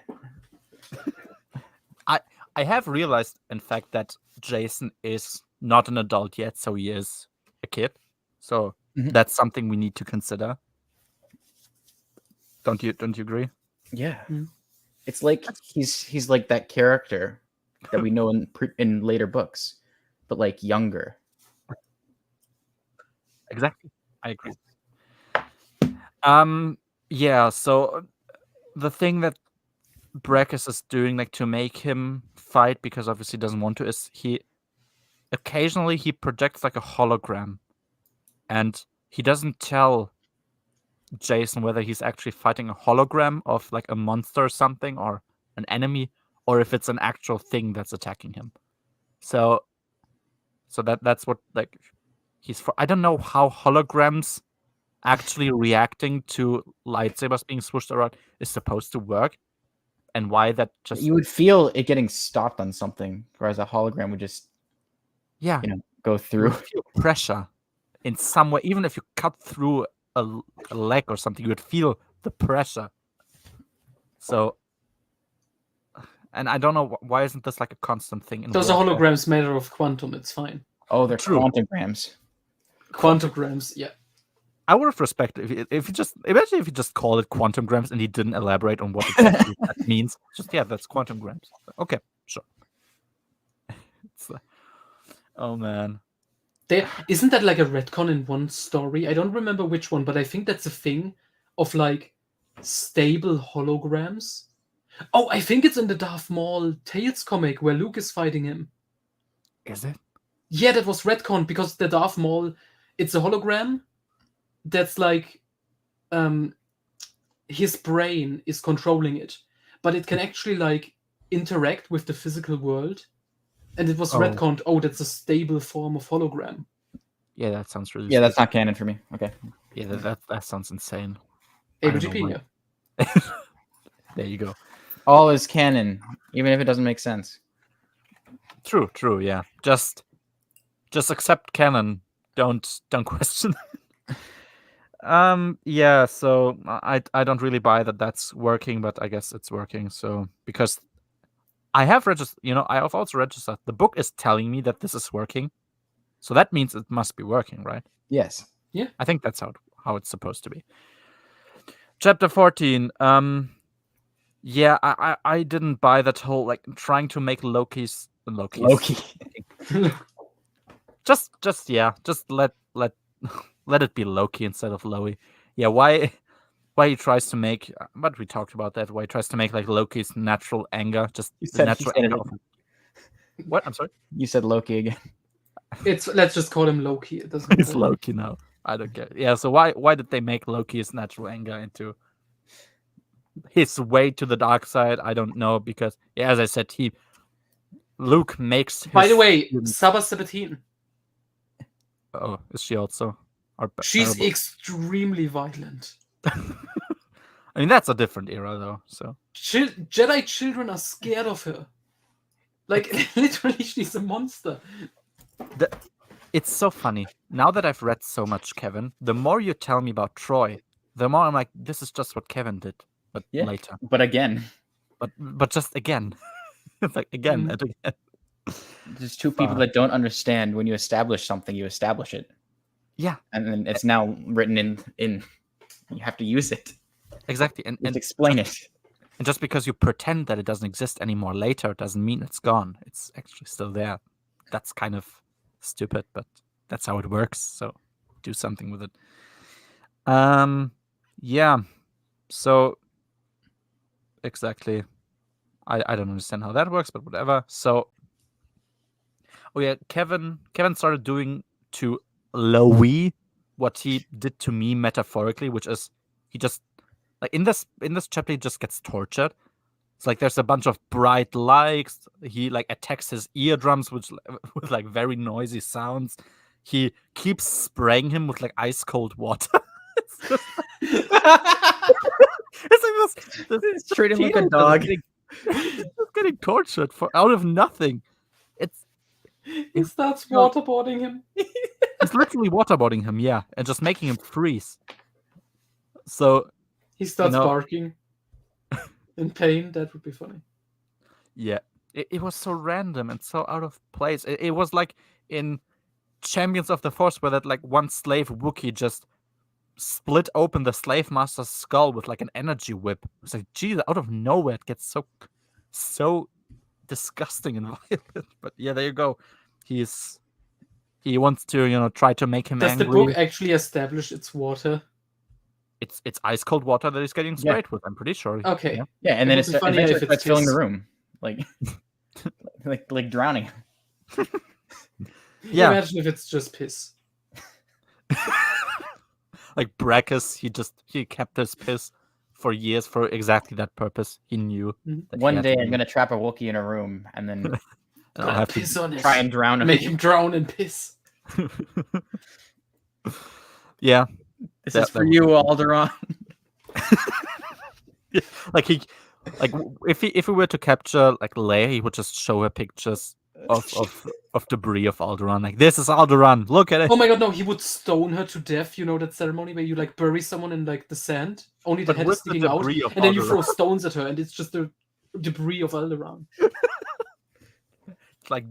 I have realized, in fact, that Jason is not an adult yet, so he is a kid. So that's something we need to consider. Don't you agree?
Yeah. It's like he's like that character that we know in later books, but like younger.
Exactly. I agree. Yeah, so the thing that Brekkus is doing, like, to make him fight, because obviously he doesn't want to, is he occasionally projects like a hologram, and he doesn't tell Jason whether he's actually fighting a hologram of like a monster or something, or an enemy, or if it's an actual thing that's attacking him. So that's what, like, he's for. I don't know how holograms actually reacting to lightsabers being swooshed around is supposed to work, and why that just...
You would feel it getting stopped on something, whereas a hologram would just go through.
You would feel pressure in some way, even if you cut through a leg or something, you would feel the pressure. So, and I don't know why isn't this like a constant thing?
Those are holograms made out of quantum. It's fine.
Oh, they're quantagrams.
Quantagrams, yeah.
I would have respected if you just imagine if you just called it quantagrams and he didn't elaborate on what exactly that means. Just that's quantagrams. Okay, sure. It's oh man.
Isn't that like a retcon in one story? I don't remember which one, but I think that's a thing of like stable holograms. Oh, I think it's in the Darth Maul Tales comic where Luke is fighting him.
Is it?
Yeah, that was retcon because the Darth Maul, it's a hologram that's like his brain is controlling it, but it can actually like interact with the physical world. And it was retconned. Oh, that's a stable form of hologram.
Yeah, that sounds really...
Yeah, that's not canon for me. Okay.
Yeah, that sounds insane.
ABGP,
yeah. There you go.
All is canon, even if it doesn't make sense.
True, yeah. Just accept canon. Don't question. Yeah, so I don't really buy that that's working, but I guess it's working. So because I have registered, I have also registered. The book is telling me that this is working, so that means it must be working, right?
Yes.
Yeah.
I think that's how it's supposed to be. Chapter 14. Yeah, I didn't buy that whole like trying to make Loki. just let it be Loki instead of Loey. Yeah, why he tries to make, but we talked about that, why he tries to make like Loki's natural anger, just the natural anger of... What? I'm sorry?
You said Loki again.
Let's just call him Loki. It doesn't
It's
matter.
Loki now. I don't care. Yeah, so why did they make Loki's natural anger into his way to the dark side? I don't know, because as I said, Luke makes his
By the way,
students-
Saba 17.
Oh, is she also
She's
terrible?
extremely violent.
I mean, that's a different era though, so
Jedi children are scared of her. Like, literally, she's a monster.
it's so funny. Now that I've read so much Kevin, the more you tell me about Troy, the more I'm like, this is just what Kevin did, but later.
But again,
But just again. It's like again and again.
there's two people that don't understand when you establish something, you establish it.
Yeah.
And then it's now written in you have to use it.
Exactly. And
explain it.
And just because you pretend that it doesn't exist anymore later doesn't mean it's gone. It's actually still there. That's kind of stupid, but that's how it works. So do something with it. Yeah. So exactly. I don't understand how that works, but whatever. So Kevin started doing to Louis what he did to me metaphorically, which is he just like in this chapter he just gets tortured. It's like there's a bunch of bright lights. He like attacks his eardrums with like very noisy sounds. He keeps spraying him with like ice cold water. It's just it's like this
Treat him like a
teenager
dog.
just getting tortured out of nothing.
He starts waterboarding him.
He's literally waterboarding him, yeah, and just making him freeze. So
he starts barking in pain. That would be funny.
Yeah, it was so random and so out of place. It was like in Champions of the Force, where that like one slave Wookiee just split open the slave master's skull with like an energy whip. It's like, geez, out of nowhere it gets so disgusting and violent. But yeah, there you go. He wants to try to make him angry.
Does the book actually establish it's water?
It's ice cold water that he's getting sprayed with. I'm pretty sure.
Okay.
Yeah, and then it eventually starts filling the
piss.
room, like like drowning.
Yeah.
Imagine if it's just piss.
Like Brackus, he kept his piss for years for exactly that purpose. He knew. That
One day I'm gonna trap a Wookiee in a room and then
I'll have
piss
to
on it.
try and drown him.
Make him drown in piss.
Yeah.
This is for you, Alderaan.
Yeah, if we were to capture like Leia, he would just show her pictures of debris of Alderaan. Like, this is Alderaan. Look at it.
Oh my god, no! He would stone her to death. You know that ceremony where you like bury someone in like the sand, only the
But
head
with
is
the
sticking out,
debris of
and then you
Alderaan.
throw stones at her, and it's just the debris of Alderaan.
It's like,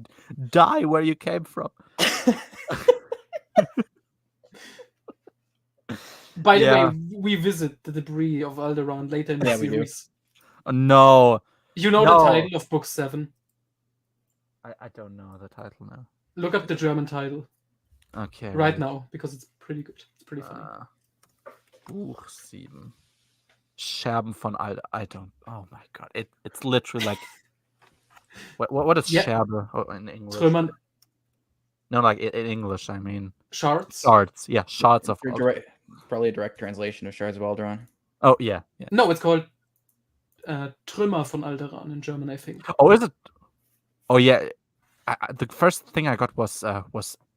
die where you came from.
By the
Yeah.
way, we visit the debris of Alderaan later in the
Yeah, we do.
series.
Oh, no.
You know
No.
the title of book 7.
I don't know the title now.
Look up the German title
Okay.
right now because it's pretty good. It's pretty funny.
Buch 7. Scherben von I don't. Oh my god. It's literally like. What is
Yeah.
Scherbe in English?
Trümmern,
No, like in English, I mean.
shards.
Shards. Yeah, shards of.
Probably a direct translation of Shards of Alderaan.
Oh, yeah.
No, it's called Trümmer von Alderaan in German, I think.
Oh, is it? Oh, yeah. The first thing I got was a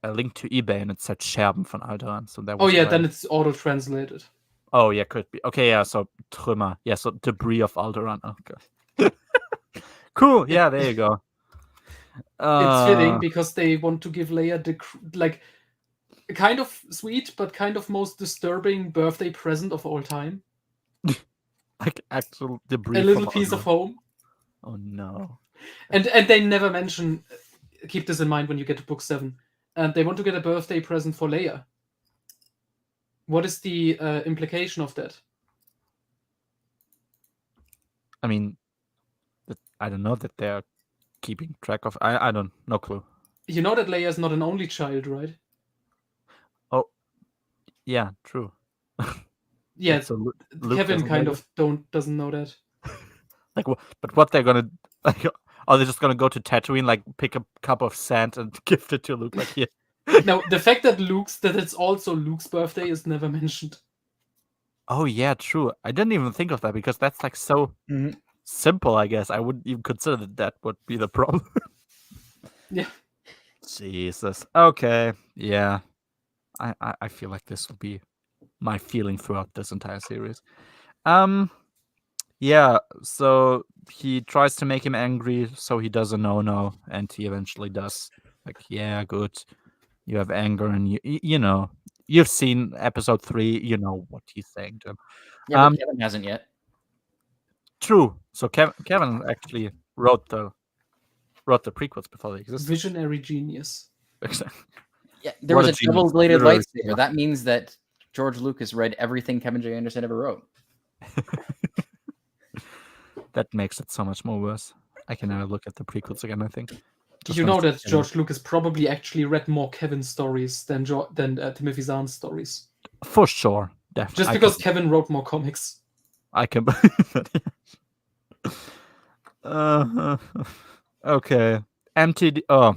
link to eBay, and it said Scherben von Alderaan. So that was.
Oh yeah,
right.
then it's auto-translated.
Oh yeah, could be. Okay, yeah. So Trümmer. Yeah, so debris of Alderaan. Oh god. Cool. Yeah, there you go.
It's fitting because they want to give Leia the like kind of sweet but kind of most disturbing birthday present of all time.
Like actual debris.
A little
from
piece of
Alderaan.
home.
Oh no.
And they never mention. Keep this in mind when you get to book 7. And they want to get a birthday present for Leia. What is the implication of that?
I mean, I don't know that they're keeping track of. I don't. No clue.
You know that Leia is not an only child, right?
Oh, yeah, true.
Yeah,
So Luke
Kevin
doesn't
kind
know
of doesn't know that.
Like, but what they're gonna like? Are they just gonna go to Tatooine, like pick a cup of sand and gift it to Luke? Like here.
No, the fact that it's also Luke's birthday is never mentioned.
Oh yeah, true. I didn't even think of that because that's like so
Mhm.
simple. I guess I wouldn't even consider that would be the problem.
Yeah.
Jesus. Okay. Yeah. I feel like this will be my feeling throughout this entire series. Yeah, so he tries to make him angry, so he does a no, and he eventually does. Like, yeah, good. You have anger, and you know, you've seen episode 3. You know what he's saying to him.
Yeah, but Kevin hasn't yet.
True. So Kevin actually wrote the prequels before they existed.
Visionary genius.
Yeah, there
What
was
a
a
genius.
double-bladed
Literally,
lightsaber.
yeah.
That means that George Lucas read everything Kevin J. Anderson ever wrote.
That makes it so much more worse. I can now look at the prequels again, I think. Just
You
wanna
know
see
that
Kevin.
George Lucas probably actually read more Kevin stories than Timothy Zahn's stories.
For sure. Definitely.
Just because Kevin wrote more comics.
I can believe it. Okay. MTD. Oh,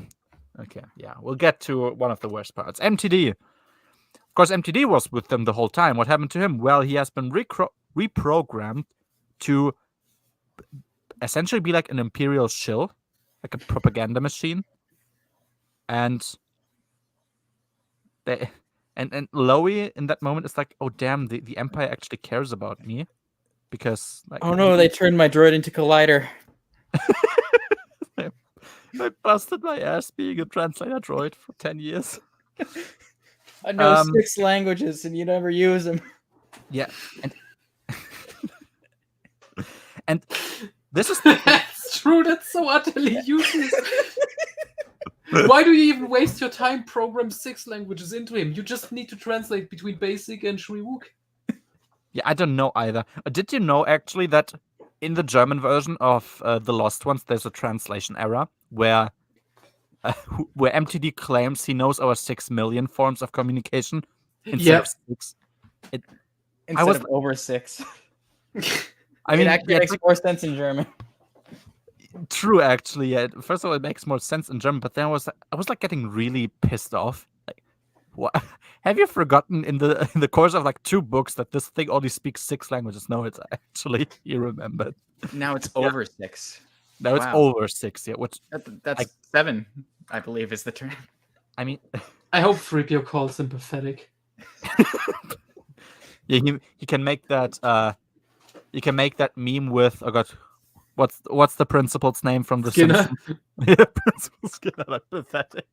okay. Yeah, we'll get to one of the worst parts. MTD. Of course, MTD was with them the whole time. What happened to him? Well, he has been reprogrammed to essentially be like an imperial shill, like a propaganda machine. And they and Lowy in that moment is like, oh damn, the Empire actually cares about me. Because like
Oh no, they turned my droid into Collider.
I busted my ass being a translator droid for 10 years.
I know 6 languages and you never use them.
Yeah, and this is
That's true. That's so utterly useless. Why do you even waste your time program 6 languages into him? You just need to translate between basic and Shriwook.
Yeah, I don't know either. Did you know actually that in the German version of The Lost Ones, there's a translation error where MTD claims he knows our 6 million forms of communication instead of 6.
Instead of over 6.
I mean,
it actually makes more sense in German.
True, actually. Yeah. First of all, it makes more sense in German, but then I was like getting really pissed off. Like, what? Have you forgotten in the course of like 2 books that this thing only speaks 6 languages? No, it's actually you remembered.
Now it's over 6.
Now it's over 6. Yeah, which
that's 7, I believe, is the term.
I mean,
I hope 3PO calls him pathetic.
Yeah, you can make that. You can make that meme with. Oh god, what's the principal's name from the
Skinner.
Simpsons? Yeah, Principal Skinner. That's pathetic.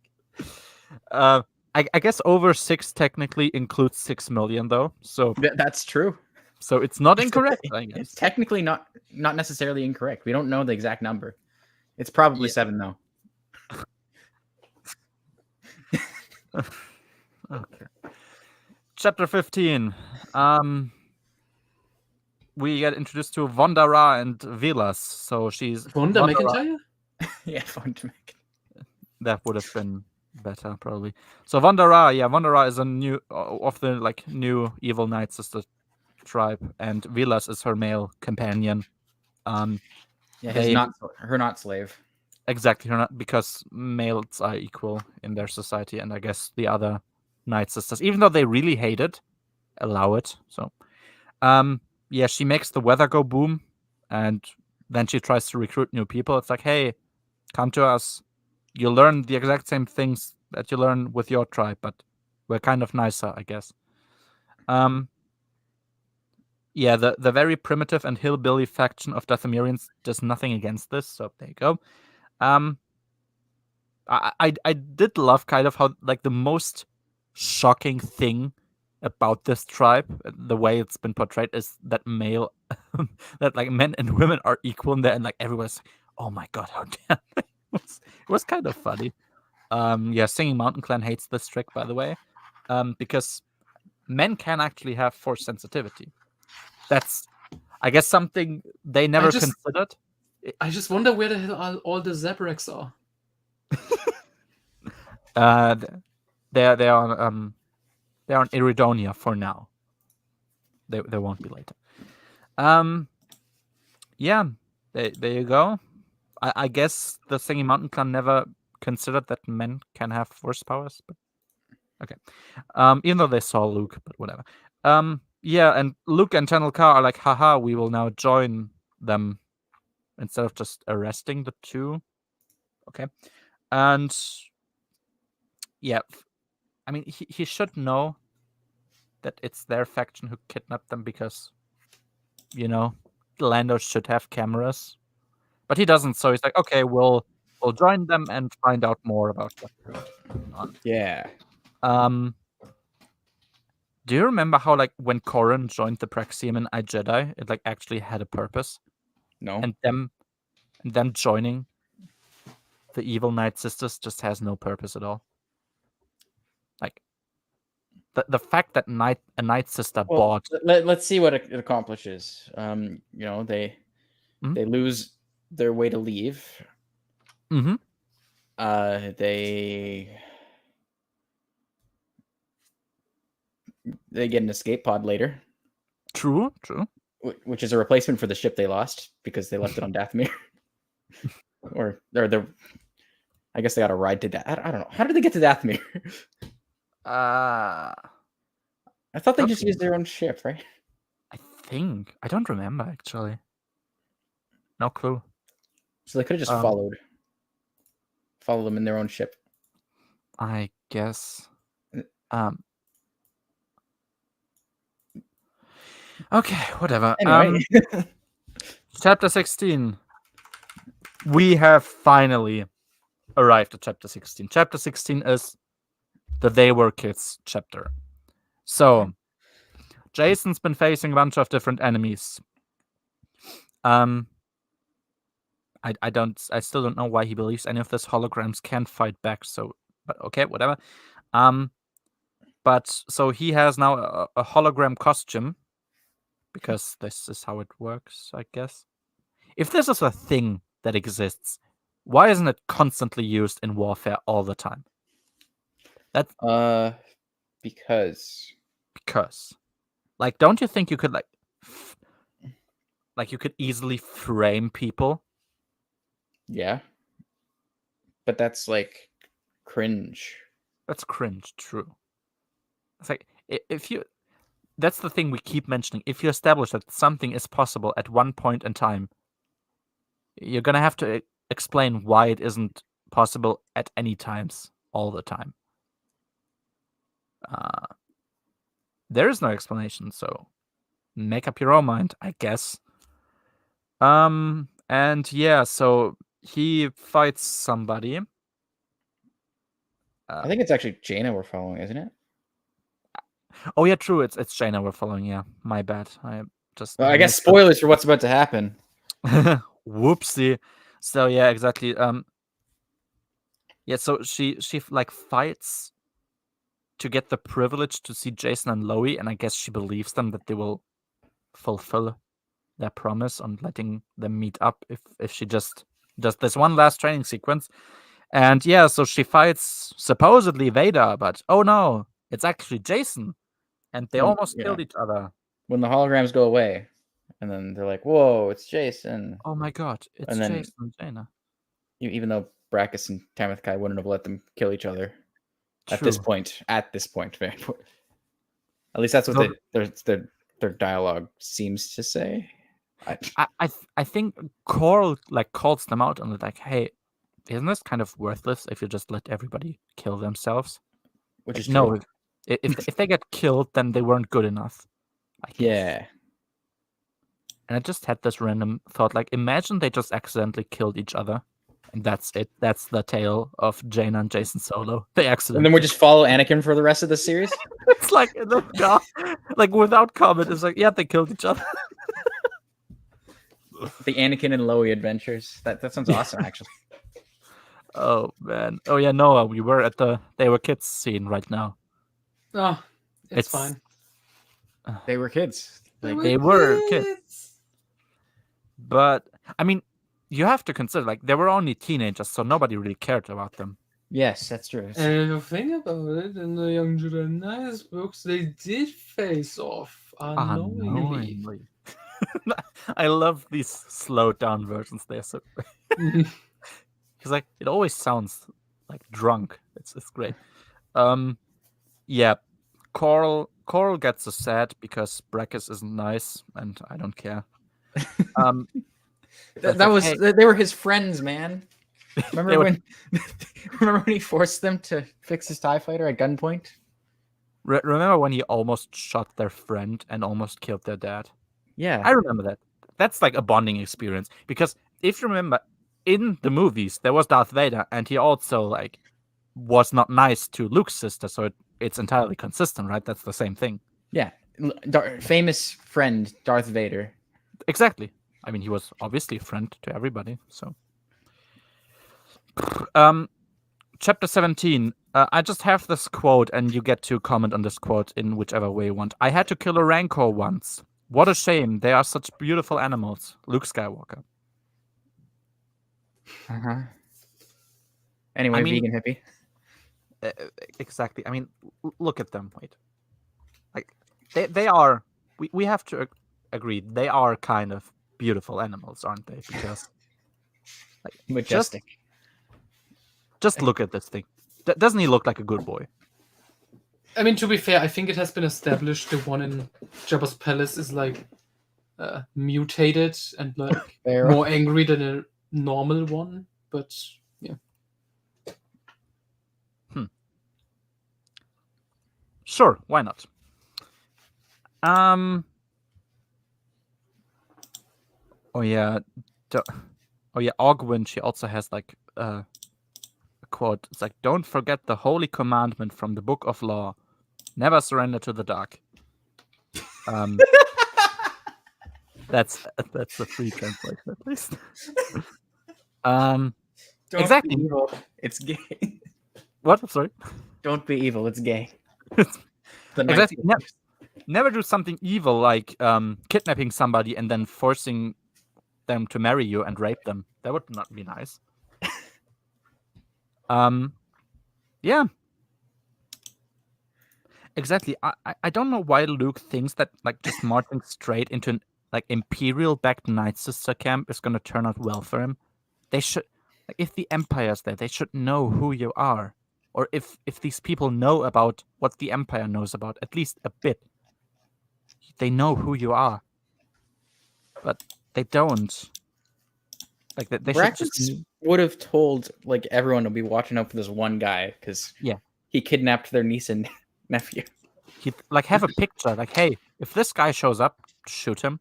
I guess over 6 technically includes 6 million though. So
That's true.
So it's not incorrect. I guess
It's technically not necessarily incorrect. We don't know the exact number. It's probably 7 though.
Okay. Chapter 15. We get introduced to Vondara and Vilas. So she's
Wanda McIntyre?
Yeah, Fonda
That would have been better, probably. So Vondara is a new of the like new evil Night Sister tribe, and Vilas is her male companion.
Yeah, her not slave.
Exactly, her not, because males are equal in their society, and I guess the other Night Sisters, even though they really hate it, allow it. So, yeah, she makes the weather go boom, and then she tries to recruit new people. It's like, hey, come to us. You'll learn the exact same things that you learn with your tribe, but we're kind of nicer, I guess. Yeah, the very primitive and hillbilly faction of Dathomirians does nothing against this, so there you go. I did love kind of how like the most shocking thing about this tribe, the way it's been portrayed, is that that like men and women are equal in there, and like everyone's like, oh my god, how dare they? It was kind of funny. Yeah, Singing Mountain Clan hates this trick, by the way, because men can actually have force sensitivity. That's, I guess, something they never considered.
I just wonder where the hell all the Zabraks are.
They're on Iridonia for now. They won't be later. Yeah, there you go. I guess the Singing Mountain Clan never considered that men can have force powers, but okay. Even though they saw Luke, but whatever. Yeah, and Luke and Channel Car are like, haha, we will now join them instead of just arresting the two. Okay. And yeah, I mean, he should know that it's their faction who kidnapped them because, Lando should have cameras. But he doesn't, so he's like, okay, we'll join them and find out more about what's going on.
Yeah.
Do you remember how, like, when Corran joined the Praxium in iJedi, it like actually had a purpose?
No.
And them joining the evil Night Sisters just has no purpose at all. Like the fact that a Night Sister bought.
Let's see what it accomplishes. They lose their way to leave.
Mm-hmm.
They get an escape pod later.
True.
Which is a replacement for the ship they lost because they left it on Dathomir. or I guess they got a ride to that. I don't know. How did they get to Dathomir?
I
thought they just used their own ship, right?
I think. I don't remember, actually. No clue.
So they could have just follow them in their own ship.
I guess. Okay, whatever.
Anyway.
Chapter 16. We have finally arrived at Chapter 16. Chapter 16 is the They Were Kids chapter. So, Jason's been facing a bunch of different enemies. I still don't know why he believes any of these holograms can fight back, but okay, whatever. But so he has now a hologram costume, because this is how it works, I guess. If this is a thing that exists, why isn't it constantly used in warfare all the time?
Because.
Like, don't you think you could you could easily frame people?
Yeah. But that's like cringe.
That's cringe, true. It's like, that's the thing we keep mentioning. If you establish that something is possible at one point in time, you're gonna have to explain why it isn't possible at any times all the time. There is no explanation, so make up your own mind, I guess. And yeah, so he fights somebody.
I think it's actually Jaina we're following, isn't it?
Oh yeah, true. It's Jaina we're following. Yeah, my bad. I
guess spoilers for what's about to happen.
Whoopsie. So yeah, exactly. Yeah, so she like fights to get the privilege to see Jason and Loie, and I guess she believes them that they will fulfill their promise on letting them meet up if she just does this one last training sequence. And yeah, so she fights supposedly Vader, but oh no, it's actually Jason. And they almost killed each other.
When the holograms go away, and then they're like, whoa, it's Jason.
Oh my god, it's Jason and Jaina.
Even though Brachus and Tamith Kai wouldn't have let them kill each other. At this point, at least that's what their dialogue seems to say.
I think Coral calls them out and like, hey, isn't this kind of worthless if you just let everybody kill themselves?
Which is
no, if they get killed, then they weren't good enough.
Yeah.
And I just had this random thought, imagine they just accidentally killed each other. And that's it. That's the tale of Jaina and Jason Solo. They accidentally.
And then we just follow Anakin for the rest of the series?
It's without comment, it's like, yeah, they killed each other.
The Anakin and Loie adventures. That sounds awesome, actually.
Oh, man. Oh, yeah, Noah, we were at the They Were Kids scene right now.
Oh, it's fine.
They were kids.
They were kids. But, I mean, you have to consider, they were only teenagers, so nobody really cared about them.
Yes, that's true.
And if you think about it, in the Young Jedi Knights books, they did face off unknowingly.
I love these slowed down versions. They're so
Mhm.
because like it always sounds like drunk. It's great. Yeah, Coral gets a sad because Brakkus isn't nice, and I don't care. But it's
That
like,
was
hey,
they were his friends, man.
they
Remember
would
when he forced them to fix his TIE fighter at gunpoint?
remember when he almost shot their friend and almost killed their dad.
Yeah.
I remember that. That's like a bonding experience because if you remember, in the movies there was Darth Vader, and he also like was not nice to Luke's sister, so it's entirely consistent, right? That's the same thing.
Yeah. Famous friend Darth Vader.
Exactly. I mean, he was obviously a friend to everybody. So, um, chapter 17. I just have this quote, and you get to comment on this quote in whichever way you want. I had to kill a rancor once. What a shame. They are such beautiful animals. Luke Skywalker.
Uh-huh. Anyway,
I mean,
vegan hippie.
uh, exactly. I mean, look at them. Wait. Like, they are. We have to agree. They are kind of beautiful animals, aren't they? Because like,
Majestic.
just look at this thing. Doesn't he look like a good boy?
I mean, to be fair, I think it has been established the one in Jabba's palace is like mutated and like
Feral.
more angry than a normal one. But yeah,
Sure, why not? Oh yeah. Oh yeah, Ogwyn, she also has like a quote. It's like, "Don't forget the holy commandment from the Book of Law: never surrender to the dark." Um, that's the free translation at least.
Don't
Exactly.
be evil. It's gay.
What? Sorry.
Don't be evil. It's gay. The
Exactly.
19th.
Never do something evil like kidnapping somebody and then forcing them to marry you and rape them. That would not be nice. Yeah. Exactly. I don't know why Luke thinks that like just marching straight into an like Imperial backed Night Sister camp is gonna turn out well for him. They should like if the Empire's there, they should know who you are. Or if these people know about what the Empire knows about, at least a bit. They know who you are. But they don't. Like they should just
Brakkus would have told like everyone to be watching out for this one guy because
yeah.
he kidnapped their niece and nephew.
He'd like have a picture, like, hey, if this guy shows up, shoot him.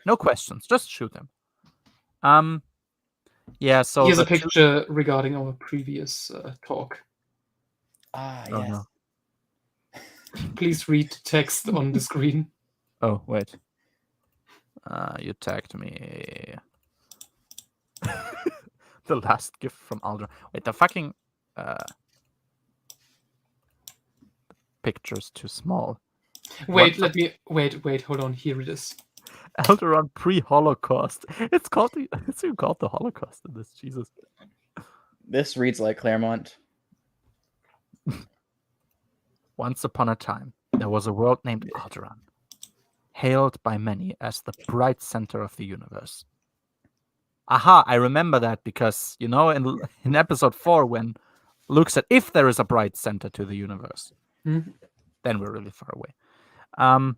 No questions, just shoot him. Yeah, so
here's a
the two
picture regarding our previous talk.
Ah,
Oh
yes.
no.
Please read the text on the screen.
Oh, wait. You tagged me. The last gift from Aldra. Wait, the fucking picture's too small.
Wait,
What
wait, hold on. Here it is.
Alderaan pre-Holocaust. It's even called the Holocaust in this. Jesus.
This reads like Claremont.
Once upon a time, there was a world named Alderaan, hailed by many as the bright center of the universe. Aha, I remember that because, in episode 4, when Luke said, if there is a bright center to the universe, then we're really far away.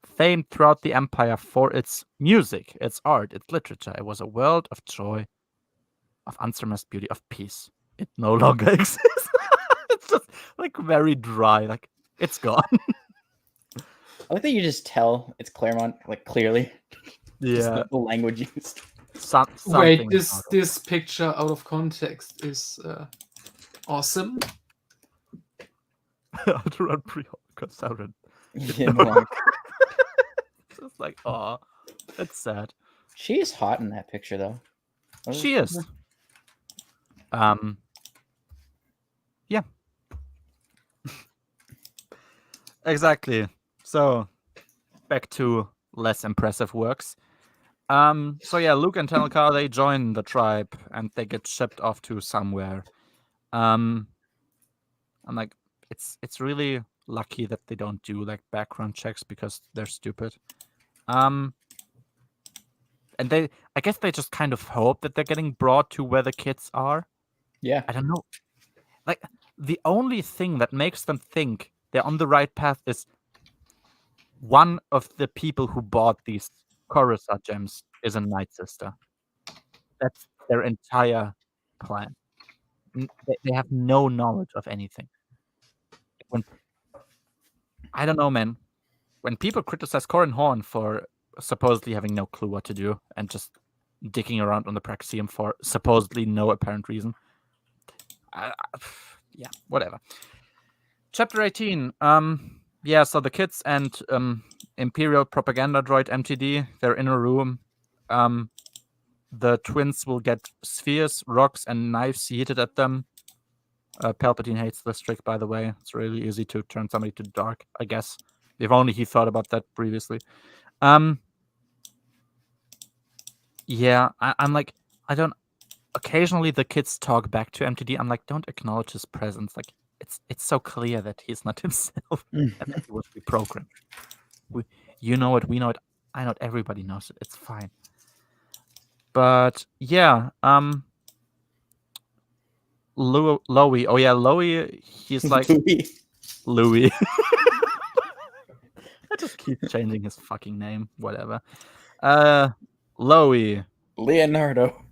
Famed throughout the Empire for its music, its art, its literature. It was a world of joy, of unsurpassed beauty, of peace. It no longer exists. It's just like very dry. Like it's gone.
I like that you just tell it's Claremont like clearly. Just
Yeah.
the language used.
Wait,
Something about it.
this picture out of context is awesome.
Alderaan pre-Holocaust Sauron.
Yeah, no longer.
It's just like, oh, that's sad.
She is hot in that picture though.
She is. Yeah. Exactly. So back to less impressive works. So yeah, Luke and Tanelka, they join the tribe and they get shipped off to somewhere. I'm like, it's really lucky that they don't do like background checks because they're stupid. And I guess they just kind of hope that they're getting brought to where the kids are.
Yeah.
I don't know. Like, the only thing that makes them think they're on the right path is one of the people who bought these Coruscant gems is a Night Sister. That's their entire plan. They have no knowledge of anything. I don't know, man. When people criticize Corin Horn for supposedly having no clue what to do and just dicking around on the Praxium for supposedly no apparent reason, yeah, whatever. Chapter 18. Yeah, so the kids and Imperial propaganda droid MTD, they're in a room. The twins will get spheres, rocks, and knives heated at them. Palpatine hates this trick, by the way. It's really easy to turn somebody to dark, I guess. If only he thought about that previously. Yeah, I'm like, I don't. Occasionally, the kids talk back to MTD. I'm like, don't acknowledge his presence. Like, it's so clear that he's not himself and that he was reprogrammed. You know it, we know it, I know it, everybody knows it. It's fine. But yeah, Lowy. Oh yeah, Lowy. He's like Louis. I just keep changing his fucking name. Whatever. Lowy.
Leonardo.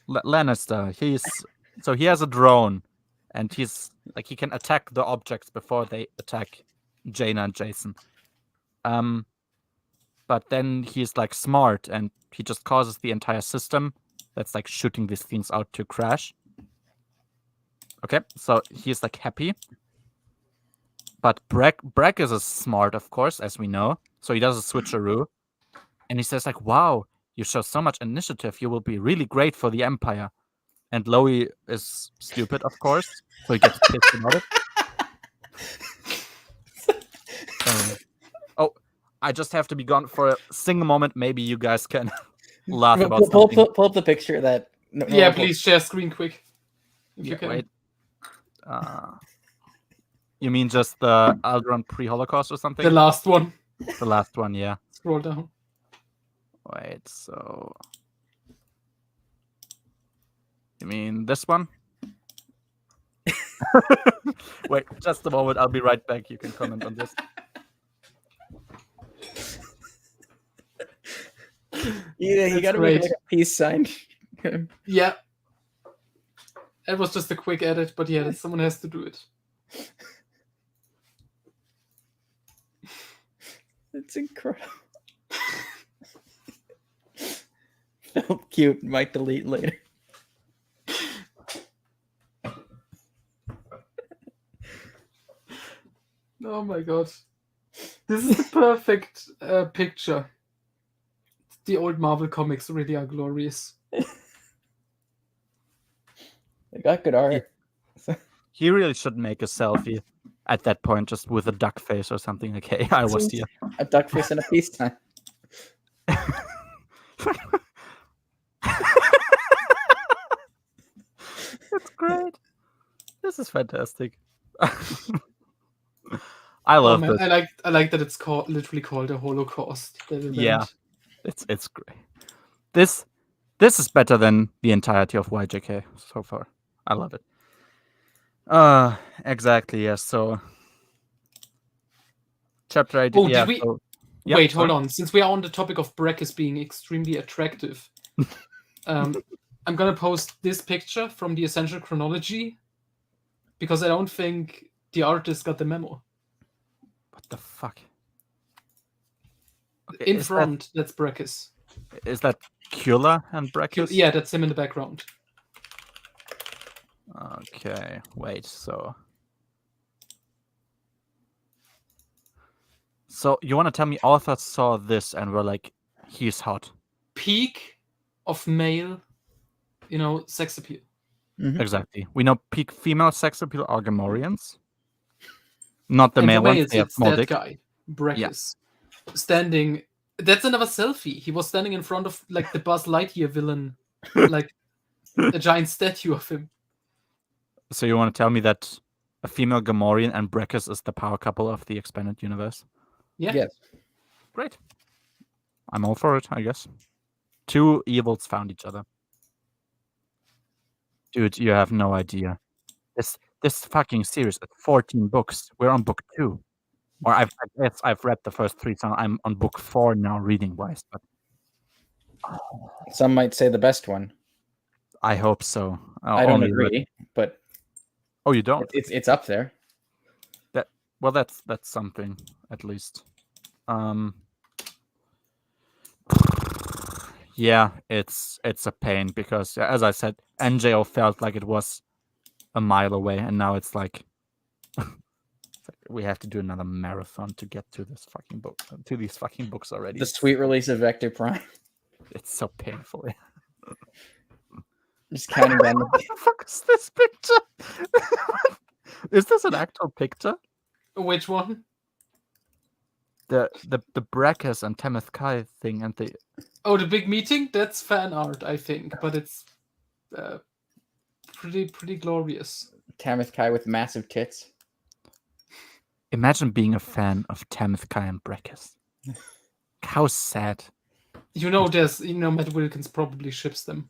Lannister. He has a drone, and he's like he can attack the objects before they attack Jaina and Jason. But then he's like smart, and he just causes the entire system that's like shooting these things out to crash. Okay, so he's like happy. But Breck is smart, of course, as we know. So he does a switcheroo, and he says like, "Wow, you show so much initiative. You will be really great for the Empire." And Lowy is stupid, of course, so he gets pissed about it. Oh, I just have to be gone for a single moment. Maybe you guys can laugh about something.
Pull up the picture that.
Yeah, please share screen quick. If you can.
Wait. You mean just the Alderaan pre-Holocaust or something?
The last one.
The last one, yeah.
Scroll down.
Wait, so... You mean this one? Wait, just a moment. I'll be right back. You can comment on this.
Yeah, you gotta make like a peace sign.
Yeah. It was just a quick edit, but yeah, someone has to do it.
It's incredible. Felt cute. Might delete later.
Oh my god. This is the perfect picture. The old Marvel comics really are glorious.
They got good art.
He really should make a selfie at that point, just with a duck face or something. Like, hey, I was here.
A duck face and a peace sign.
That's great. This is fantastic. I love this.
I like that it's literally called a Holocaust.
Yeah, it's great. This is better than the entirety of YJK so far. I love it. Exactly. Yes. So, chapter 8.
Oh,
yeah,
did we?
So,
wait, hold on. Since we are on the topic of Breck being extremely attractive, I'm gonna post this picture from the Essential Chronology because I don't think the artist got the memo.
What the fuck? Okay,
in front, that's Breckus.
Is that Kula and Breckus?
Yeah, that's him in the background.
Okay, wait, so you want to tell me authors saw this and were like, he's hot?
Peak of male, sex appeal.
Mm-hmm.
Exactly. We know peak female sex appeal are Gamorreans. Not the male ones.
It's that guy, Breckus, standing. That's another selfie. He was standing in front of like the Buzz Lightyear villain, like a giant statue of him.
So you want to tell me that a female Gamorrean and Breckus is the power couple of the expanded universe?
Yeah.
Yes.
Great. I'm all for it, I guess. Two evils found each other. Dude, you have no idea. This fucking series at 14 books. We're on book 2. Or I've read the first 3, so I'm on book 4 now, reading wise. But
Some might say the best one.
I hope so.
I don't agree, but
oh, you don't?
it's up there.
Well, that's something at least. Yeah, it's a pain because, as I said, NJO felt like it was a mile away, and now it's like we have to do another marathon to get to this fucking book, to these fucking books already.
The sweet release of Vector Prime.
It's so painful.
Just counting down.
What the fuck is this picture? Is this an actual picture?
Which one?
The Brackers and Temeth Kai thing and the
Oh, the big meeting? That's fan art, I think, but it's pretty glorious.
Tamith Kai with massive tits.
Imagine being a fan of Temeth Kai and Brackers. How sad.
Matt Wilkins probably ships them.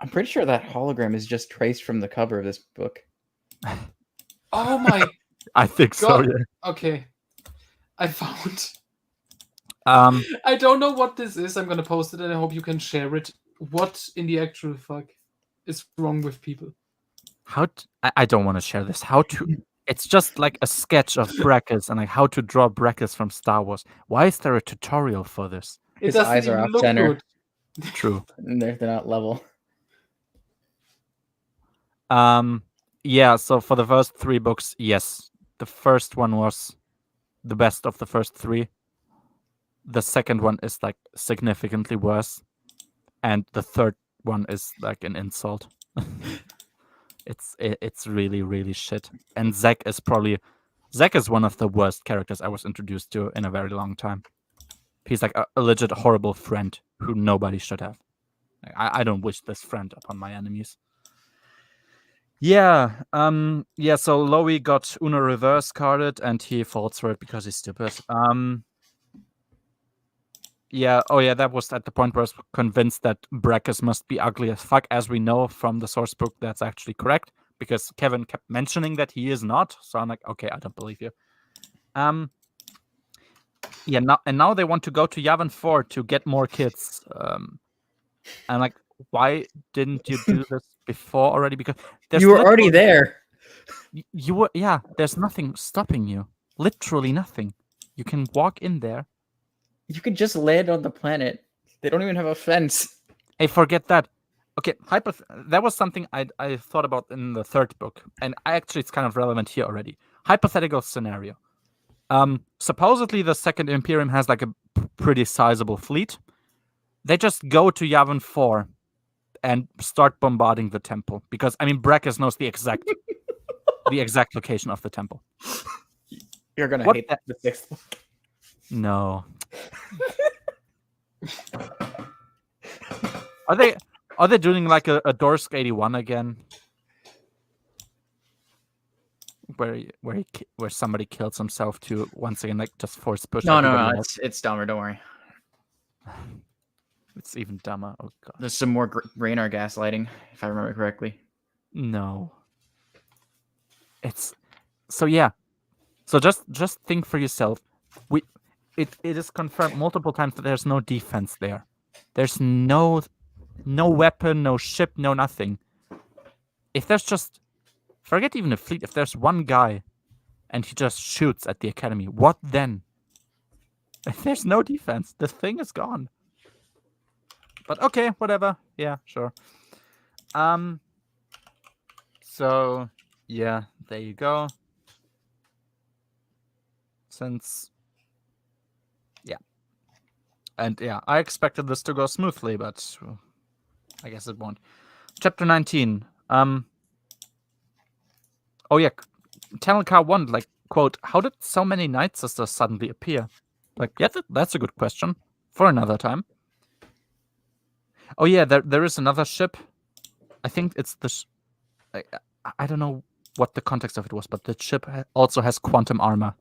I'm pretty sure that hologram is just traced from the cover of this book.
Oh my
I think so,
God.
yeah.
Okay. I found.
Um,
I don't know what this is. I'm gonna post it and I hope you can share it. What in the actual fuck is wrong with people?
I don't want to share this. It's just like a sketch of brackets and like how to draw brackets from Star Wars. Why is there a tutorial for this?
His
doesn't
eyes are
even
off
look
center.
good.
True.
And they're not level.
Yeah, so for the first 3 books, yes. The first one was the best of the first 3. The second one is like significantly worse. And the third one is like an insult. It's really, really shit. And Zack is one of the worst characters I was introduced to in a very long time. He's like a legit horrible friend who nobody should have. I don't wish this friend upon my enemies. Yeah, so Lowy got Uno reverse carded and he falls for it because he's stupid. That was at the point where I was convinced that Brackers must be ugly as fuck, as we know from the source book. That's actually correct, because Kevin kept mentioning that he is not. So I'm like, okay, I don't believe you. Now they want to go to Yavin 4 to get more kids. And like, why didn't you do this before already? Because
you were already there.
You were, yeah. There's nothing stopping you. Literally nothing. You can walk in there.
You could just land on the planet. They don't even have a fence.
Hey, forget that. Okay, that was something I thought about in the third book, and actually it's kind of relevant here already. Hypothetical scenario. Supposedly the Second Imperium has like a pretty sizable fleet. They just go to Yavin 4 and start bombarding the temple, because I mean Brackers knows the exact location of the temple.
You're gonna hate the 6th book.
No. Are they doing like a Dorsk 81 again? Where somebody kills himself to once again like just force push.
No, it's dumber. Don't worry.
It's even dumber. Oh god.
There's some more Raynar gaslighting, if I remember correctly.
No. It's so yeah. So just think for yourself. It is confirmed multiple times that there's no defense there. There's no weapon, no ship, no nothing. If there's just, forget even a fleet, if there's one guy and he just shoots at the academy, what then? If there's no defense, the thing is gone. But okay, whatever. Yeah, sure. So yeah, there you go. And yeah, I expected this to go smoothly, but I guess it won't. Chapter 19. Oh yeah, Taloncar 1, like, quote, how did so many Night Sisters suddenly appear? Like, yeah, that's a good question. For another time. Oh yeah, there is another ship. I think it's the... I don't know what the context of it was, but the ship also has quantum armor.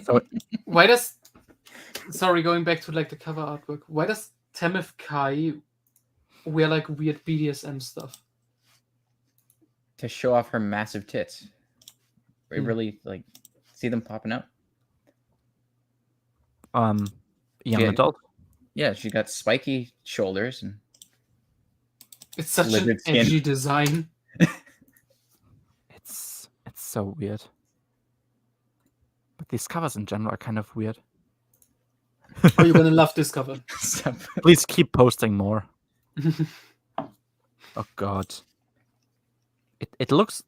So
Why does? Sorry, going back to like the cover artwork. Why does Tamith Kai wear like weird BDSM stuff?
To show off her massive tits. We
Hmm.
really like see them popping out.
young
Yeah.
adult.
Yeah, she got spiky shoulders and
It's such an
lizard skin.
edgy design.
It's so weird. But these covers in general are kind of weird.
Oh, you're gonna love this cover.
Please keep posting more. Oh god. It looks.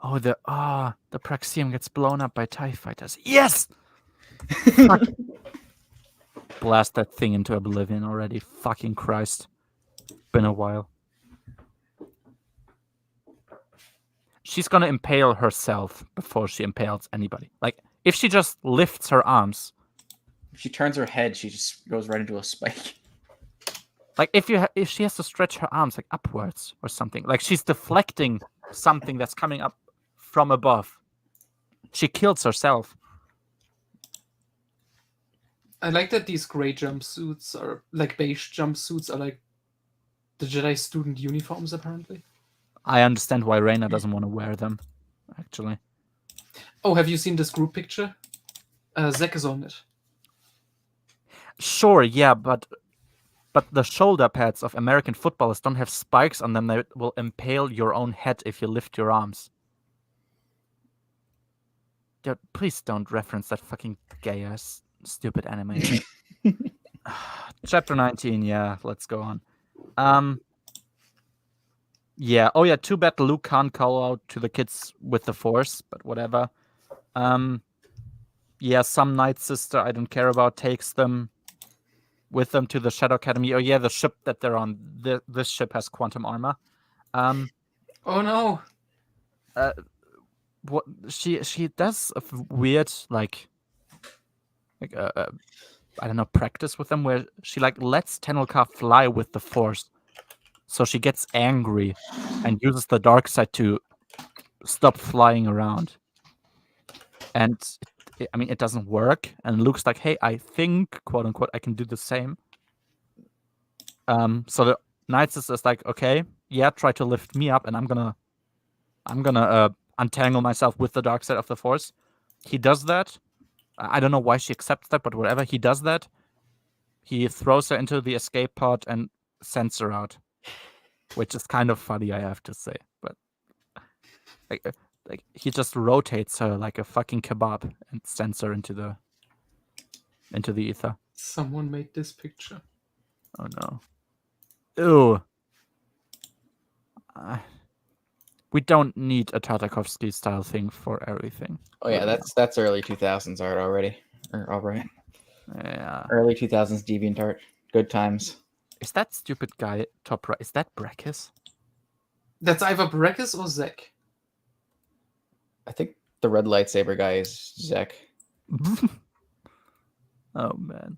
Oh, the Praxium gets blown up by TIE fighters. Yes! Fuck. Blast that thing into oblivion already. Fucking Christ. Been a while. She's gonna impale herself before she impales anybody. Like, if she just lifts her arms.
If she turns her head, she just goes right into a spike.
Like, if she has to stretch her arms, like, upwards or something. Like, she's deflecting something that's coming up from above. She kills herself.
I like that these gray jumpsuits are like beige jumpsuits are like the Jedi student uniforms apparently.
I understand why Reyna doesn't want to wear them, actually.
Oh, have you seen this group picture? Zach is on it.
Sure, yeah, but the shoulder pads of American footballers don't have spikes on them that will impale your own head if you lift your arms. Dude, please don't reference that fucking gay-ass stupid anime. Chapter 19, yeah, let's go on. Yeah, oh yeah, too bad Luke can't call out to the kids with the Force, but whatever. Yeah, some Night Sister I don't care about takes them with them to the Shadow Academy. Oh yeah, the ship that they're on. This ship has quantum armor.
Oh no.
What she does a weird like I don't know, practice with them where she like lets Tenelka fly with the Force, so she gets angry and uses the dark side to stop flying around. And I mean, it doesn't work. And Luke's like, "Hey, I think, quote unquote, I can do the same." So the Night Sister is like, "Okay, yeah, try to lift me up, and I'm gonna untangle myself with the dark side of the Force." He does that. I don't know why she accepts that, but whatever. He does that. He throws her into the escape pod and sends her out, which is kind of funny, I have to say. But like he just rotates her like a fucking kebab and sends her into the ether.
Someone made this picture.
Oh no. Ew. We don't need a Tartakovsky style thing for everything.
Oh yeah, that's early 2000s art already. Or all right.
Yeah.
Early 2000s DeviantArt. Good times.
Is that stupid guy top right? Is that Brakis?
That's either Brekis or Zach.
I think the red lightsaber guy is Zek.
Oh man.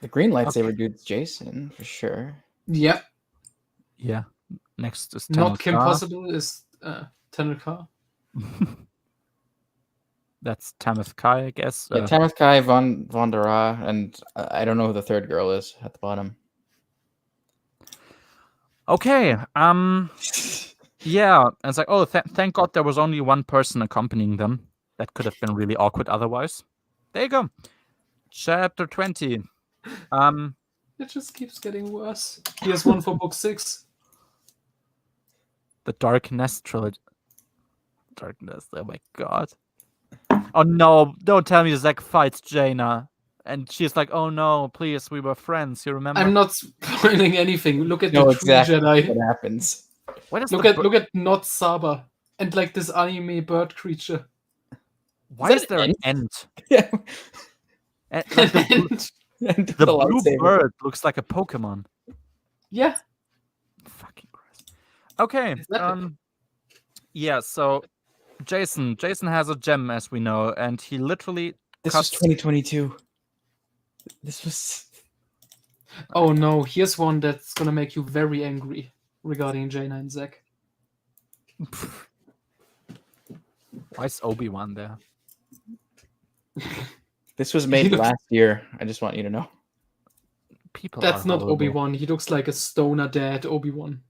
The green lightsaber dude's Jason for sure.
Yep.
Yeah. Next is
Not Kim
Tenelka.
Possible is Tenelka.
That's Tamith Kai, I guess.
Yeah, Tamith Kai, Von der Ra, and I don't know who the third girl is at the bottom.
Okay. Yeah. And it's like, oh, thank God there was only one person accompanying them. That could have been really awkward otherwise. There you go. Chapter 20.
It just keeps getting worse. Here's one for book 6.
The Dark Nest trilogy. Darkness. Oh my god. Oh no! Don't tell me Zack fights Jaina, and she's like, "Oh no, please, we were friends. You remember?"
I'm not spoiling anything. Look at
No,
the
exactly
tree Jedi.
what happens.
What is
Look at Not Saba and like this anime bird creature.
Why
Is
is
that
there
an
an ent?
Yeah.
And, like,
And
the blue
lightsaber.
bird looks like a Pokemon.
yeah,
Fucking Christ. Okay.
Is that
Yeah. So Jason has a gem, as we know, and he literally
This
cuts.
was 2022. This was.
oh no, here's one that's gonna make you very angry regarding Jaina and Zack.
Why is Obi-Wan there?
This was made
looks-
last year. I just want you to know.
People
That's
are
not
horrible.
Obi-Wan. He looks like a stoner dad Obi-Wan.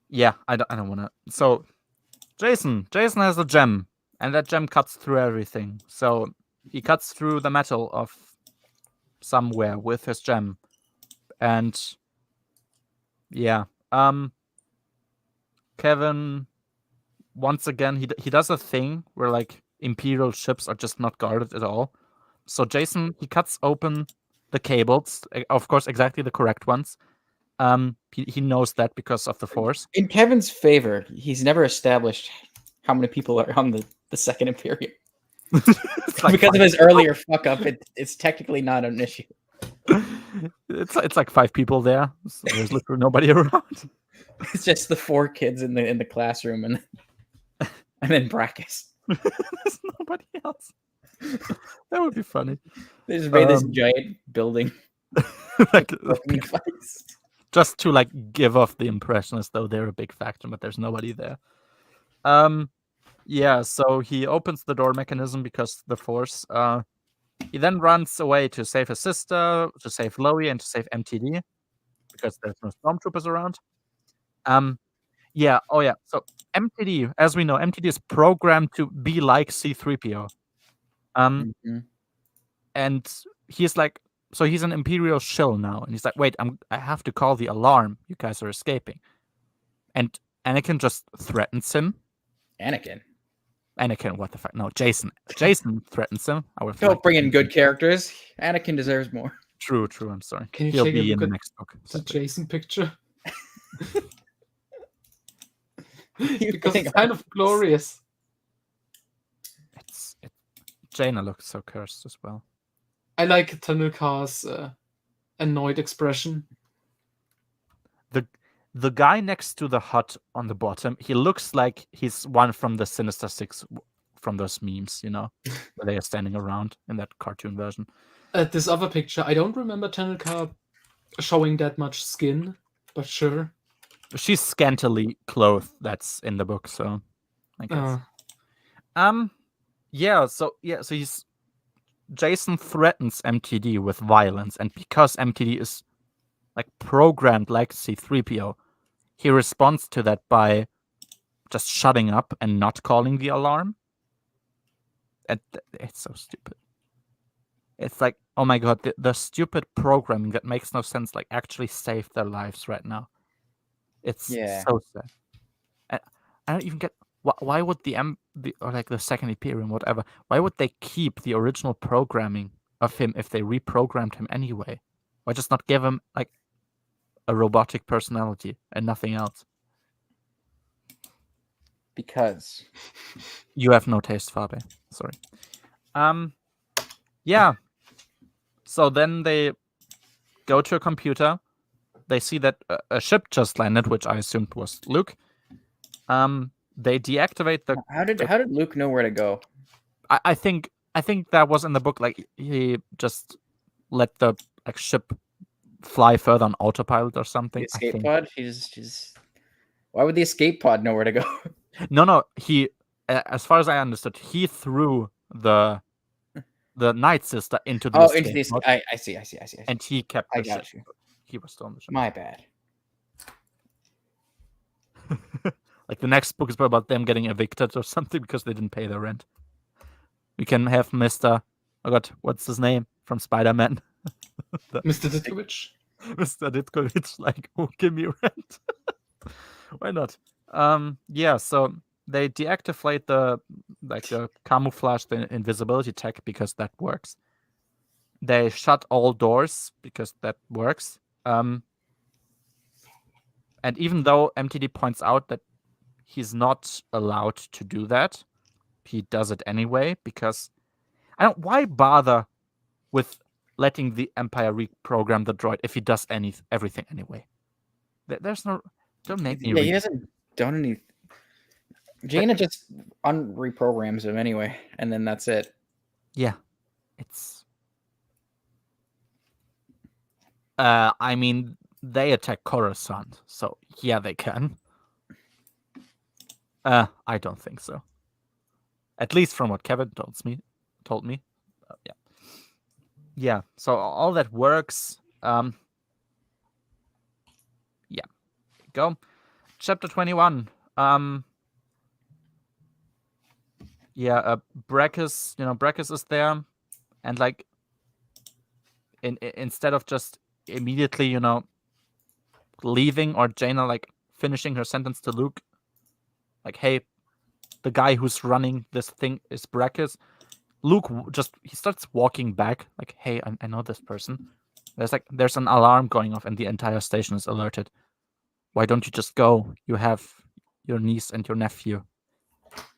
Yeah, I don't want to. So, Jason has a gem, and that gem cuts through everything. So he cuts through the metal of somewhere with his gem, and yeah, Kevin once again he does a thing where like Imperial ships are just not guarded at all. So Jason he cuts open the cables, of course, exactly the correct ones. He knows that because of the Force.
In Kevin's favor, he's never established how many people are on the second Imperium.
It's like
Because of his earlier fuck up, it's technically not an issue.
it's like 5 people there. So there's literally nobody around.
It's just the 4 kids in the classroom and then Brackus.
There's nobody else. That would be funny.
They just made this giant building
Like,
device.
just to like give off the impression as though they're a big factor, but there's nobody there. Yeah, so he opens the door mechanism because the Force. He then runs away to save his sister, to save Loie, and to save MTD because there's no stormtroopers around. Yeah, oh yeah. So MTD, as we know, MTD is programmed to be like C3PO.
Mhm.
And he's like, so he's an Imperial shill now, and he's like, wait, I have to call the alarm. You guys are escaping. And Anakin just threatens him. Anakin, what the fuck? No, Jason. Jason threatens him. I would
Don't bring in good characters. Anakin deserves more.
True. I'm sorry.
Can you
He'll
take a
be in
look
the
at
next book.
the Jason picture?
You
Because
think-
it's kind of glorious.
Jaina looks so cursed as well.
I like Tanilkar's annoyed expression.
The guy next to the hut on the bottom, he looks like he's one from the Sinister Six from those memes, where they are standing around in that cartoon version.
This other picture, I don't remember Tanilkar showing that much skin, but sure.
She's scantily clothed. That's in the book, so I guess. So he's Jason threatens MTD with violence, and because MTD is like programmed like C3PO, he responds to that by just shutting up and not calling the alarm. And it's so stupid. It's like, oh my god, the stupid programming that makes no sense like actually saved their lives right now. It's so sad. And I don't even get why would or like the second Imperium, whatever, why would they keep the original programming of him if they reprogrammed him anyway? Why just not give him like a robotic personality and nothing else?
Because
you have no taste, Fabe. Sorry. Yeah. So then they go to a computer. They see that a ship just landed, which I assumed was Luke. They deactivate the.
How did Luke know where to go?
I think that was in the book. Like he just let the ship fly further on autopilot or something.
The escape pod. She's. Why would the escape pod know where to go?
No. He, as far as I understood, he threw the Night Sister into the.
Into the. I see.
And he kept.
I got
ship.
you.
He was still on the ship.
My bad.
Like the next book is about them getting evicted or something because they didn't pay their rent. We can have Mr. Oh God, what's his name from Spider-Man?
Mr. Ditkovich.
Mr. Ditkovich, like, oh, give me rent. Why not? Yeah. So they deactivate the camouflage, the invisibility tech because that works. They shut all doors because that works. And even though MTD points out that he's not allowed to do that, he does it anyway because why bother with letting the Empire reprogram the droid if he does everything anyway? There's no. Don't make me.
Yeah, he hasn't done any. Jaina just reprograms him anyway, and then that's it.
Yeah, it's. I mean, they attack Coruscant, so yeah, they can. I don't think so. At least from what Kevin told me. Yeah. Yeah. So all that works. Yeah. Go. Chapter 21. Yeah. Brachus. Brachus is there, and like, instead of just immediately, leaving, or Jaina like finishing her sentence to Luke, like, hey, the guy who's running this thing is Brachus. Luke he starts walking back, like, hey, I know this person. There's an alarm going off and the entire station is alerted. Why don't you just go? You have your niece and your nephew.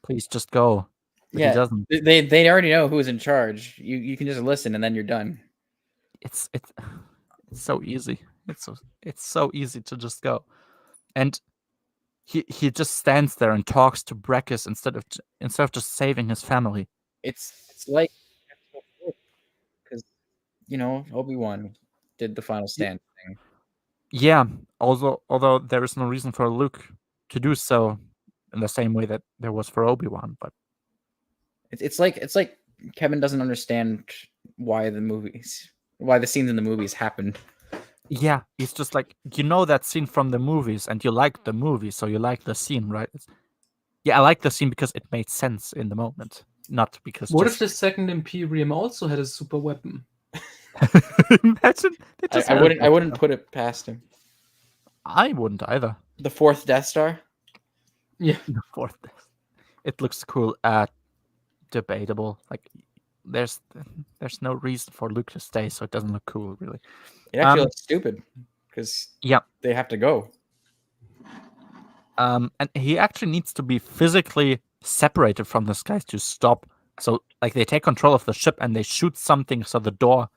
Please just go. But he
Yeah,
doesn't.
they already know who's in charge. You can just listen and then you're done.
It's so easy. It's so easy to just go. And he just stands there and talks to Brachus instead of just saving his family.
It's like because Obi-Wan did the final stand thing.
Yeah, although there is no reason for Luke to do so in the same way that there was for Obi-Wan, but
It's like Kevin doesn't understand why the scenes in the movies happen.
yeah, he's just like, that scene from the movies and you like the movie, so you like the scene, right? Yeah, I like the scene because it made sense in the moment, not because
What if the second Imperium also had a super weapon?
Imagine they just
I
had
wouldn't
a-
I wouldn't put it past him.
I wouldn't either.
The fourth Death Star.
Yeah.
The fourth. It looks cool. Debatable. Like, there's no reason for Luke to stay, so it doesn't look cool, really.
It actually looks stupid because
Yeah.
they have to go.
And he actually needs to be physically separated from this guy to stop. So, like, they take control of the ship and they shoot something so the door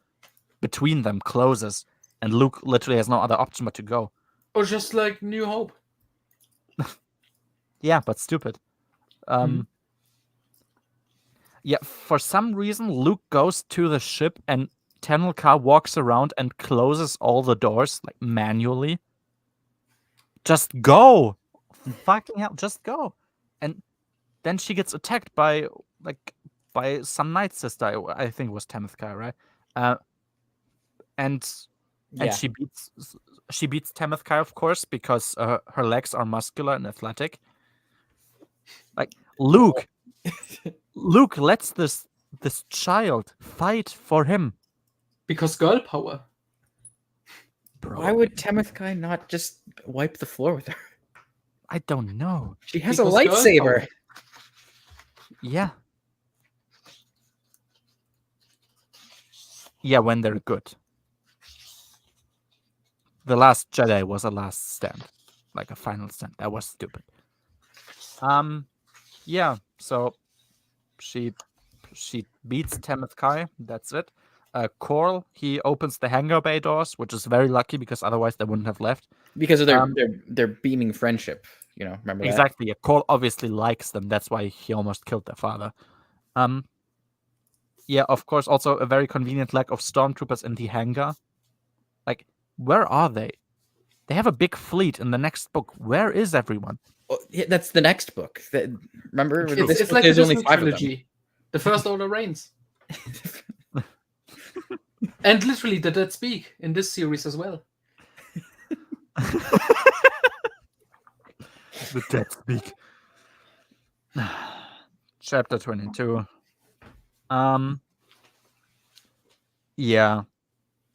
between them closes, and Luke literally has no other option but to go.
Or just like New Hope.
Yeah, but stupid. Yeah, for some reason, Luke goes to the ship and Tenelka walks around and closes all the doors, like, manually. Just go! Fucking hell, just go! And then she gets attacked by some Night Sister. I think it was Temethkai, right? And
Yeah.
she beats Temethkai, of course, because her legs are muscular and athletic. Like, Luke lets this probably fight for him.
Because girl power.
Why would Temethkai not just wipe the floor with her?
I don't know.
She has
Because
a
girl
lightsaber.
power.
Yeah. Yeah, when they're good. The Last Jedi was a last stand. Like a final stand. That was stupid. Yeah, so she beats Temethkai. That's it. Korl, he opens the hangar bay doors, which is very lucky because otherwise they wouldn't have left.
Because of their beaming friendship. Remember that?
Exactly. Yeah, Korl obviously likes them. That's why he almost killed their father. Yeah, of course, also a very convenient lack of stormtroopers in the hangar. Like, where are they? They have a big fleet in the next book. Where is everyone?
Oh, yeah, that's the next book. Remember?
It's like
there's
the
only
Disney
5 of them.
trilogy. The First Order reigns. And literally the Dead Speak in this series as well.
The Dead Speak. Chapter 22. Yeah.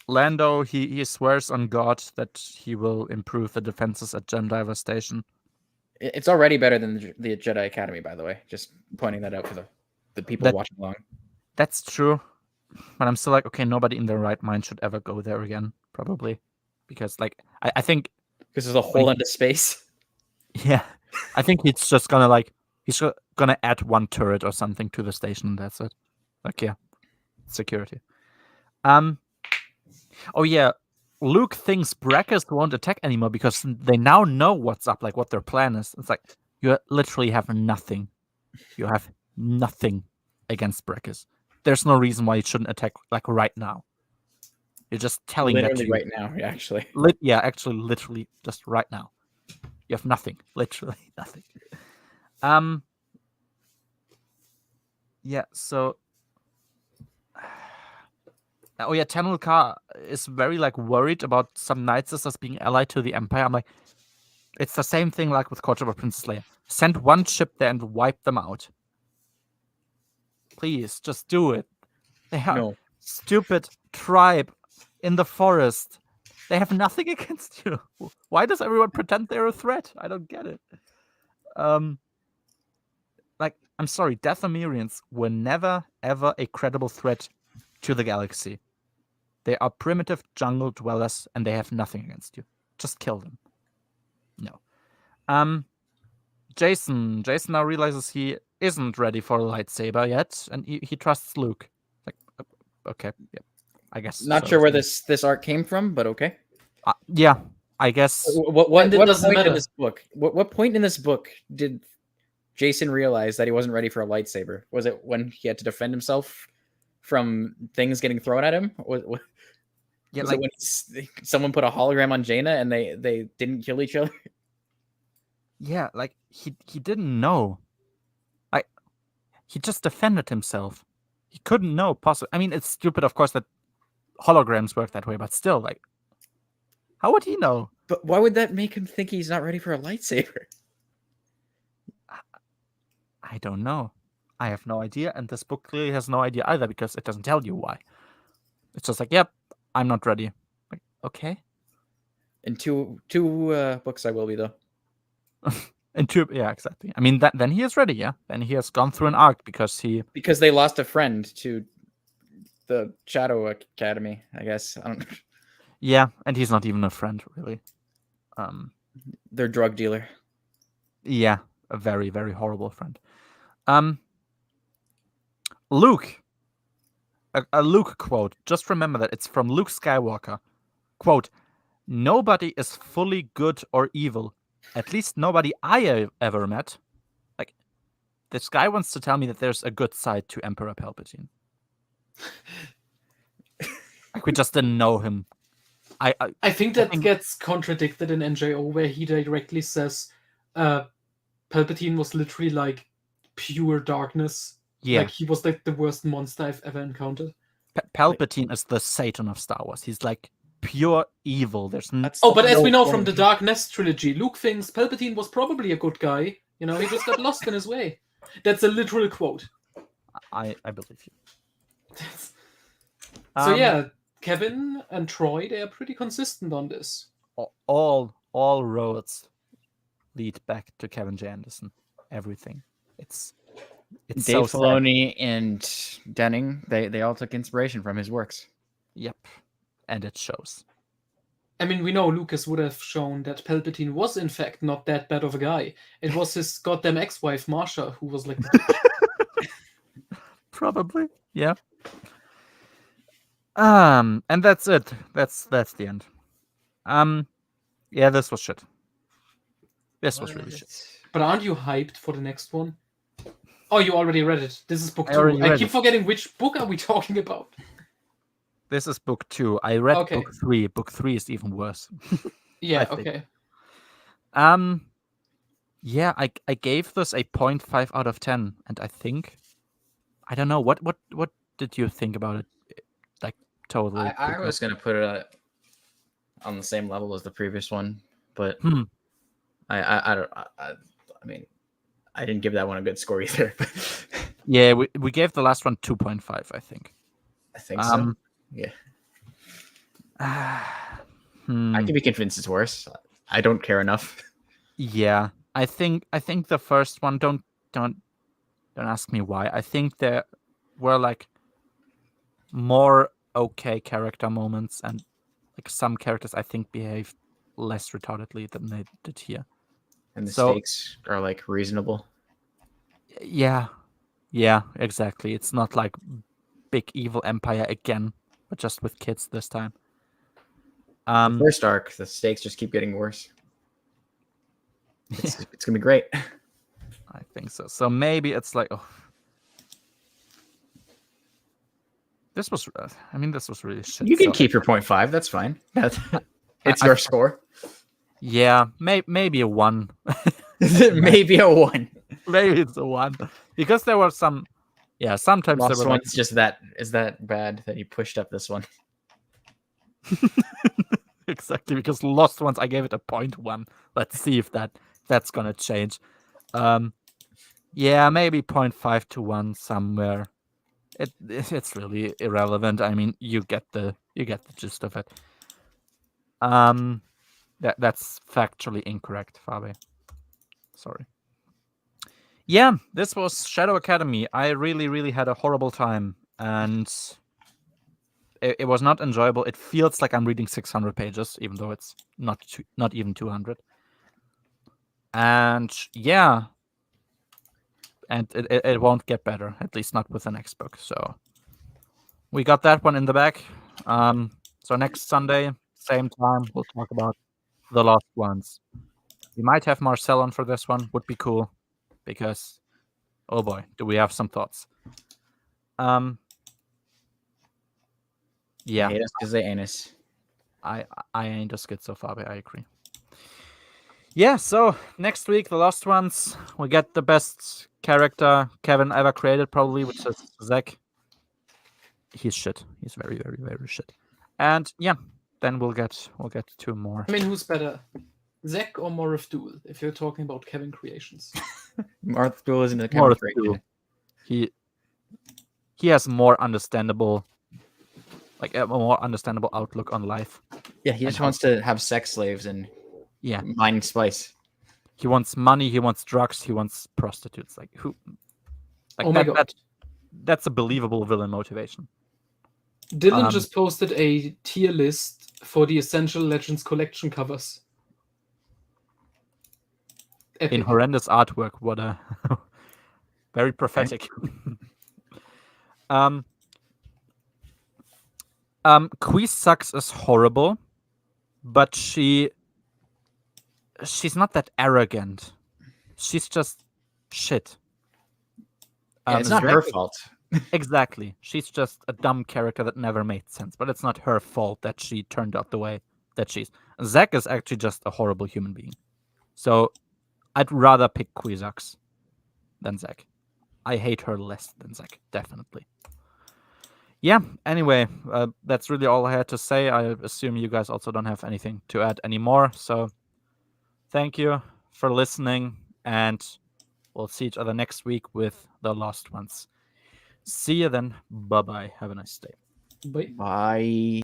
Lando, he swears on God that he will improve the defenses at Gemdiver Station.
It's already better than the Jedi Academy, by the way. Just pointing that out for the people watching along.
That's true. But I'm still like, okay, nobody in their right mind should ever go there again, probably. Because, like, I think...
Because there's a hole into space.
Yeah. I think he's just gonna, he's gonna add one turret or something to the station, and that's it. Like, yeah. Security. Oh, yeah. Luke thinks Brachus won't attack anymore because they now know what's up, like what their plan is. It's like, you literally have nothing. You have nothing against Brachus. There's no reason why you shouldn't attack, like, right now. You're just telling
literally
that you...
right now, actually.
Yeah, actually, literally, just right now. You have nothing. Literally nothing. Yeah. So. Oh yeah, Tanulka is very like worried about some Night Sisters being allied to the Empire. I'm like, it's the same thing like with Court of Princess Leia. Send one ship there and wipe them out. Please, just do it. They are
No.
stupid tribe in the forest. They have nothing against you. Why does everyone pretend they're a threat? I don't get it. Like, I'm sorry, Dathomirians were never ever a credible threat to the galaxy. They are primitive jungle dwellers, and they have nothing against you. Just kill them. No. Jason now realizes he isn't ready for a lightsaber yet, and he trusts Luke. Like, okay, yeah, I guess.
Not
so.
sure where this arc came from, but okay.
Yeah, I guess.
What
And it
point
doesn't
in
matter.
this book? What point in this book did Jason realize that he wasn't ready for a lightsaber? Was it when he had to defend himself from things getting thrown at him?
Yeah,
Was
like
it when someone put a hologram on Jaina and they didn't kill each other?
yeah, like he didn't know. He just defended himself. He couldn't know possibly. I mean, it's stupid, of course, that holograms work that way, but still, like, how would he know?
But why would that make him think he's not ready for a lightsaber?
I don't know. I have no idea, and this book clearly has no idea either because it doesn't tell you why. It's just like, yep, I'm not ready. Like, okay.
In two books, I will be though.
And two, yeah, exactly. I mean, then he is ready. Yeah, then he has gone through an arc because
they lost a friend to the Shadow Academy. I guess I don't.
Yeah, and he's not even a friend really.
Their drug dealer.
Yeah, a very very horrible friend. Luke. A Luke quote. Just remember that it's from Luke Skywalker. Quote: "Nobody is fully good or evil. At least nobody I ever met." Like, this guy wants to tell me that there's a good side to Emperor Palpatine. Like, we just didn't know him.
I think that gets contradicted in NJO, where he directly says Palpatine was literally like pure darkness.
Yeah.
Like, he was like the worst monster I've ever encountered.
Palpatine is the Satan of Star Wars. He's like pure evil. There's
but as we know from the Dark Nest trilogy, Luke thinks Palpatine was probably a good guy. You know, he just got lost in his way. That's a literal quote.
I believe you.
So yeah, Kevin and Troy, they are pretty consistent on this.
All roads lead back to Kevin J. Anderson. Everything. It's
Dave
so
Filoni and Denning, they all took inspiration from his works.
Yep. And it shows.
I mean, we know Lucas would have shown that Palpatine was in fact not that bad of a guy. It was his goddamn ex-wife Marsha who was like
Probably. Yeah. And that's it. That's the end. Yeah, this was shit. This was really shit.
But aren't you hyped for the next one? Oh, you already read it. This is book 2.
I
keep forgetting which book are we talking about.
This is book 2. I read
Okay.
book 3. Book 3 is even worse.
Yeah, okay.
Yeah, I gave this a 0.5 out of 10, and I think I don't know what did you think about it? Like, totally.
I was gonna put it on the same level as the previous one, but I mean, I didn't give that one a good score either.
Yeah, we gave the last one 2.5, I think.
I think so. Yeah. I can be convinced it's worse. I don't care enough.
Yeah, I think the first one. Don't ask me why. I think there were like more okay character moments, and like some characters I think behaved less retardedly than they did here.
And the stakes are like reasonable.
Yeah, exactly. It's not like big evil empire again, but just with kids this time.
The first arc, the stakes just keep getting worse. It's gonna be great.
I think so. So maybe it's like, this was really shit.
You can keep your 0.5. That's fine. It's your score.
Yeah, maybe a 1.
Maybe a 1.
Maybe it's a 1 because there were some. Yeah, sometimes there
Lost
were like
One's just that is that bad that he pushed up this one.
exactly because Lost Ones I gave it a 0.1. Let's see if that's gonna change. Yeah, maybe 0.5 to 1 somewhere. It's really irrelevant. I mean, you get the gist of it. That's factually incorrect, Fabi. Sorry. Yeah, this was Shadow Academy. I really, really had a horrible time, and it was not enjoyable. It feels like I'm reading 600 pages, even though it's not even 200. And yeah, and it won't get better, at least not with the next book. So we got that one in the back. So next Sunday, same time, we'll talk about The Lost Ones. We might have Marcel on for this one. Would be cool, because oh boy, do we have some thoughts. Yeah,
Hate us because they anus.
I ain't a schizophobic. I agree. Yeah, so next week, The Lost Ones, we get the best character Kevin ever created, probably, which is Zach. He's shit. He's very, very, very shit. And yeah, then we'll get 2 more.
I mean, who's better, Zach or Morif Duel? If you're talking about Kevin creations,
Marth Duel isn't a
More
Kevin
Duel.
creation.
He has more understandable, like a more understandable outlook on life.
Yeah, he just wants to have sex slaves and
Yeah,
mine spice.
he wants money. He wants drugs. He wants prostitutes. Like who? Like
oh my god.
That's a believable villain motivation.
Dylan just posted a tier list for the Essential Legends collection covers. Epic.
In horrendous artwork. What a very prophetic. Sucks is horrible, but she's not that arrogant. She's just shit.
Yeah, it's not her fault.
Exactly. She's just a dumb character that never made sense, but it's not her fault that she turned out the way that she's. Zack is actually just a horrible human being. So I'd rather pick Quizax than Zack. I hate her less than Zack, definitely. Yeah, anyway, that's really all I had to say. I assume you guys also don't have anything to add anymore. So thank you for listening, and we'll see each other next week with The Lost Ones. See you then. Bye-bye. Have a nice day.
Bye.
Bye.